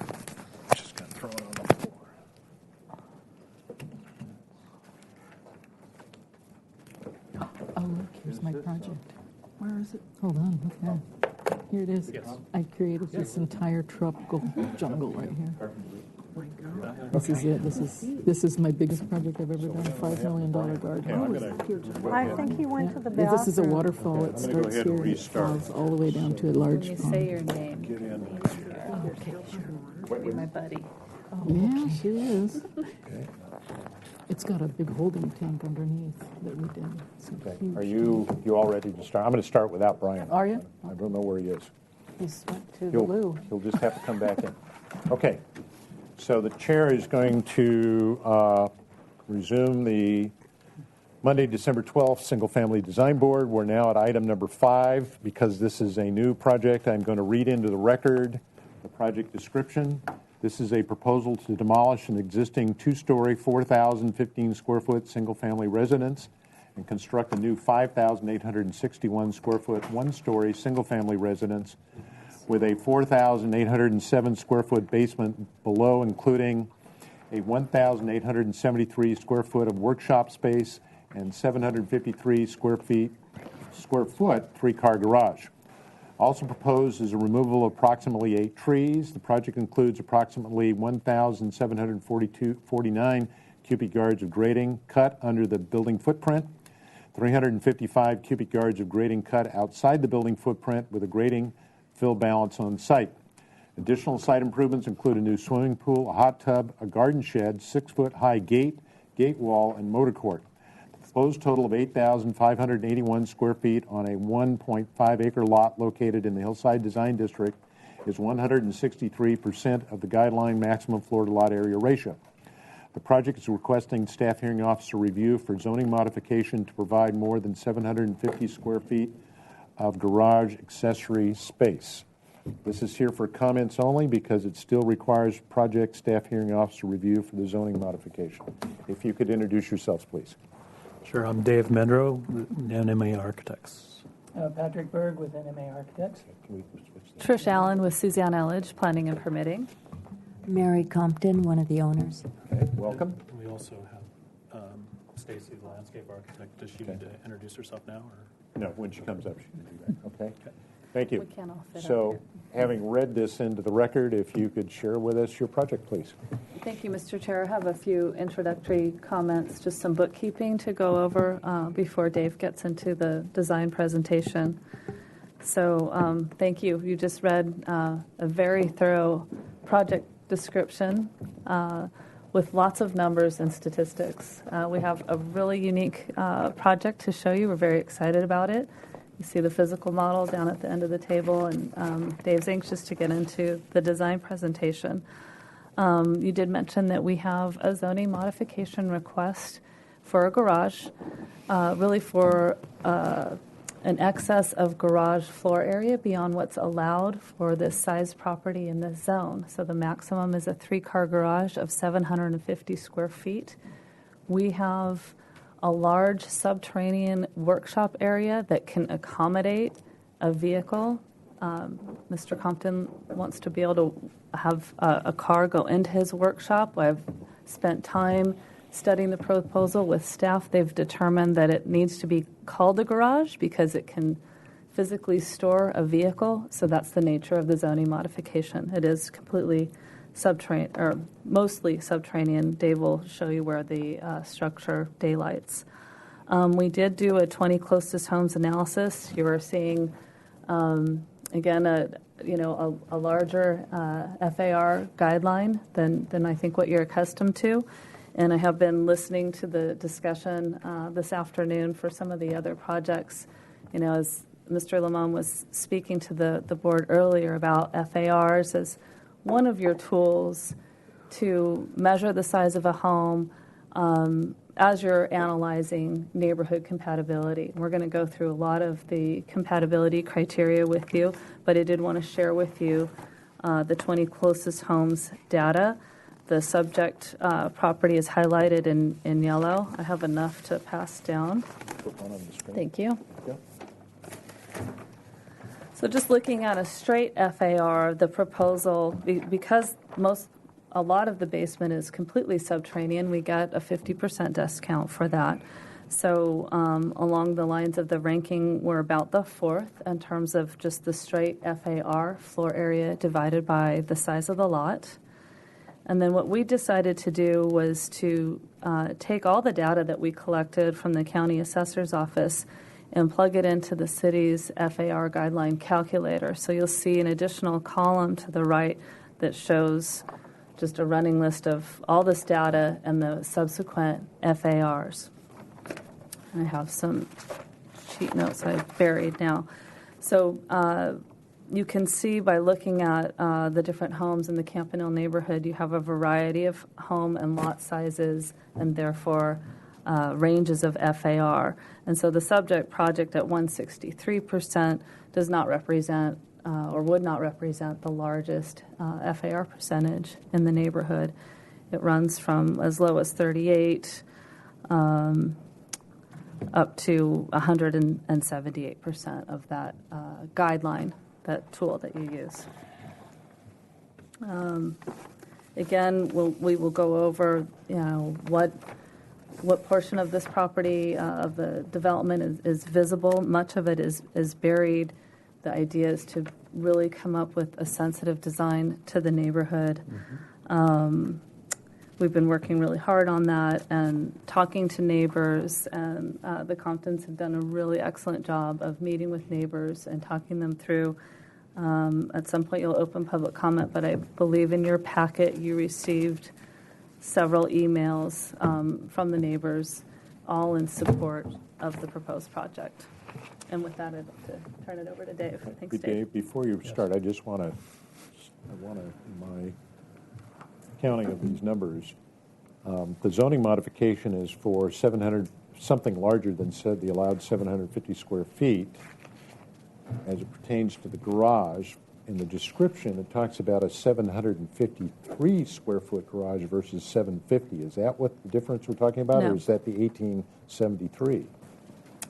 Just got thrown on the floor. Oh, look, here's my project. Where is it? Hold on, look there. Here it is. I created this entire tropical jungle right here. This is it. This is my biggest project I've ever done. $5 million garden. I think he went to the Yeah, bathroom. this is a waterfall. It I'm gonna go starts ahead and here and it restart. falls all the way down to a large When you pond. say your name, Get in. be my buddy. Yeah, she is. It's got a big holding tank underneath that we did. It's a Okay. huge Are you all ready to start? I'm going to start without Brian. Are you? I don't know where he is. He's went to the loo. He'll just have to come back in. Okay. So the chair is going to resume the Monday, December 12th, Single-Family Design Board. We're now at item number 5. Because this is a new project, I'm going to read into the record the project description. This is a proposal to demolish an existing 2-story, 4,015 square foot single-family residence and construct a new 5,861 square foot, 1-story single-family residence with a 4,807 square foot basement below, including a 1,873 square foot of workshop space and 753 square foot 3-car garage. Also proposed is a removal of approximately 8 trees. The project includes approximately 1,749 cubic yards of grading cut under the building footprint, 355 cubic yards of grading cut outside the building footprint with a grading fill balance on site. Additional site improvements include a new swimming pool, a hot tub, a garden shed, 6-foot high gate wall, and motor court. Proposed total of 8,581 square feet on a 1.5-acre lot located in the Hillside Design District is 163% of the guideline maximum floor-to-lot area ratio. The project is requesting staff hearing officer review for zoning modification to provide more than 750 square feet of garage accessory space. This is here for comments only because it still requires project staff hearing officer review for the zoning modification. If you could introduce yourselves, please. Sure, I'm Dave Mendrow, NMA Architects. Patrick Berg with NMA Architects. Trish Allen with Suzanne Elledge, Planning and Permitting. Mary Compton, one of the owners. Okay, welcome. We also have Stace, the landscape architect. Does she need to introduce herself now? Or? No, when she comes up, she can do that. Okay. Thank you. We can't all fit up So, here. having read this into the record, if you could share with us your project, please. Thank you, Mr. Chair. I have a few introductory comments, just some bookkeeping to go over before Dave gets into the design presentation. So thank you. You just read a very thorough project description with lots of numbers and statistics. We have a really unique project to show you. We're very excited about it. You see the physical model down at the end of the table, and Dave's anxious to get into the design presentation. You did mention that we have a zoning modification request for a garage, really for an excess of garage floor area beyond what's allowed for this size property in this zone. So the maximum is a 3-car garage of 750 square feet. We have a large subterranean workshop area that can accommodate a vehicle. Mr. Compton wants to be able to have a car go into his workshop. I've spent time studying the proposal with staff. They've determined that it needs to be called a garage because it can physically store a vehicle. So that's the nature of the zoning modification. It is completely subterranean, or mostly subterranean. Dave will show you where the structure daylights. We did do a 20 closest homes analysis. You are seeing, again, a larger FAR guideline than I think what you're accustomed to. And I have been listening to the discussion this afternoon for some of the other projects. As Mr. Lamont was speaking to the board earlier about FARs as one of your tools to measure the size of a home as you're analyzing neighborhood compatibility. We're going to go through a lot of the compatibility criteria with you, but I did want to share with you the 20 closest homes data. The subject property is highlighted in yellow. I have enough to pass down. Put one on the screen. Thank you. Yeah. So just looking at a straight FAR, the proposal, because a lot of the basement is completely subterranean, we get a 50% discount for that. So along the lines of the ranking, we're about the fourth in terms of just the straight FAR, floor area divided by the size of the lot. And then what we decided to do was to take all the data that we collected from the county assessor's office and plug it into the city's FAR guideline calculator. So you'll see an additional column to the right that shows just a running list of all this data and the subsequent FARs. I have some sheet notes I've buried now. So you can see by looking at the different homes in the Campanile neighborhood, you have a variety of home and lot sizes and therefore ranges of FAR. And so the subject project at 163% does not represent or would not represent the largest FAR percentage in the neighborhood. It runs from as low as 38 up to 178% of that guideline, that tool that you use. Again, we will go over, what portion of this property of the development is visible. Much of it is buried. The idea is to really come up with a sensitive design to the neighborhood. We've been working really hard on that and talking to neighbors, and the Comptons have done a really excellent job of meeting with neighbors and talking them through. At some point you'll open public comment, but I believe in your packet you received several emails from the neighbors, all in support of the proposed project. And with that, I'd like to turn it over to Dave. Thanks, Dave. Before you start, I just want to, my counting of these numbers, the zoning modification is for 700, something larger than said the allowed 750 square feet. As it pertains to the garage, in the description, it talks about a 753 square foot garage versus 750. Is that what the difference we're talking about, No. or is that the 1873?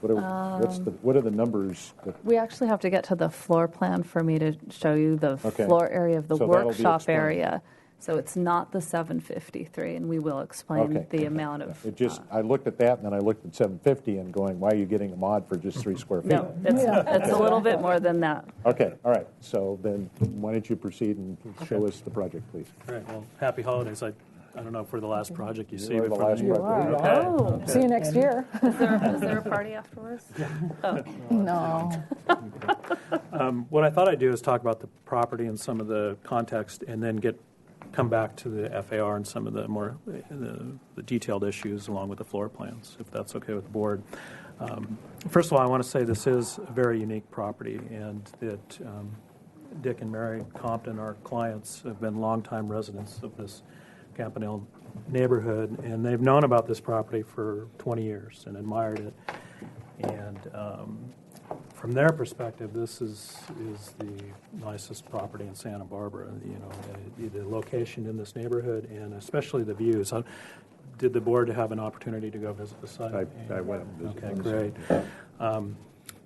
What are the numbers? We actually have to get to the floor plan for me to show you the Okay. floor area of the So that'll be workshop explained. area. So it's not the 753, and we will explain Okay. the amount of. It just, I looked at that, and then I looked at 750 and going, why are you getting a mod for just 3 square feet? No, it's a little bit more than that. Okay, all right. So then why don't you proceed and show us the project, please? All right, well, happy holidays. I don't know if we're the last project you see. are the before last you- project. Okay. Oh. See you next year. Is there a party afterwards? Oh. No. What I thought I'd do is talk about the property and some of the context, and then come back to the FAR and some of the more the detailed issues along with the floor plans, if that's okay with the board. First of all, I want to say this is a very unique property, and that Dick and Mary Compton, our clients, have been longtime residents of this Campanile neighborhood, and they've known about this property for 20 years and admired it. And from their perspective, this is the nicest property in Santa Barbara. The location in this neighborhood, and especially the views. Did the board have an opportunity to go visit the site? I went and visited. Okay, great.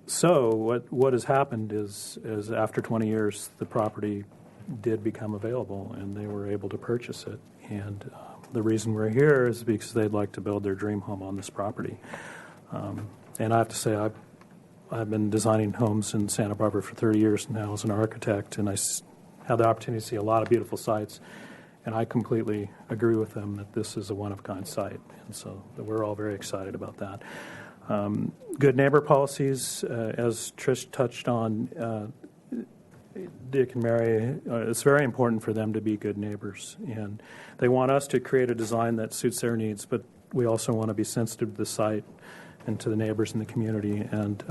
So what has happened is after 20 years, the property did become available, and they were able to purchase it. And the reason we're here is because they'd like to build their dream home on this property. And I have to say, I've been designing homes in Santa Barbara for 30 years now as an architect, and I had the opportunity to see a lot of beautiful sites. And I completely agree with them that this is a one-of-a-kind site. And so we're all very excited about that. Good neighbor policies, as Trish touched on, Dick and Mary, it's very important for them to be good neighbors. And they want us to create a design that suits their needs, but we also want to be sensitive to the site and to the neighbors in the community. And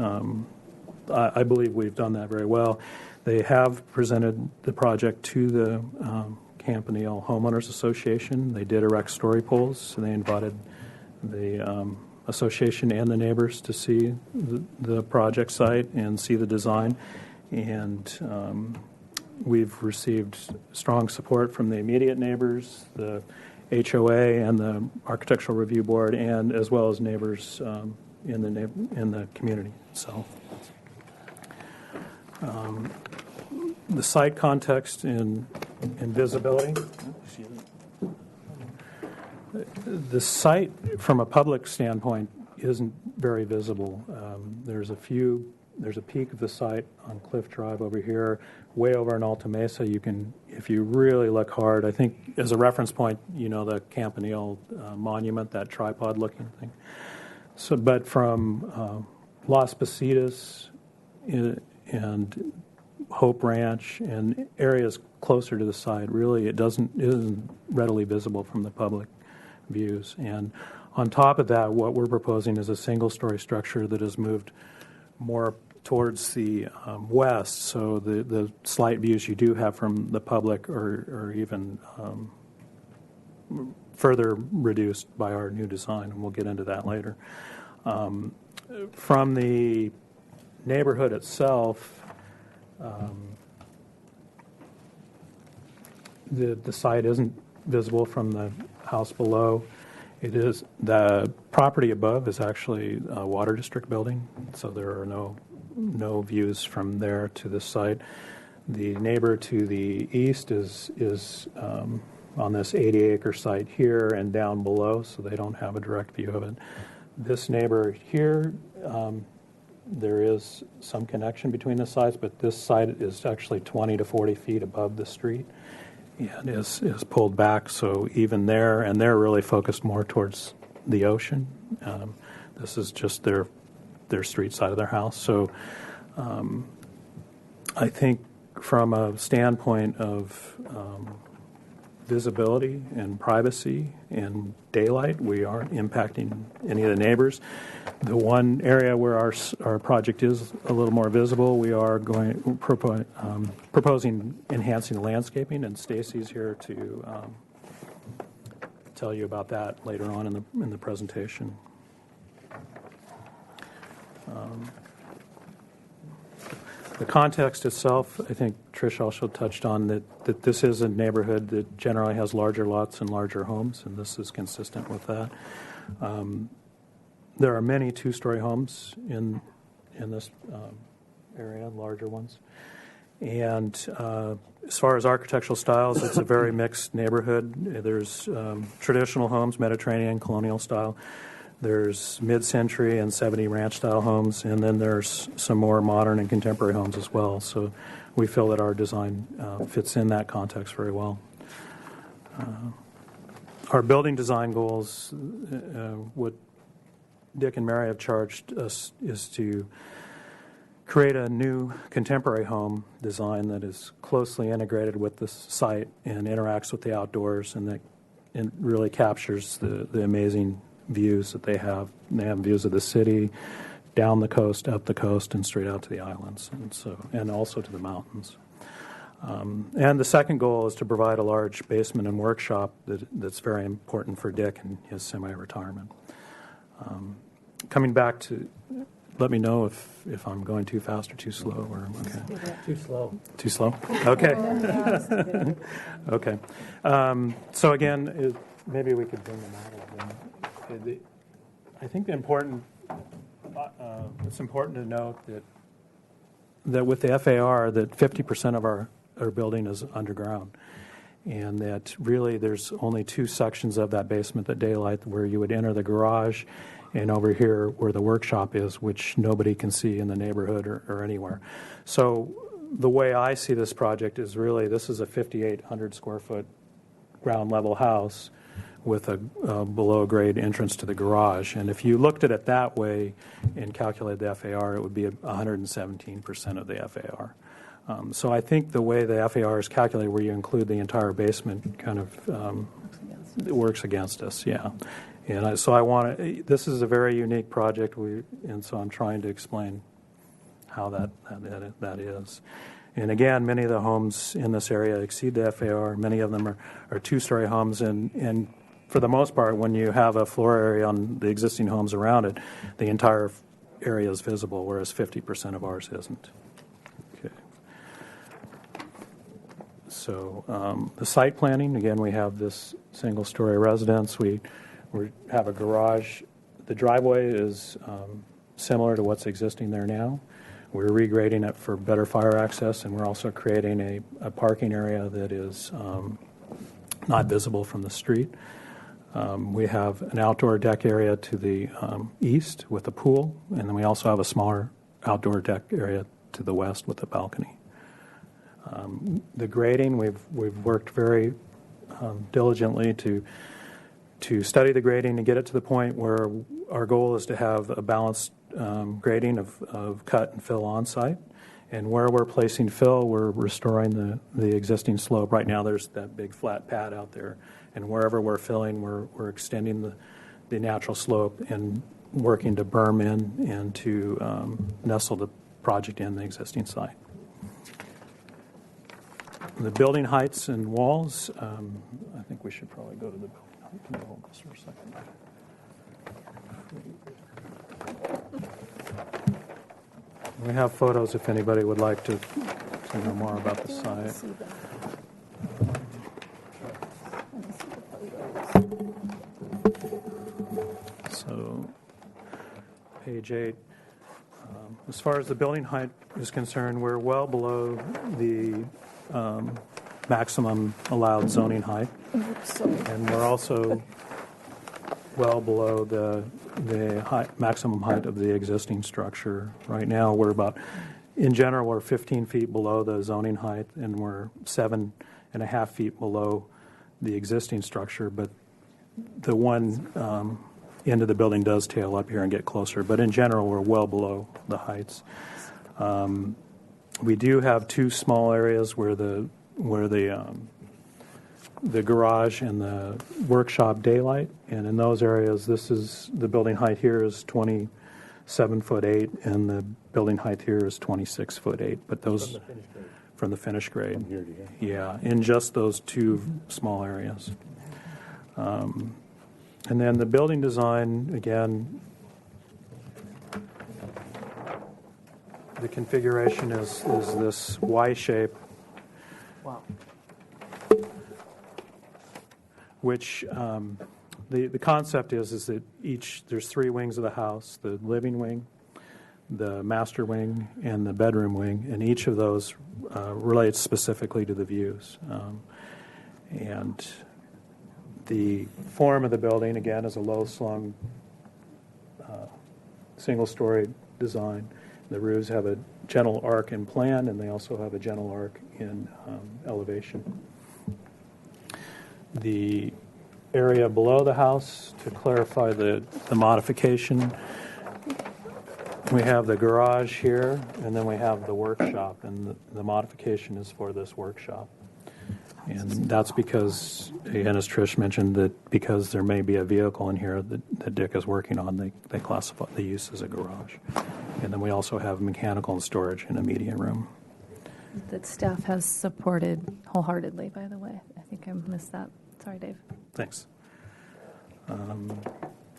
I believe we've done that very well. They have presented the project to the Campanile Homeowners Association. They did erect story poles, and they invited association and the neighbors to see the project site and see the design. And we've received strong support from the immediate neighbors, the HOA and the Architectural Review Board, and as well as neighbors in the community itself. The site context in visibility. The site, from a public standpoint, isn't very visible. There's a peak of the site on Cliff Drive over here, way over in Alta Mesa. You can, if you really look hard, I think as a reference point, you know the Campanile monument, that tripod-looking thing. So, but from Las Positas and Hope Ranch and areas closer to the site, really it isn't readily visible from the public views. And on top of that, what we're proposing is a single-story structure that has moved more towards the west, so the slight views you do have from the public are even further reduced by our new design, and we'll get into that later. From the neighborhood itself, the site isn't visible from the house below. It is, the property above is actually a water district building, so there are no views from there to the site. The neighbor to the east is on this 80-acre site here and down below, so they don't have a direct view of it. This neighbor here, there is some connection between the sites, but this site is actually 20 to 40 feet above the street and is pulled back, so even there, and they're really focused more towards the ocean. This is just their street side of their house. So I think from a standpoint of visibility and privacy and daylight, we aren't impacting any of the neighbors. The one area where our project is a little more visible, we are proposing enhancing the landscaping, and Stacy's here to tell you about that later on in the presentation. The context itself, I think Trish also touched on that this is a neighborhood that generally has larger lots and larger homes, and this is consistent with that. There are many two-story homes in this area, larger ones. And as far as architectural styles, it's a very mixed neighborhood. There's traditional homes, Mediterranean, colonial style. There's mid-century and 70 ranch-style homes, and then there's some more modern and contemporary homes as well. So we feel that our design fits in that context very well. Our building design goals, what Dick and Mary have charged us is to create a new contemporary home design that is closely integrated with the site and interacts with the outdoors, and that it really captures the amazing views that they have. They have views of the city, down the coast, up the coast, and straight out to the islands, and also to the mountains. And the second goal is to provide a large basement and workshop that's very important for Dick in his semi-retirement. Coming back to, let me know if I'm going too fast or too slow, or okay. Too slow. Too slow? Okay. Okay. So again, maybe we could bring them out again. I think it's important to note that with the FAR, that 50% of our building is underground, and that really there's only two sections of that basement that daylight, where you would enter the garage, and over here where the workshop is, which nobody can see in the neighborhood or anywhere. So the way I see this project is really this is a 5,800 square foot ground level house with a below-grade entrance to the garage. And if you looked at it that way and calculated the FAR, it would be 117% of the FAR. So I think the way the FAR is calculated, where you include the entire basement, kind of it works against us, yeah. And so I want to. This is a very unique project, and so I'm trying to explain how that is. And again, many of the homes in this area exceed the FAR. Many of them are two-story homes, and for the most part, when you have a floor area on the existing homes around it, the entire area is visible, whereas 50% of ours isn't. Okay. So the site planning, again, we have this single-story residence. We have a garage. The driveway is similar to what's existing there now. We're regrading it for better fire access, and we're also creating a parking area that is not visible from the street. We have an outdoor deck area to the east with a pool, and then we also have a smaller outdoor deck area to the west with a balcony. The grading, we've worked very diligently to study the grading and get it to the point where our goal is to have a balanced grading of cut and fill on site. And where we're placing fill, we're restoring the existing slope. Right now there's that big flat pad out there. And wherever we're filling, we're extending the natural slope and working to berm in and to nestle the project in the existing site. The building heights and walls, I think we should probably go to the building height. Can you hold this for a second? We have photos if anybody would like to know more about the site. So, page 8. As far as the building height is concerned, we're well below the maximum allowed zoning height. And we're also well below the maximum height of the existing structure. Right now, in general, we're 15 feet below the zoning height, and we're 7.5 feet below the existing structure. But the one end of the building does tail up here and get closer. But in general, we're well below the heights. We do have two small areas where the garage and the workshop daylight, and in those areas, the building height here is 27'8", and the building height here is 26'8". But those from the finished grade, from here to here. Yeah, in just those two small areas. And then the building design, again, the configuration is this Y shape. Wow. Which the concept is that there's three wings of the house: the living wing, the master wing, and the bedroom wing, and each of those relates specifically to the views. And the form of the building, again, is a low-slung single-story design. The roofs have a gentle arc in plan, and they also have a gentle arc in elevation. The area below the house, to clarify the modification, we have the garage here, and then we have the workshop, and the modification is for this workshop. And that's because, again, as Trish mentioned, that because there may be a vehicle in here that Dick is working on, they classify the use as a garage. And then we also have mechanical and storage in a media room. That staff has supported wholeheartedly, by the way. I think I missed that. Sorry, Dave. Thanks.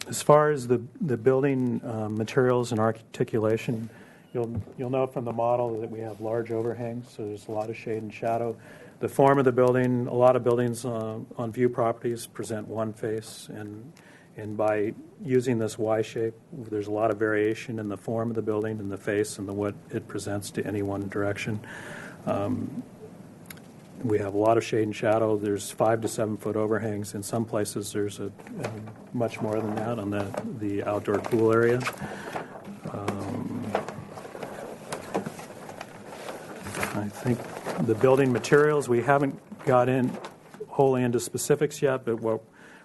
As far as the building materials and articulation, you'll know from the model that we have large overhangs, so there's a lot of shade and shadow. The form of the building, a lot of buildings on view properties present one face, and by using this Y shape, there's a lot of variation in the form of the building and the face and what it presents to any one direction. We have a lot of shade and shadow. There's 5 to 7 foot overhangs. In some places, there's a much more than that on the outdoor pool area. I think the building materials, we haven't got in wholly into specifics yet, but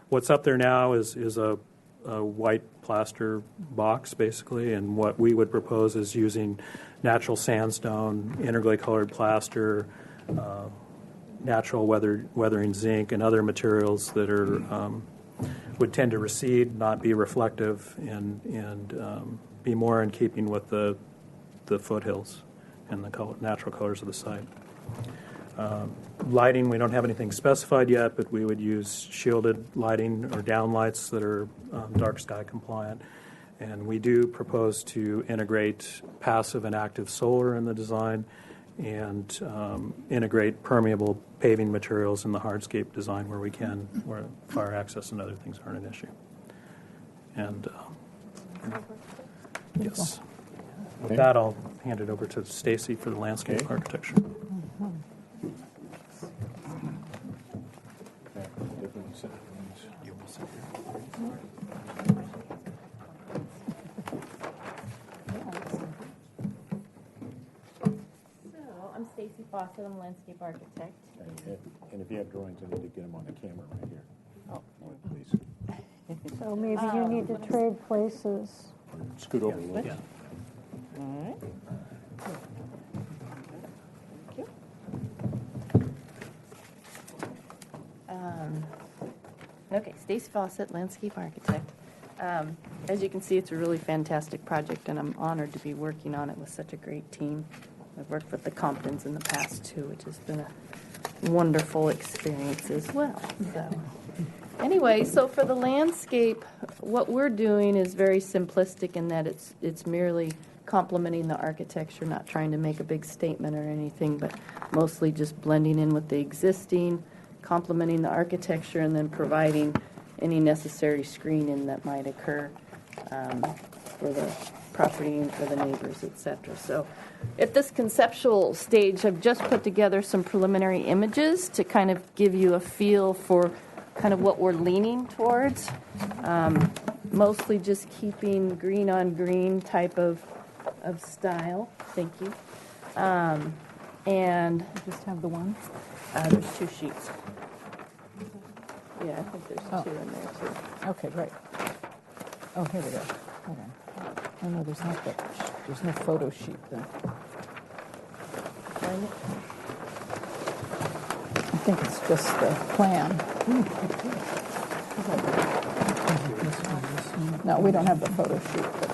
what's up there now is a white plaster box, basically, and what we would propose is using natural sandstone, integrally colored plaster, natural weathering zinc, and other materials that would tend to recede, not be reflective, and be more in keeping with the foothills and the natural colors of the site. Lighting, we don't have anything specified yet, but we would use shielded lighting or downlights that are dark sky compliant. And we do propose to integrate passive and active solar in the design and integrate permeable paving materials in the hardscape design where we can, where fire access and other things aren't an issue. And yes. With that, I'll hand it over to Stacy for the landscape architecture. I'm Stacy Faucet. I'm a landscape architect. And if you have drawings, I need to get them on the camera right here. Oh, please. So maybe you need to trade places. Scoot over a little. Yeah. All right. Thank you. Okay, Stace Faucet, landscape architect. As you can see, it's a really fantastic project, and I'm honored to be working on it with such a great team. I've worked with the Comptons in the past, too, which has been a wonderful experience as well. So, anyway, so for the landscape, what we're doing is very simplistic in that it's merely complementing the architecture, not trying to make a big statement or anything, but mostly just blending in with the existing, complementing the architecture, and then providing any necessary screening that might occur for the property and for the neighbors, etc. So at this conceptual stage, I've just put together some preliminary images to kind of give you a feel for kind of what we're leaning towards. Mostly just keeping green on green type of style. Thank you. And just have the one? There's two sheets. Yeah, I think there's two in there too. Okay, great. Oh, here we go. Hold on. Oh, no, there's no photo sheet then. Find it? I think it's just the plan. No, we don't have the photo sheet. But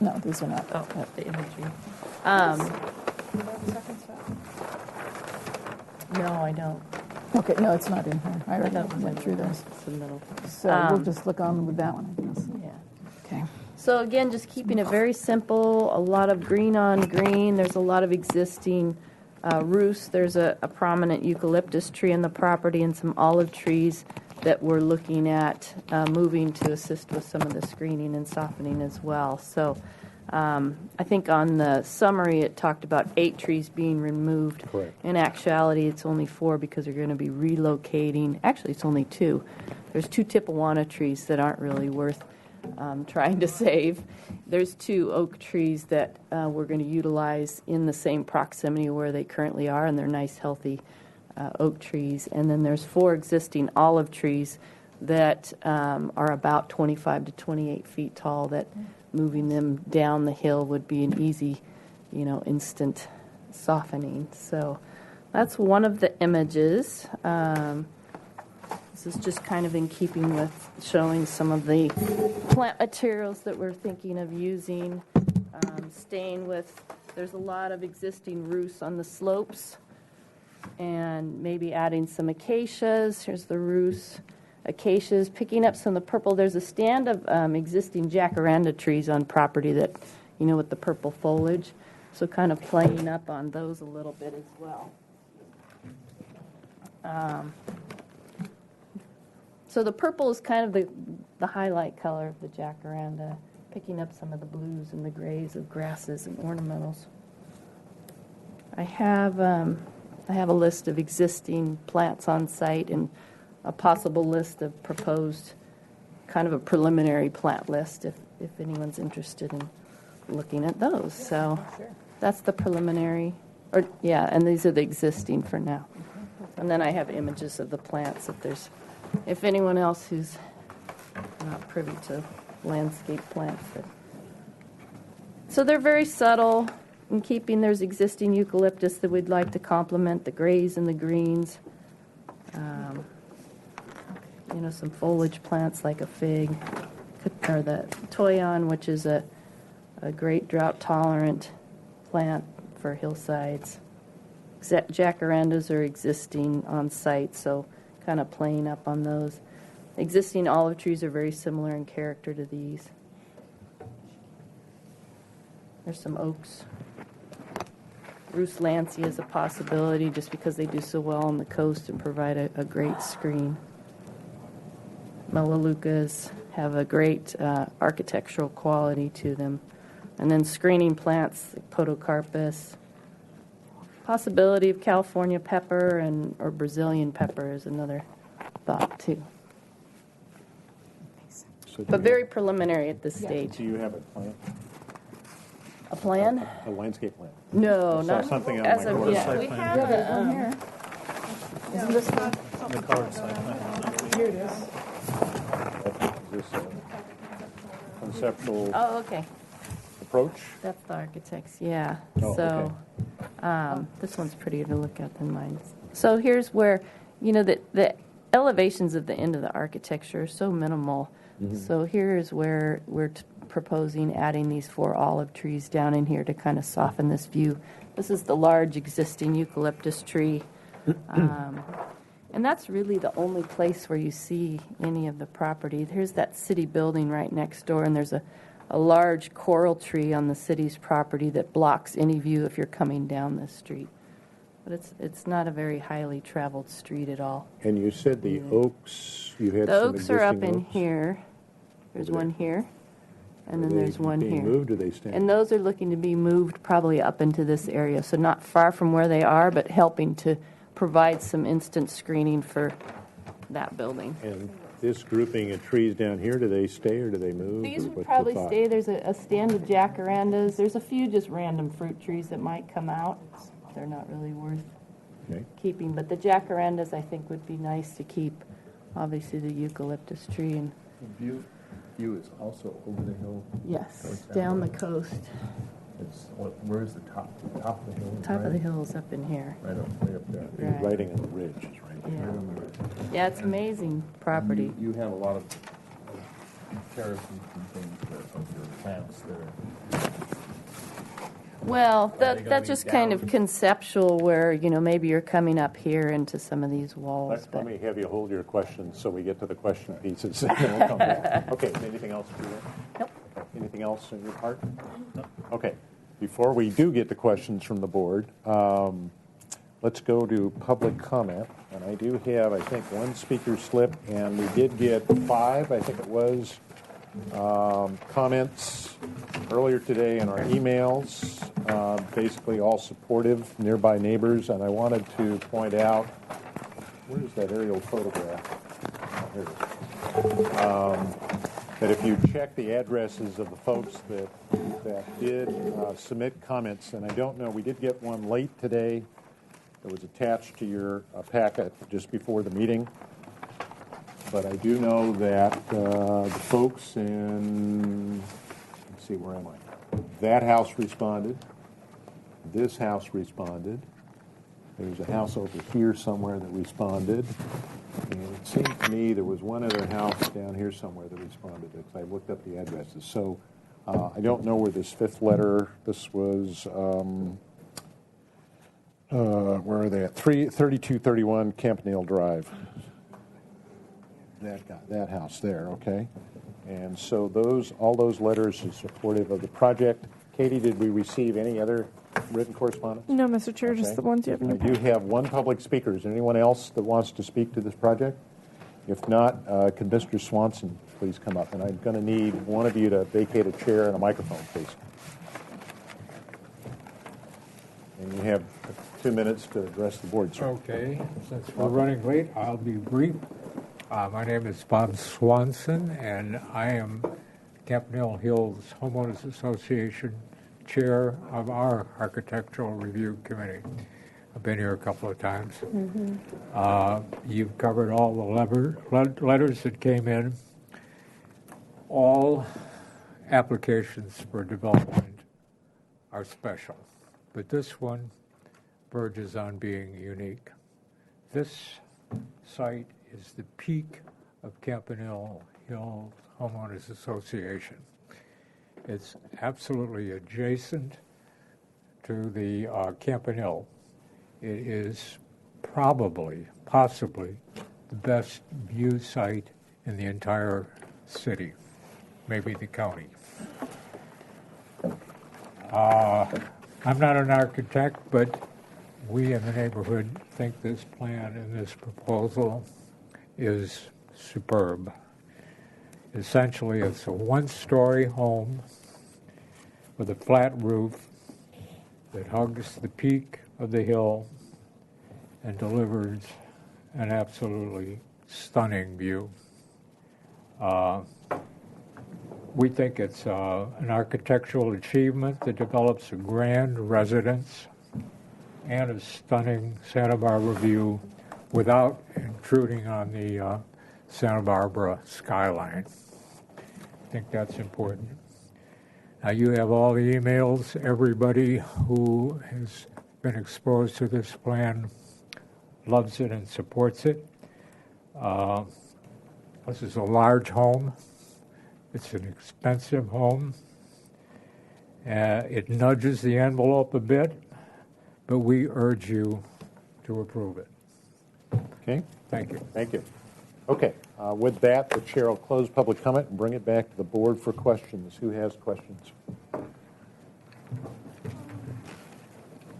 no, these are not. Oh, the imagery. No, I don't. Okay, no, it's not in here. I already went through this. It's the middle. So we'll just look on with that one, I guess. Yeah. Okay. So again, just keeping it very simple, a lot of green on green. There's a lot of existing roofs. There's a prominent eucalyptus tree in the property and some olive trees that we're looking at moving to assist with some of the screening and softening as well. So I think on the summary it talked about 8 trees being removed. Correct. In actuality, it's only 4 because they're going to be relocating. Actually, it's only 2. There's 2 Tippewana trees that aren't really worth trying to save. There's 2 oak trees that we're going to utilize in the same proximity where they currently are, and they're nice, healthy oak trees. And then there's 4 existing olive trees that are about 25 to 28 feet tall that moving them down the hill would be an easy, instant softening. So that's one of the images. This is just kind of in keeping with showing some of the plant materials that we're thinking of using. Staying with, there's a lot of existing roofs on the slopes, and maybe adding some acacias. Here's the roofs. Acacias, picking up some of the purple. There's a stand of existing jacaranda trees on property that, with the purple foliage. So kind of playing up on those a little bit as well. So the purple is kind of the highlight color of the jacaranda, picking up some of the blues and the grays of grasses and ornamentals. I have a list of existing plants on site and a possible list of proposed, kind of a preliminary plant list if anyone's interested in looking at those. So that's the preliminary, and these are the existing for now. And then I have images of the plants if anyone else who's not privy to landscape plants. So they're very subtle in keeping. There's existing eucalyptus that we'd like to complement the grays and the greens. Some foliage plants like a fig, or the toyon, which is a great drought-tolerant plant for hillsides. Jacarandas are existing on site, so kind of playing up on those. Existing olive trees are very similar in character to these. There's some oaks. Rus lancea is a possibility just because they do so well on the coast and provide a great screen. Melaleucas have a great architectural quality to them. And then screening plants, like podocarpus. Possibility of California pepper or Brazilian pepper is another thought too. But very preliminary at this stage. Do you have a plan? A plan? A landscape plan? No, I saw not something on as my of corner. yet. We have one here. Isn't this the colored site plan? Here it is. Is this a conceptual Oh, okay. approach? That's the architects, yeah. Oh, So this one's prettier to look at than mine. So here's where, the elevations at the end of the architecture are so minimal. Mm-hmm. So here is where we're proposing adding these 4 olive trees down in here to kind of soften this view. This is the large existing eucalyptus tree. And that's really the only place where you see any of the property. There's that city building right next door, and there's a large coral tree on the city's property that blocks any view if you're coming down this street. But it's not a very highly traveled street at all. And you said the oaks, you had The some oaks are up existing in oaks? here. There's one here, and then Are they there's one being here. moved or they staying? And those are looking to be moved probably up into this area, so not far from where they are, but helping to provide some instant screening for that building. And this grouping of trees down here, do they stay or do they move? These or would what's the probably thought? stay. There's a stand of jacarandas. There's a few just random fruit trees that might come out. They're not really worth keeping, but the jacarandas I think would be nice to keep. Obviously the eucalyptus tree and View is also over the hill. yes, down the coast. Where's the top? The top of the hill. Top of the hill is up in here. Right up there. Right. Writing on the ridge is right Yeah. there. Yeah, it's amazing property. You have a lot of terraces and things of your plants there. Well, Are they gonna that's be just kind of down? conceptual where, maybe you're coming up here into some of these walls. Let me have you hold your questions so we get to the question pieces and then we'll come back. Okay, anything else for you? Nope. Anything else on your part? No. Okay, before we do get to questions from the board, let's go to public comment. And I do have, I think, 1 speaker slip, and we did get 5, I think it was, comments earlier today in our emails, basically all supportive, nearby neighbors, and I wanted to point out, where's that aerial photograph? Oh, here it is. That if you check the addresses of the folks that did submit comments, and I don't know, we did get one late today that was attached to your packet just before the meeting. But I do know that the folks in, let's see, where am I? That house responded. This house responded. There's a house over here somewhere that responded. And it seemed to me there was one other house down here somewhere that responded because I looked up the addresses. So I don't know where this 5th letter, this was, where are they at? 3231 Campanile Drive. That house there, okay? And so all those letters are supportive of the project. Katie, did we receive any other written correspondence? No, Mr. Chair, just Okay. the ones you have in I your do have 1 public speaker. Is there anyone else that wants to speak to this project? If not, could Mr. Swanson please come up? And I'm going to need one of you to vacate a chair and a microphone, please. And you have 2 minutes to address the board, sir. Okay, since we're running late, I'll be brief. My name is Bob Swanson, and I am Campanile Hills Homeowners Association Chair of our Architectural Review Committee. I've been here a couple of times. You've covered all the letters that came in. All applications for development are special, but this one verges on being unique. This site is the peak of Campanile Hills Homeowners Association. It's absolutely adjacent to the Campanile. it is probably, possibly, the best view site in the entire city, maybe the county. I'm not an architect, but we in the neighborhood think this plan and this proposal is superb. Essentially, it's a one-story home with a flat roof that hugs the peak of the hill and delivers an absolutely stunning view. We think it's an architectural achievement that develops a grand residence and a stunning Santa Barbara view without intruding on the Santa Barbara skyline. I think that's important. Now, you have all the emails. Everybody who has been exposed to this plan loves it and supports it. This is a large home. It's an expensive home. It nudges the envelope a bit, but we urge you to approve it. Okay. Thank you. Thank you. Okay. With that, the chair will close public comment and bring it back to the board for questions. Who has questions?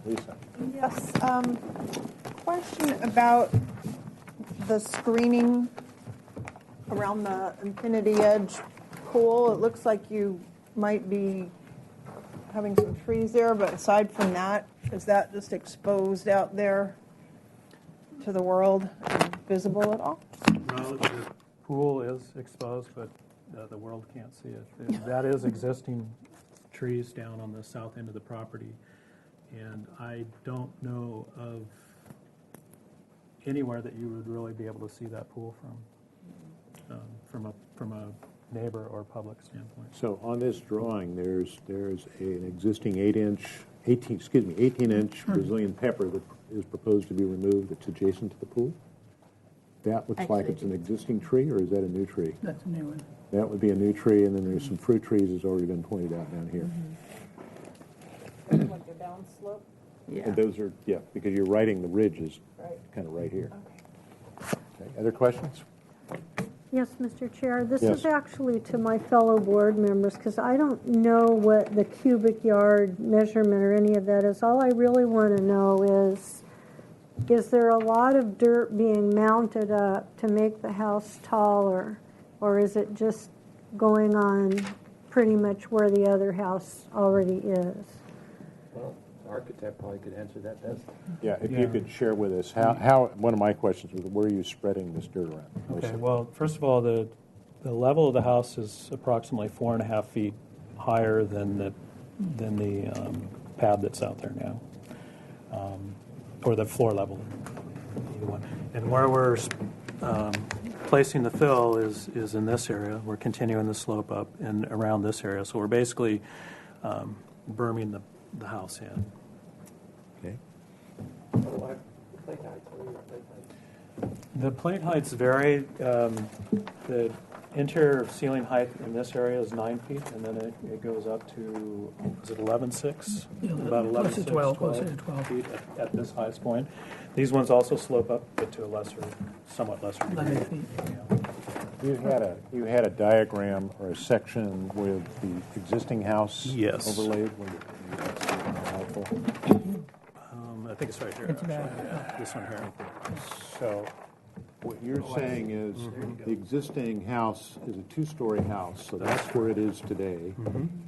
Lisa. Yes. Question about the screening around the Infinity Edge pool. It looks like you might be having some trees there, but aside from that, is that just exposed out there to the world and visible at all? No, the pool is exposed, but the world can't see it. That is existing trees down on the south end of the property, and I don't know of anywhere that you would really be able to see that pool from a neighbor or public standpoint. So on this drawing, there's an existing 18-inch Brazilian pepper that is proposed to be removed that's adjacent to the pool. That looks like it's an existing tree, or is that a new tree? That's a new one. That would be a new tree, and then there's some fruit trees that's already been pointed out down here. Like a down slope? And those are, because you're writing the ridge is kind of right here. Okay. Other questions? Yes, Mr. Chair. This Yes. is actually to my fellow board members because I don't know what the cubic yard measurement or any of that is. All I really want to know is there a lot of dirt being mounted up to make the house taller, or is it just going on pretty much where the other house already is? Well, the architect probably could answer that best. Yeah, if you could share with us how one of my questions was, where are you spreading this dirt around? Okay, well, first of all, the level of the house is approximately 4.5 feet higher than the pad that's out there now, or the floor level, either one. And where we're placing the fill is in this area. We're continuing the slope up and around this area, so we're basically berming the house in. Okay. The plate heights vary. The interior ceiling height in this area is 9 feet, and then it goes up to, is it 11.6? Yeah, About 11.6, 12 feet at this highest point. These ones also slope up, but to a somewhat lesser degree. 11 feet. Yeah. You had a diagram or a section with the existing house overlaid. I think it's right here. It's back. Yeah, this one here. So what you're saying is the existing house is a two-story house, so that's where it is today.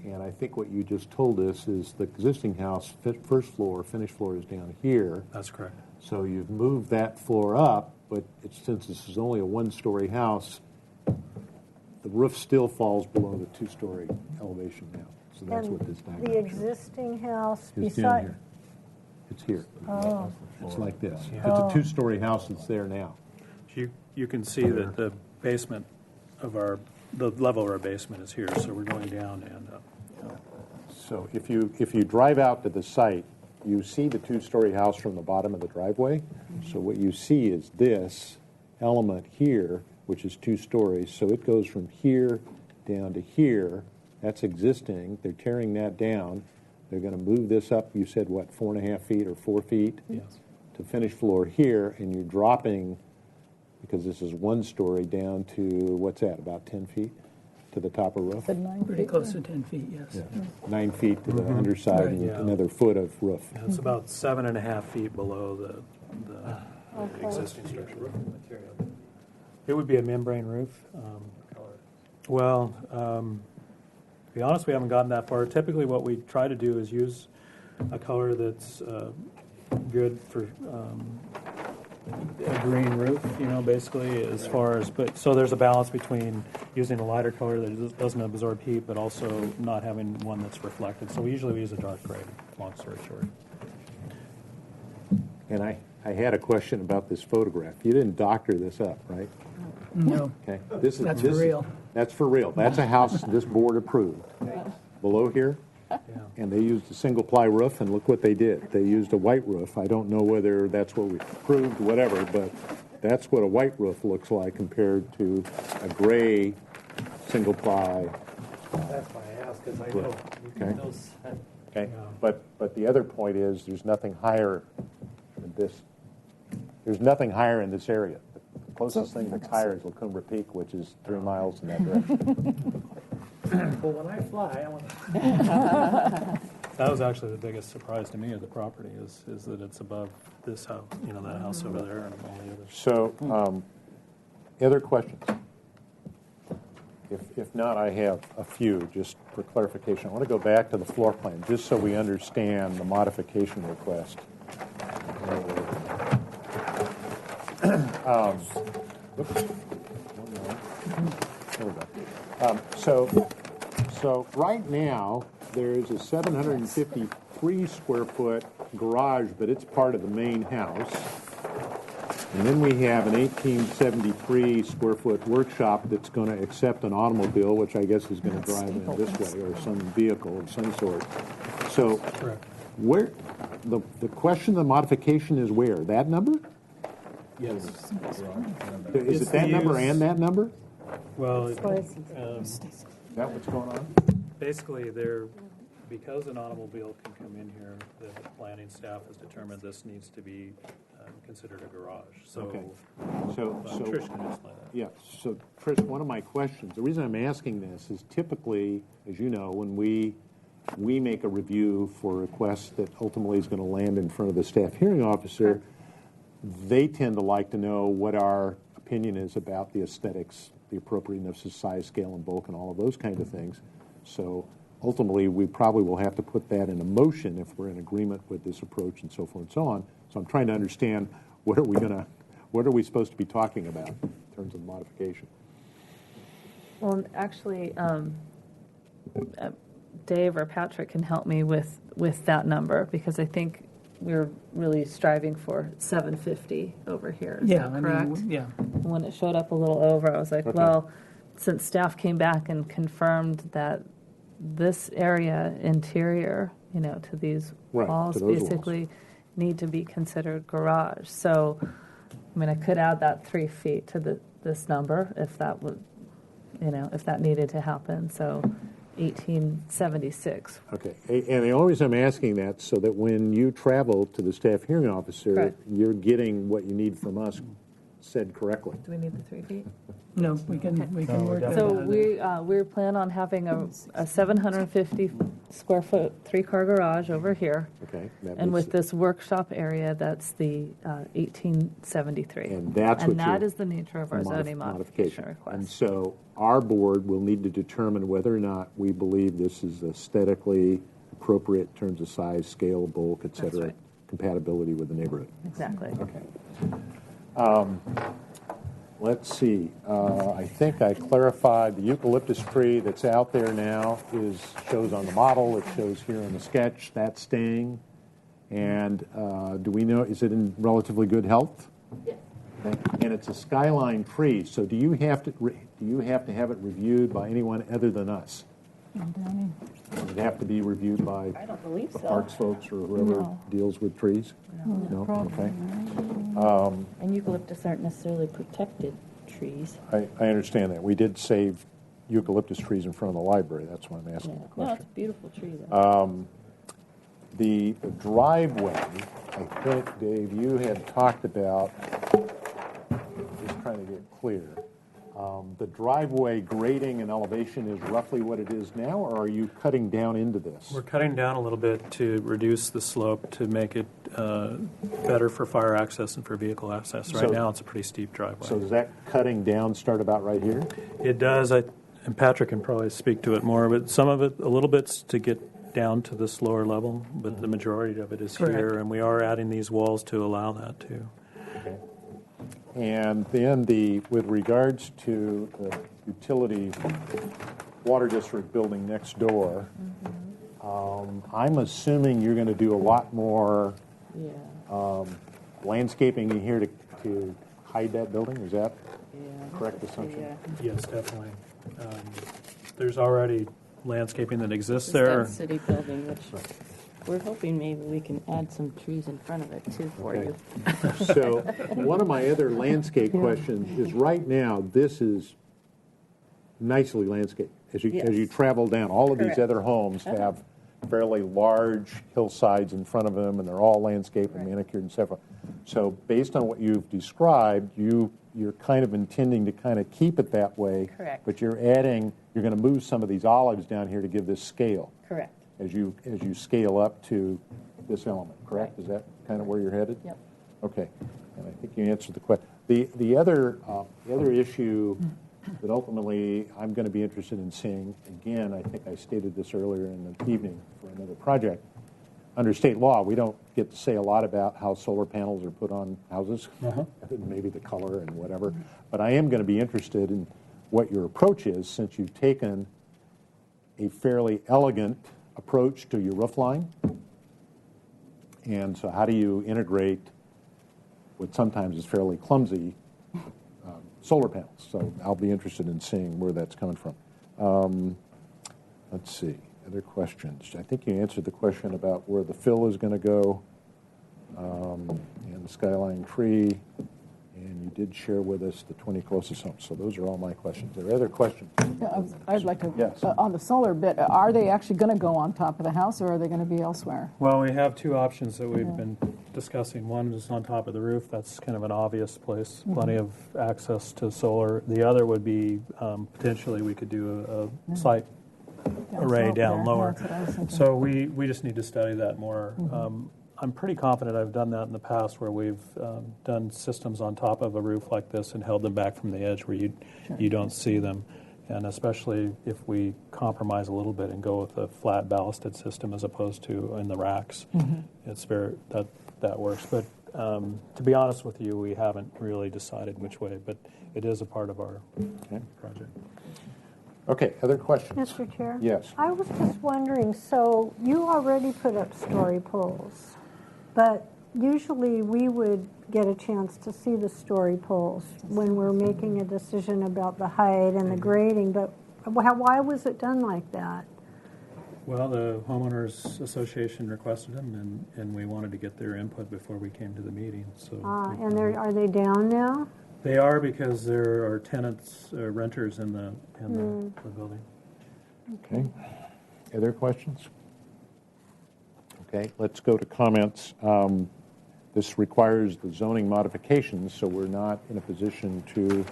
And I think what you just told us is the existing house, first floor, finished floor is down here. That's correct. So you've moved that floor up, but since this is only a one-story house, the roof still falls below the two-story elevation now. So that's what this diagram The existing house is down beside. here. It's here. Oh. It's like this. Yeah. It's a two-story house that's there now. You can see that the basement of the level of our basement is here, so we're going down and up. So if you drive out to the site, you see the two-story house from the bottom of the driveway. So what you see is this element here, which is 2 stories. So it goes from here down to here. That's existing. They're tearing that down. They're going to move this up, you said, what, 4.5 feet or 4 feet? Yes. to finished floor here, and you're dropping, because this is 1 story, down to, what's that, about 10 feet to the top of roof? Pretty close to 10 feet, yes. Yeah. 9 feet to the underside, and Yeah. another foot of roof. Yeah, it's about 7.5 feet below the existing structure. It would be a membrane roof. Well, to be honest, we haven't gotten that far. Typically, what we try to do is use a color that's good for a green roof, basically, as far as, but so there's a balance between using a lighter color that doesn't absorb heat, but also not having one that's reflected. So we usually use a dark gray, long story short. And I had a question about this photograph. You didn't doctor this up, right? No. Okay. That's for real. That's for real. That's a house this board approved. Below here, and they used a single-ply roof, and look what they did. They used a white roof. I don't know whether that's what we approved, whatever, but that's what a white roof looks like compared to a gray single-ply. That's why I asked, because I know Okay. those. Okay. But the other point is, there's nothing higher than this. There's nothing higher in this area. The closest thing that's higher is La Cumbre Peak, which is 3 miles in that direction. Well, when I fly, I want to. That was actually the biggest surprise to me of the property is that it's above this house, that house over there and all the others. So, other questions? If not, I have a few, just for clarification. I want to go back to the floor plan, just so we understand the modification request. Oops. There we go. So right now, there's a 753 square foot garage, but it's part of the main house. And then we have an 1873 square foot workshop that's going to accept an automobile, which I guess is going to drive in this way, or some vehicle of some sort. So where the question, the modification is where? That number? Yes. Is it that number and that number? Well, Is that what's going on? Basically, because an automobile can come in here, the planning staff has determined this needs to be considered a garage. So, Okay. So Trish can explain that. Yeah. So, Trish, one of my questions, the reason I'm asking this is typically, as you know, when we make a review for a request that ultimately is going to land in front of the staff hearing officer, they tend to like to know what our opinion is about the aesthetics, the appropriateness of size, scale, and bulk, and all of those kinds of things. So ultimately, we probably will have to put that in a motion if we're in agreement with this approach and so forth and so on. So I'm trying to understand what are we supposed to be talking about in terms of modification? Well, actually, Dave or Patrick can help me with that number, because I think we're really striving for 750 over here. Is that correct? Yeah. When it showed up a little over, I was like, well, since staff came back and confirmed that this area interior, to these walls basically need to be considered garage. So, I could add that 3 feet to this number if that would, if that needed to happen. So 1876. Okay. And the only reason I'm asking that so that when you travel to the staff hearing officer, you're getting what you need from us said correctly. Do we need the 3 feet? No, we can work that So out. we plan on having a 750 square foot 3-car garage over here. Okay. And with this workshop area, that's the 1873. And that's what that is the nature of our zoning modification request. And so our board will need to determine whether or not we believe this is aesthetically appropriate in terms of size, scale, bulk, et cetera, compatibility with the neighborhood. Exactly. Okay. Let's see. I think I clarified the eucalyptus tree that's out there now shows on the model. It shows here in the sketch. That's staying. And do we know, is it in relatively good health? Yes. Okay. And it's a skyline tree. So do you have to have it reviewed by anyone other than us? Does it have to be reviewed by I don't believe the so. parks folks or whoever deals with trees? No. Okay. And eucalyptus aren't necessarily protected trees. I understand that. We did save eucalyptus trees in front of the library. That's why I'm asking the question. No, it's a beautiful tree, though. The driveway, I think, Dave, you had talked about, just trying to get clear, the driveway grading and elevation is roughly what it is now, or are you cutting down into this? We're cutting down a little bit to reduce the slope to make it better for fire access and for vehicle access. Right now, it's a pretty steep driveway. So does that cutting down start about right here? It does. And Patrick can probably speak to it more, but some of it, a little bit's to get down to this lower level, but the majority of it is here, and we are adding these walls to allow that too. Okay. And then with regards to the utility water district building next door, I'm assuming you're going to do a lot more landscaping in here to hide that building. Is that correct assumption? Yes, definitely. There's already landscaping that exists there. City building, which we're hoping maybe we can add some trees in front of it too for you. So one of my other landscape questions is right now this is nicely landscaped. As you travel down, all of these other homes have fairly large hillsides in front of them, and they're all landscaped and manicured and several. So based on what you've described, you're kind of intending to kind of keep it that way. Correct. But you're going to move some of these olives down here to give this scale. Correct. As you scale up to this element, correct? Is that kind of where you're headed? Yep. Okay, and I think you answered the question. The other issue that ultimately I'm going to be interested in seeing, again, I think I stated this earlier in the evening for another project. Under state law, we don't get to say a lot about how solar panels are put on houses, maybe the color and whatever. But I am going to be interested in what your approach is, since you've taken a fairly elegant approach to your roof line. And so how do you integrate what sometimes is fairly clumsy solar panels? So I'll be interested in seeing where that's coming from. Let's see. Other questions? I think you answered the question about where the fill is going to go, and the skyline tree, and you did share with us the 20 closest homes. So those are all my questions. Are there other questions? Yeah, I'd like to, yes. On the solar bit, are they actually going to go on top of the house, or are they going to be elsewhere? Well, we have two options that we've been discussing. One is on top of the roof. That's kind of an obvious place, plenty of access to solar. The other would be potentially we could do a site array down lower. So we just need to study that more. I'm pretty confident I've done that in the past where we've done systems on top of a roof like this and held them back from the edge where you don't see them. And especially if we compromise a little bit and go with a flat ballasted system as opposed to in the racks, it's very that works. But to be honest with you, we haven't really decided which way, but it is a part of our project. Okay, other questions? Mr. Chair? Yes. I was just wondering, so you already put up story poles, but usually we would get a chance to see the story poles when we're making a decision about the height and the grading, but why was it done like that? Well, the homeowners association requested them, and we wanted to get their input before we came to the meeting. So, and are they down now? They are, because there are tenants, renters in the building. Okay. Other questions? Okay, let's go to comments. This requires the zoning modifications, so we're not in a position to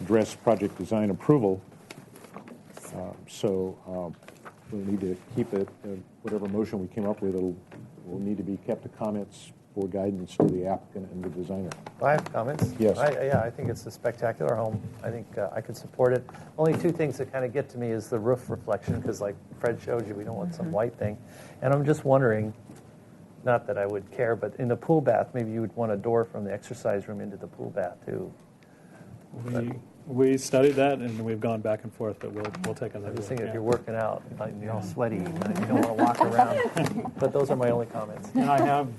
address project design approval. So we'll need to keep it, whatever motion we came up with, will need to be kept to comments for guidance to the applicant and the designer. I have comments. Yes. I think it's a spectacular home. I think I could support it. Only two things that kind of get to me is the roof reflection, because like Fred showed you, we don't want some white thing. And I'm just wondering, not that I would care, but in the pool bath, maybe you would want a door from the exercise room into the pool bath too. We studied that, and we've gone back and forth, but we'll take another. I'm just thinking if you're working out, you're all sweaty, you don't want to walk around. But those are my only comments. And I have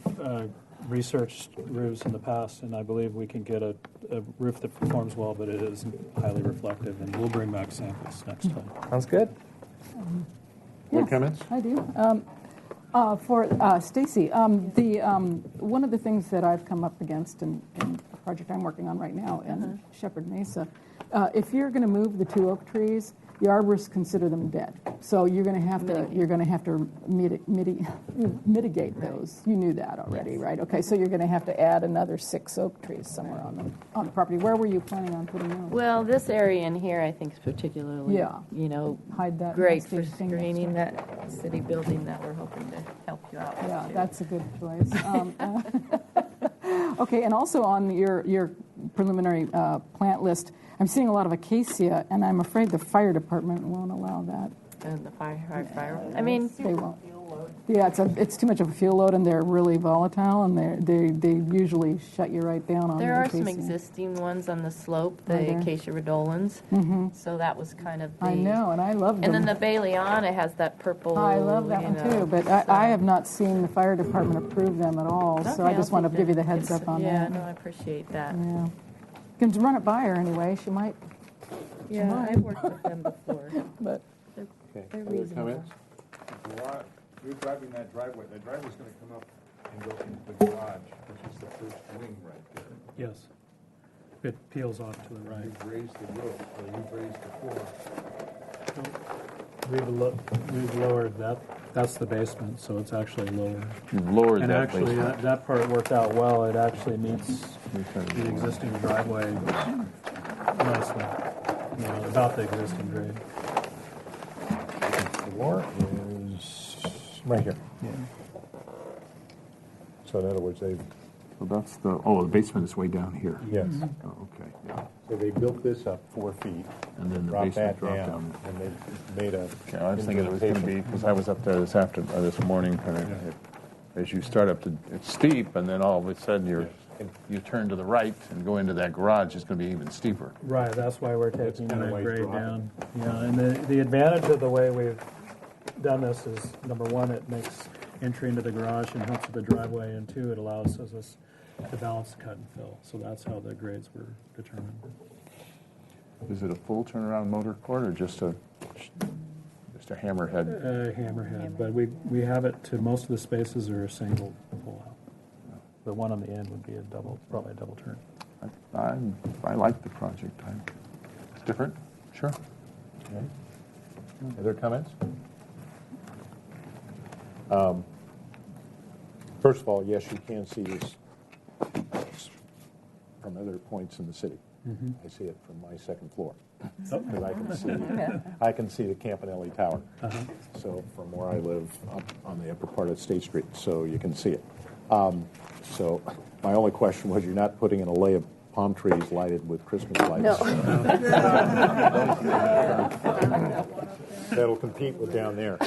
researched roofs in the past, and I believe we can get a roof that performs well, but it is highly reflective, and we'll bring back samples next time. Sounds good. What comments? I do. For Stacy, one of the things that I've come up against in a project I'm working on right now in Shepherd Mesa, if you're going to move the two oak trees, the arborists consider them dead. So you're going to have to mitigate those. You knew that already, right? Okay, so you're going to have to add another 6 oak trees somewhere on the property. Where were you planning on putting those? Well, this area in here, I think, is particularly, hide that great for nasty thing next screening door. that city building that we're hoping to help you out with. Yeah, too. that's a good choice. Okay, and also on your preliminary plant list, I'm seeing a lot of acacia, and I'm afraid the fire department won't allow that. And the fire. I mean, They won't. Yeah, it's too much of a fuel load, and they're really volatile, and they usually shut you right down on there the are some acacia. existing ones on the slope, Are the there? acacia rhodolens. Mm-hmm. So that was kind of the. I know, and I love them. And then the Baileyana has that purple. I love that one too, but I have not seen the fire department approve them at all, so I Okay, just I'll want to take give you that. the heads up on Yeah, that. no, I appreciate that. Yeah. You can run it by her anyway. She might. Yeah, I've worked with them before. But they're Other reasonable. comments? You're driving that driveway. The driveway's going to come up and go into the garage, which is the first wing right there. Yes. It peels off to the right. You've raised the roof, or you've raised the floor. We've lowered that. That's the basement, so it's actually lower. You've lowered and that actually, basement. that part worked out well. It actually meets the existing driveway nicely. About the existing grade. The floor is right here. Yeah. So in other words, they. So that's the basement is way down here. Yes. Oh, okay. Yeah. So they built this up 4 feet. And then the dropped basement that dropped down, down. and they made a. Okay, I was thinking it was going to be, because I was up there this morning, and as you start up, it's steep, and then all of a sudden you turn to the right and go into that garage, it's going to be even steeper. Right, that's why we're taking kinda the why it's grade dropping. down. Yeah, and the advantage of the way we've done this is, number one, it makes entry into the garage and helps with the driveway, and two, it allows us to balance the cut and fill. So that's how the grades were determined. Is it a full turnaround motor cord or just a hammerhead? Hammerhead, but we have it to most of the spaces are a single pull out. The one on the end would be probably a double turn. I like the project. It's different, sure. Okay. Other comments? First of all, yes, you can see this from other points in the city. Mm-hmm. I see it from my second floor. Because I can see the Campanelli Tower. Uh-huh. So from where I live up on the upper part of State Street, so you can see it. So my only question was, you're not putting an array of palm trees lighted with Christmas lights? No. That'll compete with down there.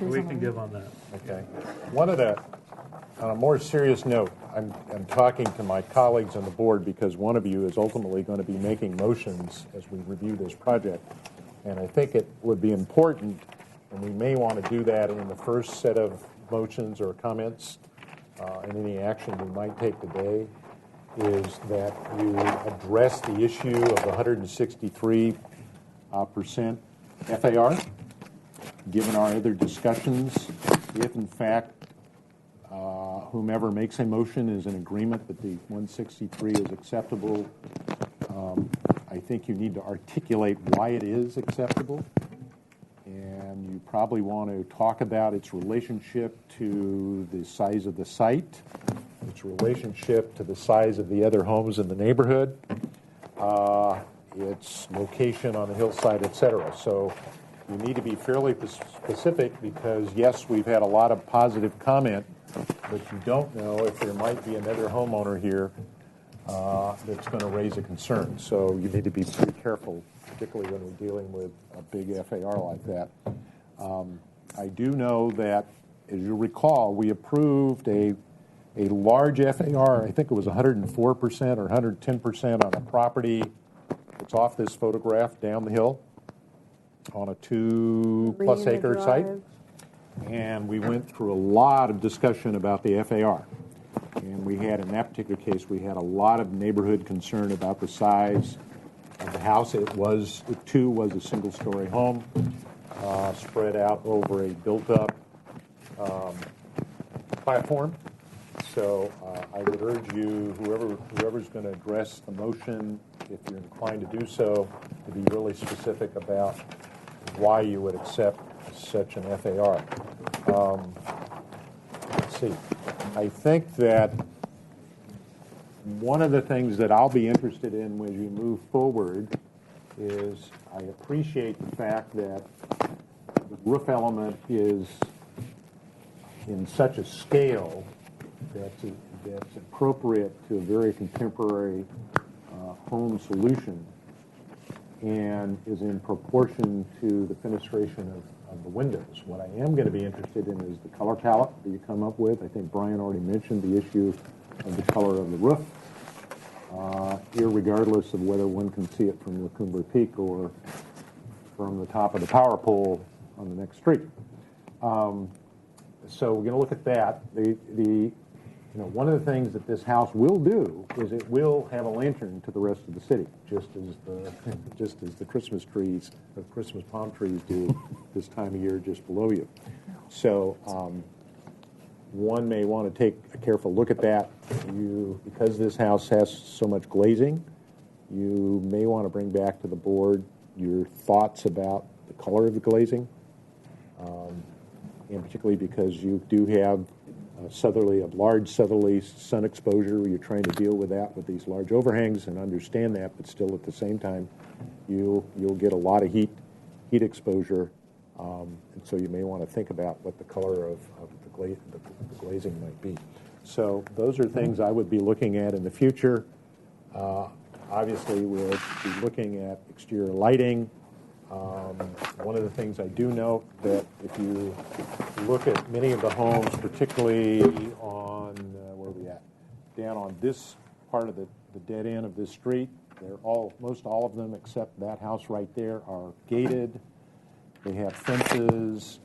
We can give on that. Okay. On a more serious note, I'm talking to my colleagues on the board because one of you is ultimately going to be making motions as we review this project. And I think it would be important, and we may want to do that in the first set of motions or comments, and any action we might take today, is that you address the issue of the 163% FAR, given our other discussions. If in fact whomever makes a motion is in agreement that the 163 is acceptable, I think you need to articulate why it is acceptable, and you probably want to talk about its relationship to the size of the site, its relationship to the size of the other homes in the neighborhood, its location on the hillside, etc. So you need to be fairly specific because, yes, we've had a lot of positive comment, but you don't know if there might be another homeowner here that's going to raise a concern. So you need to be pretty careful, particularly when we're dealing with a big FAR like that. I do know that, as you recall, we approved a large FAR, I think it was 104% or 110% on a property that's off this photograph down the hill on a 2+ acre site. And we went through a lot of discussion about the FAR. And we had, in that particular case, we had a lot of neighborhood concern about the size of the house. It too was a single-story home spread out over a built-up platform. So I would urge you, whoever's going to address the motion, if you're inclined to do so, to be really specific about why you would accept such an FAR. Let's see. I think that one of the things that I'll be interested in when you move forward is I appreciate the fact that the roof element is in such a scale that's appropriate to a very contemporary home solution and is in proportion to the fenestration of the windows. What I am going to be interested in is the color palette that you come up with. I think Brian already mentioned the issue of the color of the roof, irregardless of whether one can see it from Lacumber Peak or from the top of the power pole on the next street. So we're going to look at that. One of the things that this house will do is it will have a lantern to the rest of the city, just as the Christmas trees, the Christmas palm trees do this time of year just below you. So one may want to take a careful look at that. Because this house has so much glazing, you may want to bring back to the board your thoughts about the color of the glazing, and particularly because you do have a large southerly sun exposure. You're trying to deal with that with these large overhangs and understand that, but still at the same time, you'll get a lot of heat exposure, and so you may want to think about what the color of the glazing might be. So those are things I would be looking at in the future. Obviously, we'll be looking at exterior lighting. One of the things I do note that if you look at many of the homes, particularly on, where are we at? Down on this part of the dead end of this street, most all of them except that house right there are gated. They have fences,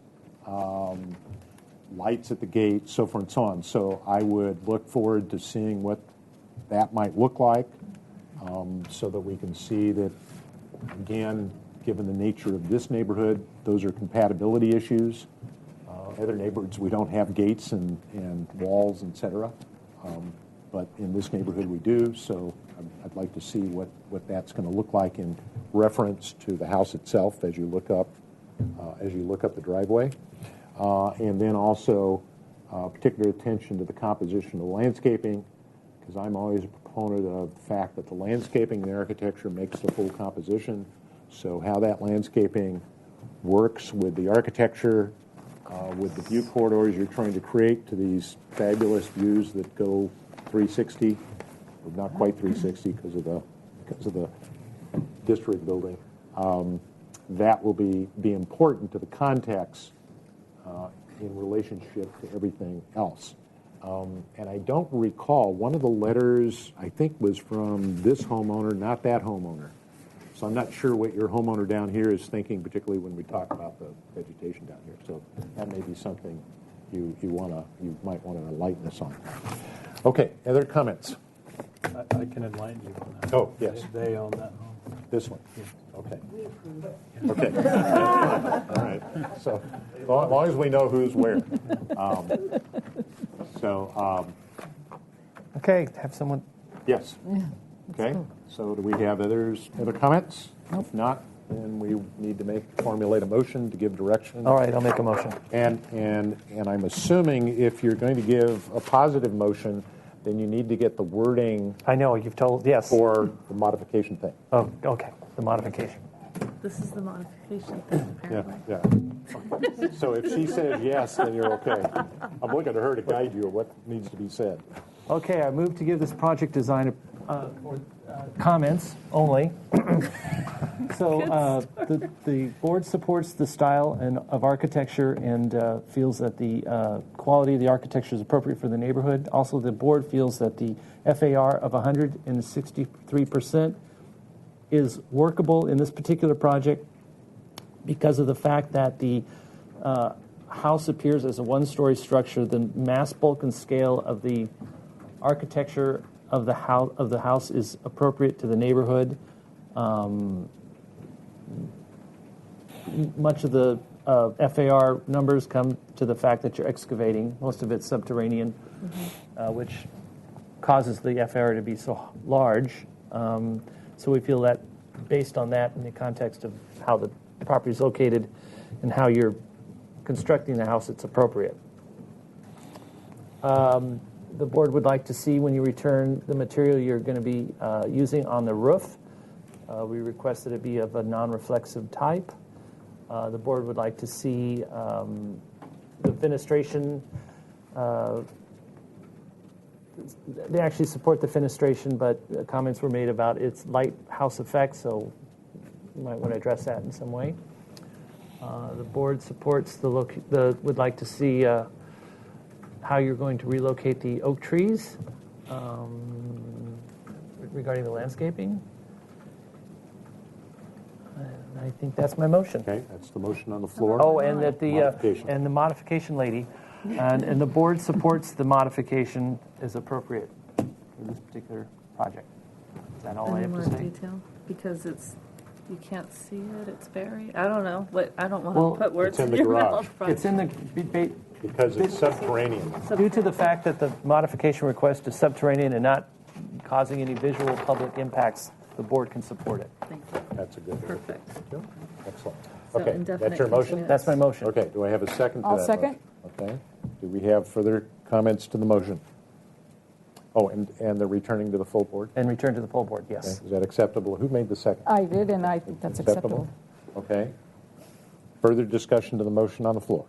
lights at the gate, so forth and so on. So I would look forward to seeing what that might look like, so that we can see that, again, given the nature of this neighborhood, those are compatibility issues. Other neighborhoods, we don't have gates and walls, et cetera. But in this neighborhood, we do. So I'd like to see what that's going to look like in reference to the house itself as you look up the driveway. And then also particular attention to the composition of the landscaping, because I'm always a proponent of the fact that the landscaping and the architecture makes the full composition. So how that landscaping works with the architecture, with the view corridors you're trying to create to these fabulous views that go 360, or not quite 360 because of the district building. That will be important to the context in relationship to everything else. And I don't recall, one of the letters I think was from this homeowner, not that homeowner. So I'm not sure what your homeowner down here is thinking, particularly when we talk about the vegetation down here. So that may be something you might want to enlighten us on. Okay, other comments? I can enlighten you on that. Oh, yes. They own that home. This one? Yeah. Okay. Okay. All right. So as long as we know who's where. Okay, have someone. Yes. Yeah. Okay. So do we have other comments? Nope. If not, then we need to formulate a motion to give direction. All right, I'll make a motion. And I'm assuming if you're going to give a positive motion, then you need to get the wording. I know, you've told, yes. For the modification thing. Oh, okay, the modification. This is the modification thing, apparently. Yeah. So if she says yes, then you're okay. I'm looking to her to guide you of what needs to be said. Okay, I move to give this project design comments only. So the board supports the style of architecture and feels that the quality of the architecture is appropriate for the neighborhood. Also, the board feels that the FAR of 163% is workable in this particular project because of the fact that the house appears as a one-story structure. The mass, bulk, and scale of the architecture of the house is appropriate to the neighborhood. Much of the FAR numbers come to the fact that you're excavating. Most of it's subterranean, which causes the FAR to be so large. So we feel that based on that, in the context of how the property is located and how you're constructing the house, it's appropriate. The board would like to see when you return the material you're going to be using on the roof. We request that it be of a non-reflexive type. The board would like to see the fenestration. They actually support the fenestration, but comments were made about its lighthouse effect, so you might want to address that in some way. The board supports would like to see how you're going to relocate the oak trees regarding the landscaping. I think that's my motion. Okay, that's the motion on the floor. Oh, and that the Modification. and the modification lady, and the board supports the modification as appropriate for this particular project. Is that all I Any have more to say? detail? Because you can't see it. It's buried. I don't know. I don't want Well, to put words it's in the your garage. mouth. It's in the Because it's subterranean. due to the fact that the modification request is subterranean and not causing any visual public impacts, the board can support it. Thank you. That's a good. Perfect. Excellent. So Okay, indefinite that's your motion? continuance. That's my motion. Okay, do I have a second to I'll that second. motion? Okay. Do we have further comments to the motion? Oh, and the returning to the full board? And return to the full board, yes. Okay, is that acceptable? Who made the second? I did, and I think that's acceptable. Okay. Further discussion to the motion on the floor?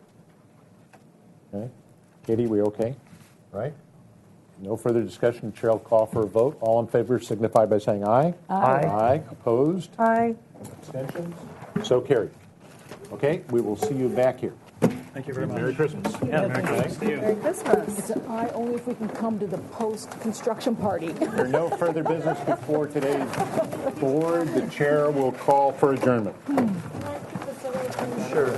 Okay. Katie, we okay? Right? No further discussion. Chair will call for a vote. All in favor signify by saying aye. Aye. Aye. Opposed? Aye. Abstentions? So carried. Okay, we will see you back here. Thank you very much. Merry Christmas. Yeah, Merry Christmas to you. Merry Christmas. It's an aye only if we can come to the post-construction party. There are no further business before today's board. The chair will call for adjournment. Sure.